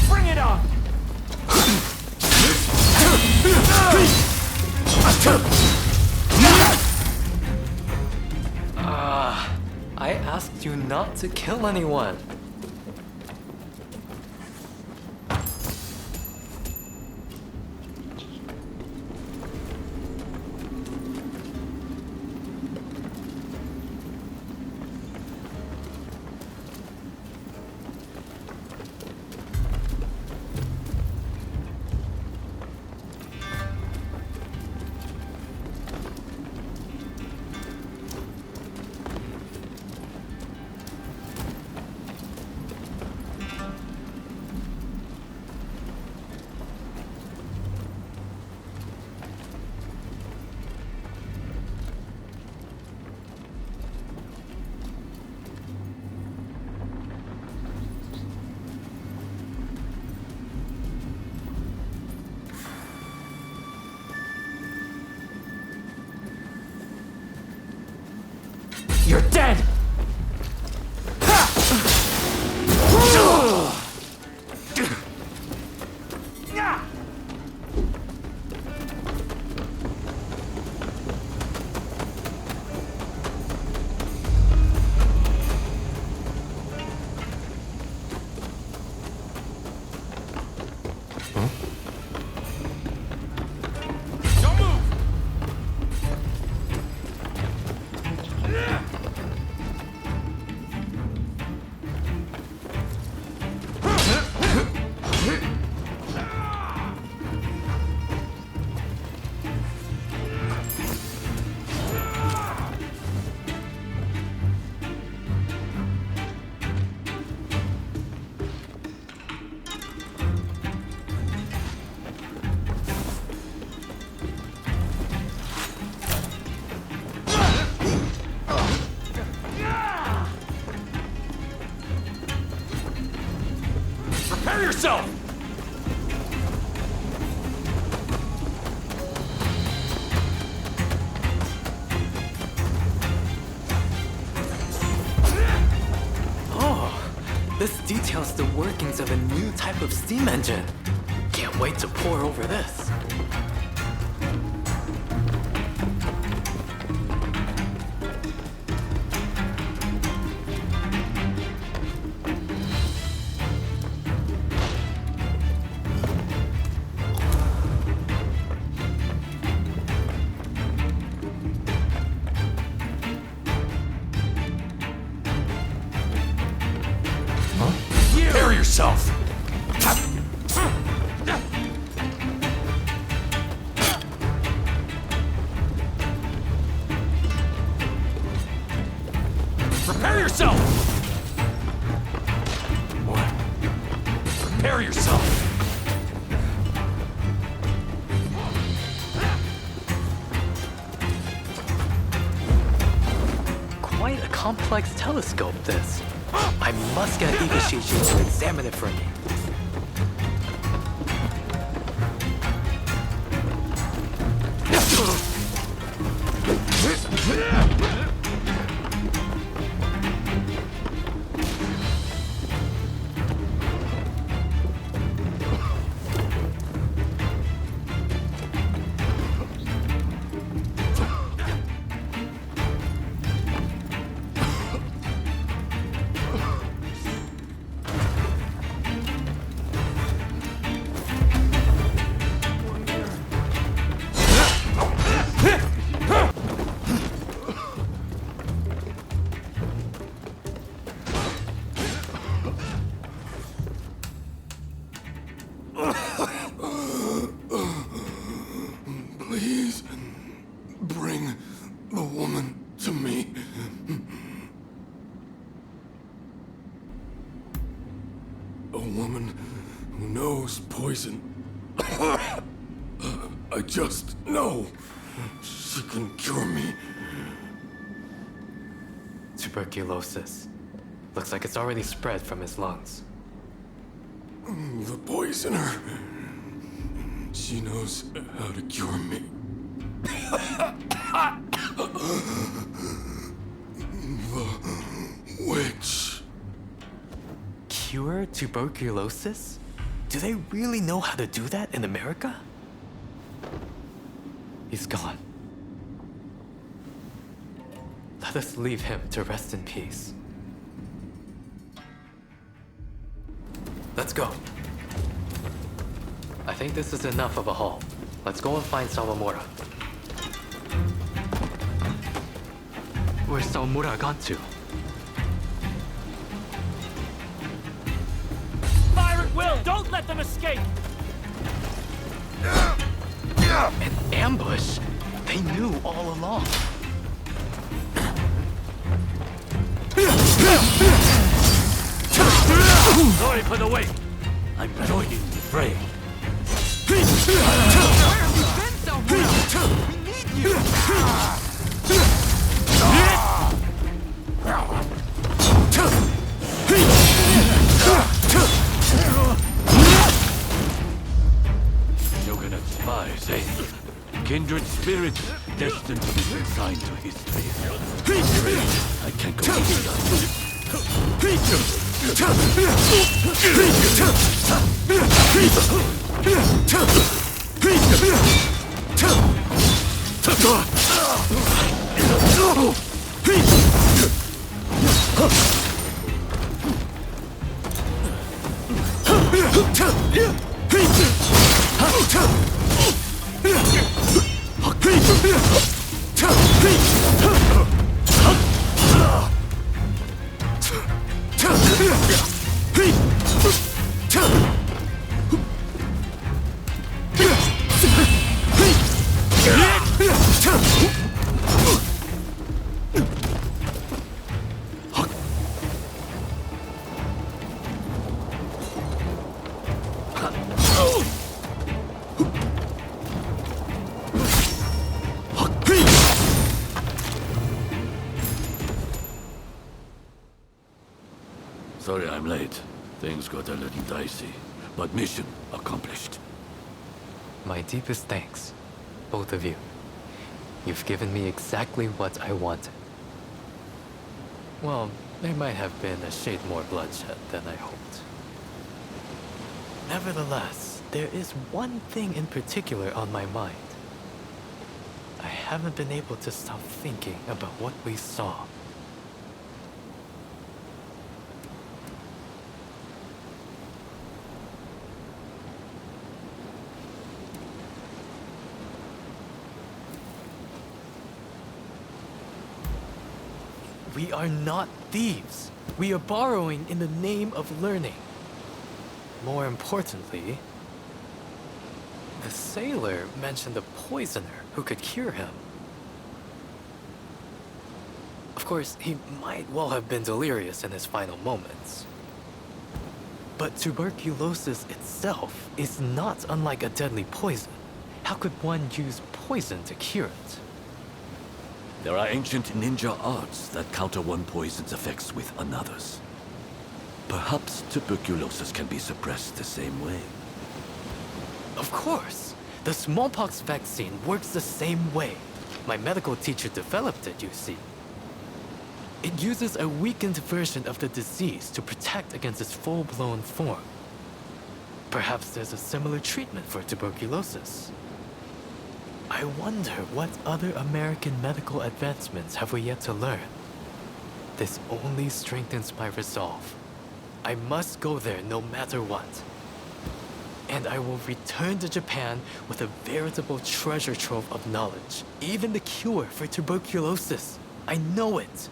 Bring it on! I asked you not to kill anyone. You're dead! Don't move! This details the workings of a new type of steam engine. Can't wait to pore over this. Prepare yourself! Prepare yourself! What? Prepare yourself! Quite a complex telescope, this. I must get Igashishi to examine it for me. Please, bring the woman to me. A woman who knows poison. I just know she can cure me. Tuberculosis. Looks like it's already spread from his lungs. The poisoner. She knows how to cure me. The witch. Cure tuberculosis? Do they really know how to do that in America? He's gone. Let us leave him to rest in peace. Let's go. I think this is enough of a haul. Let's go and find Sawamura. Where's Sawamura gone to? Fire at will! Don't let them escape! An ambush? They knew all along. Sorry for the wait. I'm joining the fray. Where have you been so long? We need you! Shogunate spies, eh? Kindred spirits destined to be consigned to history. I can't go Sorry I'm late. Things got a little dicey. But mission accomplished. My deepest thanks, both of you. You've given me exactly what I wanted. Well, There might have been a shade more bloodshed than I hoped. Nevertheless, there is one thing in particular on my mind. I haven't been able to stop thinking about what we saw. We are not thieves. We are borrowing in the name of learning. More importantly, the sailor mentioned a poisoner who could cure him. Of course, he might well have been delirious in his final moments. But tuberculosis itself is not unlike a deadly poison. How could one use poison to cure it? There are ancient ninja arts that counter one poison's effects with another's. Perhaps tuberculosis can be suppressed the same way. Of course! The smallpox vaccine works the same way. My medical teacher developed it, you see. It uses a weakened version of the disease to protect against its full-blown form. Perhaps there's a similar treatment for tuberculosis. I wonder what other American medical advancements have we yet to learn. This only strengthens my resolve. I must go there no matter what. And I will return to Japan with a veritable treasure trove of knowledge. Even the cure for tuberculosis. I know it.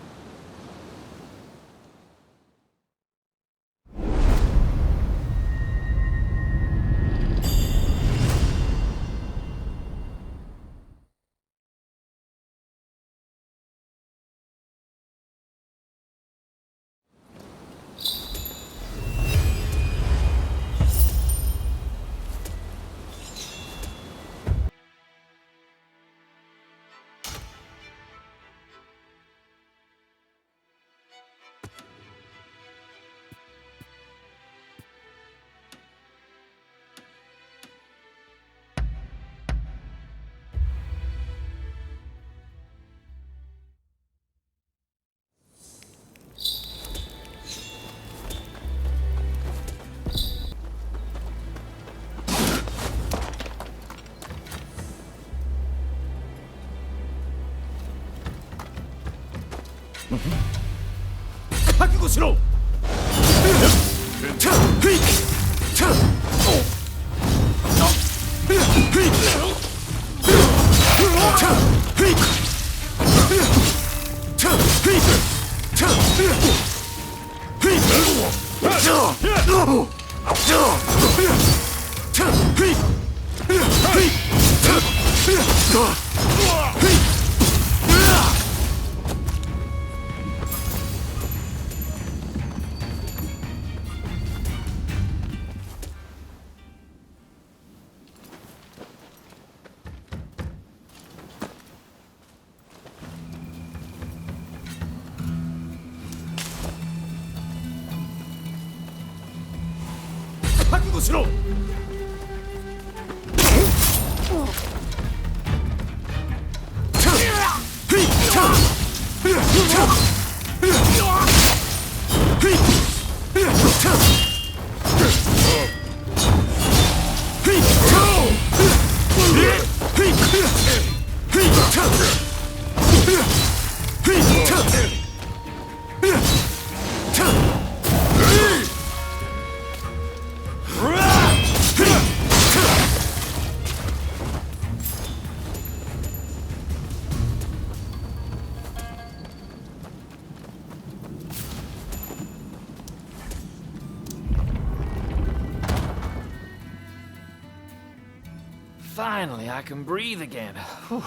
Finally, I can breathe again. Whew,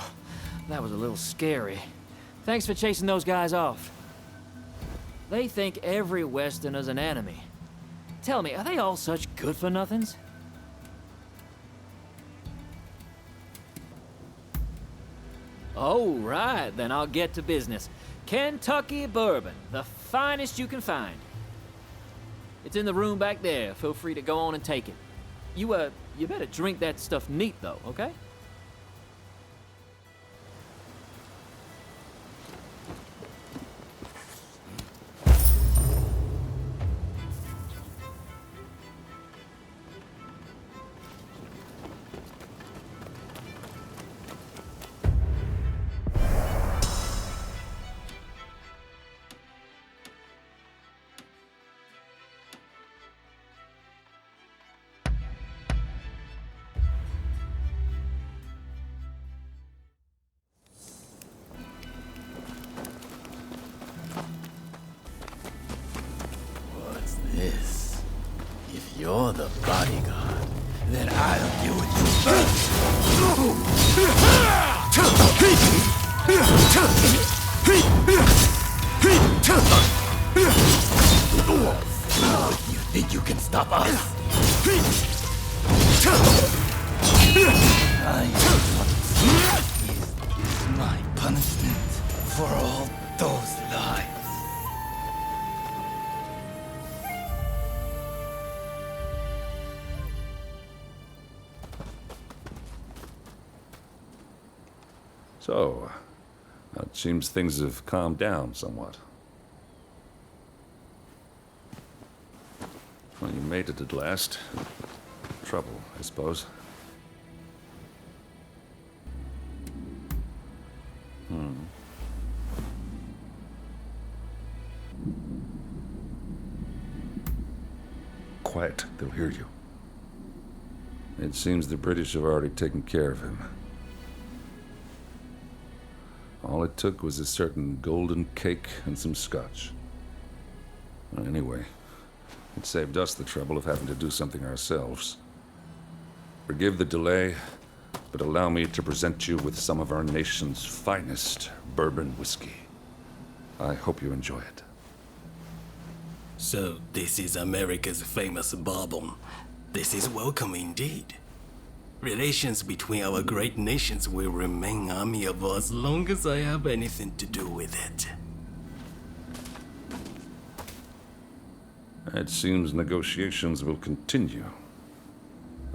that was a little scary. Thanks for chasing those guys off. They think every Westerner's an enemy. Tell me, are they all such good-for-nothings? Oh, right, then I'll get to business. Kentucky bourbon, the finest you can find. It's in the room back there. Feel free to go on and take it. You better drink that stuff neat, though, okay? bodyguard. Then I'll deal with you first. You think you can stop us? Is my punishment for all those lies. So, it seems things have calmed down somewhat. Well, you made it at last. Trouble, I suppose. Quiet, they'll hear you. It seems the British have already taken care of him. All it took was a certain golden cake and some scotch. Anyway, it saved us the trouble of having to do something ourselves. Forgive the delay, but allow me to present you with some of our nation's finest bourbon whiskey. I hope you enjoy it. So, this is America's famous bourbon. This is welcome indeed. Relations between our great nations will remain amiable as long as I have anything to do with it. It seems negotiations will continue.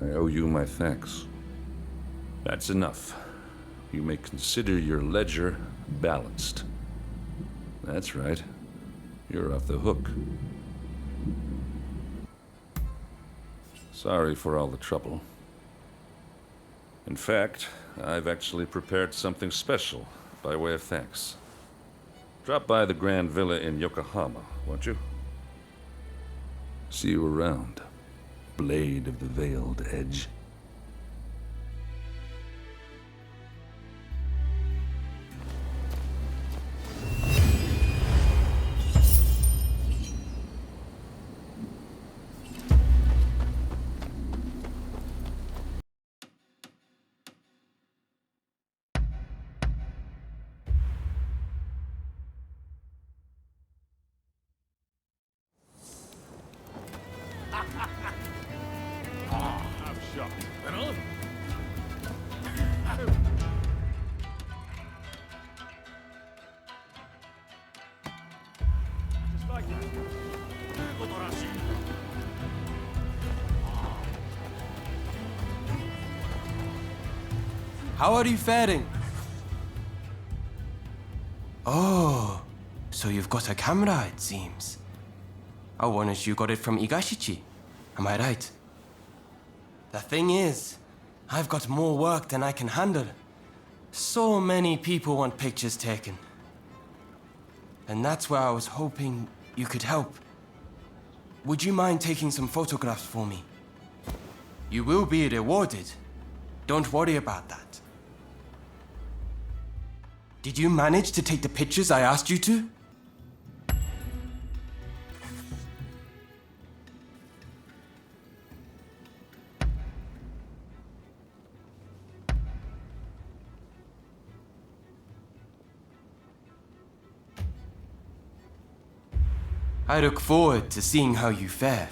I owe you my thanks. That's enough. You may consider your ledger balanced. That's right. You're off the hook. Sorry for all the trouble. In fact, I've actually prepared something special by way of thanks. Drop by the Grand Villa in Yokohama, won't you? See you around, Blade of the Veiled Edge. How are you faring? Oh, so you've got a camera, it seems. I wanted you got it from Igashichi. Am I right? The thing is, I've got more work than I can handle. So many people want pictures taken. And that's where I was hoping you could help. Would you mind taking some photographs for me? You will be rewarded. Don't worry about that. Did you manage to take the pictures I asked you to? I look forward to seeing how you fare.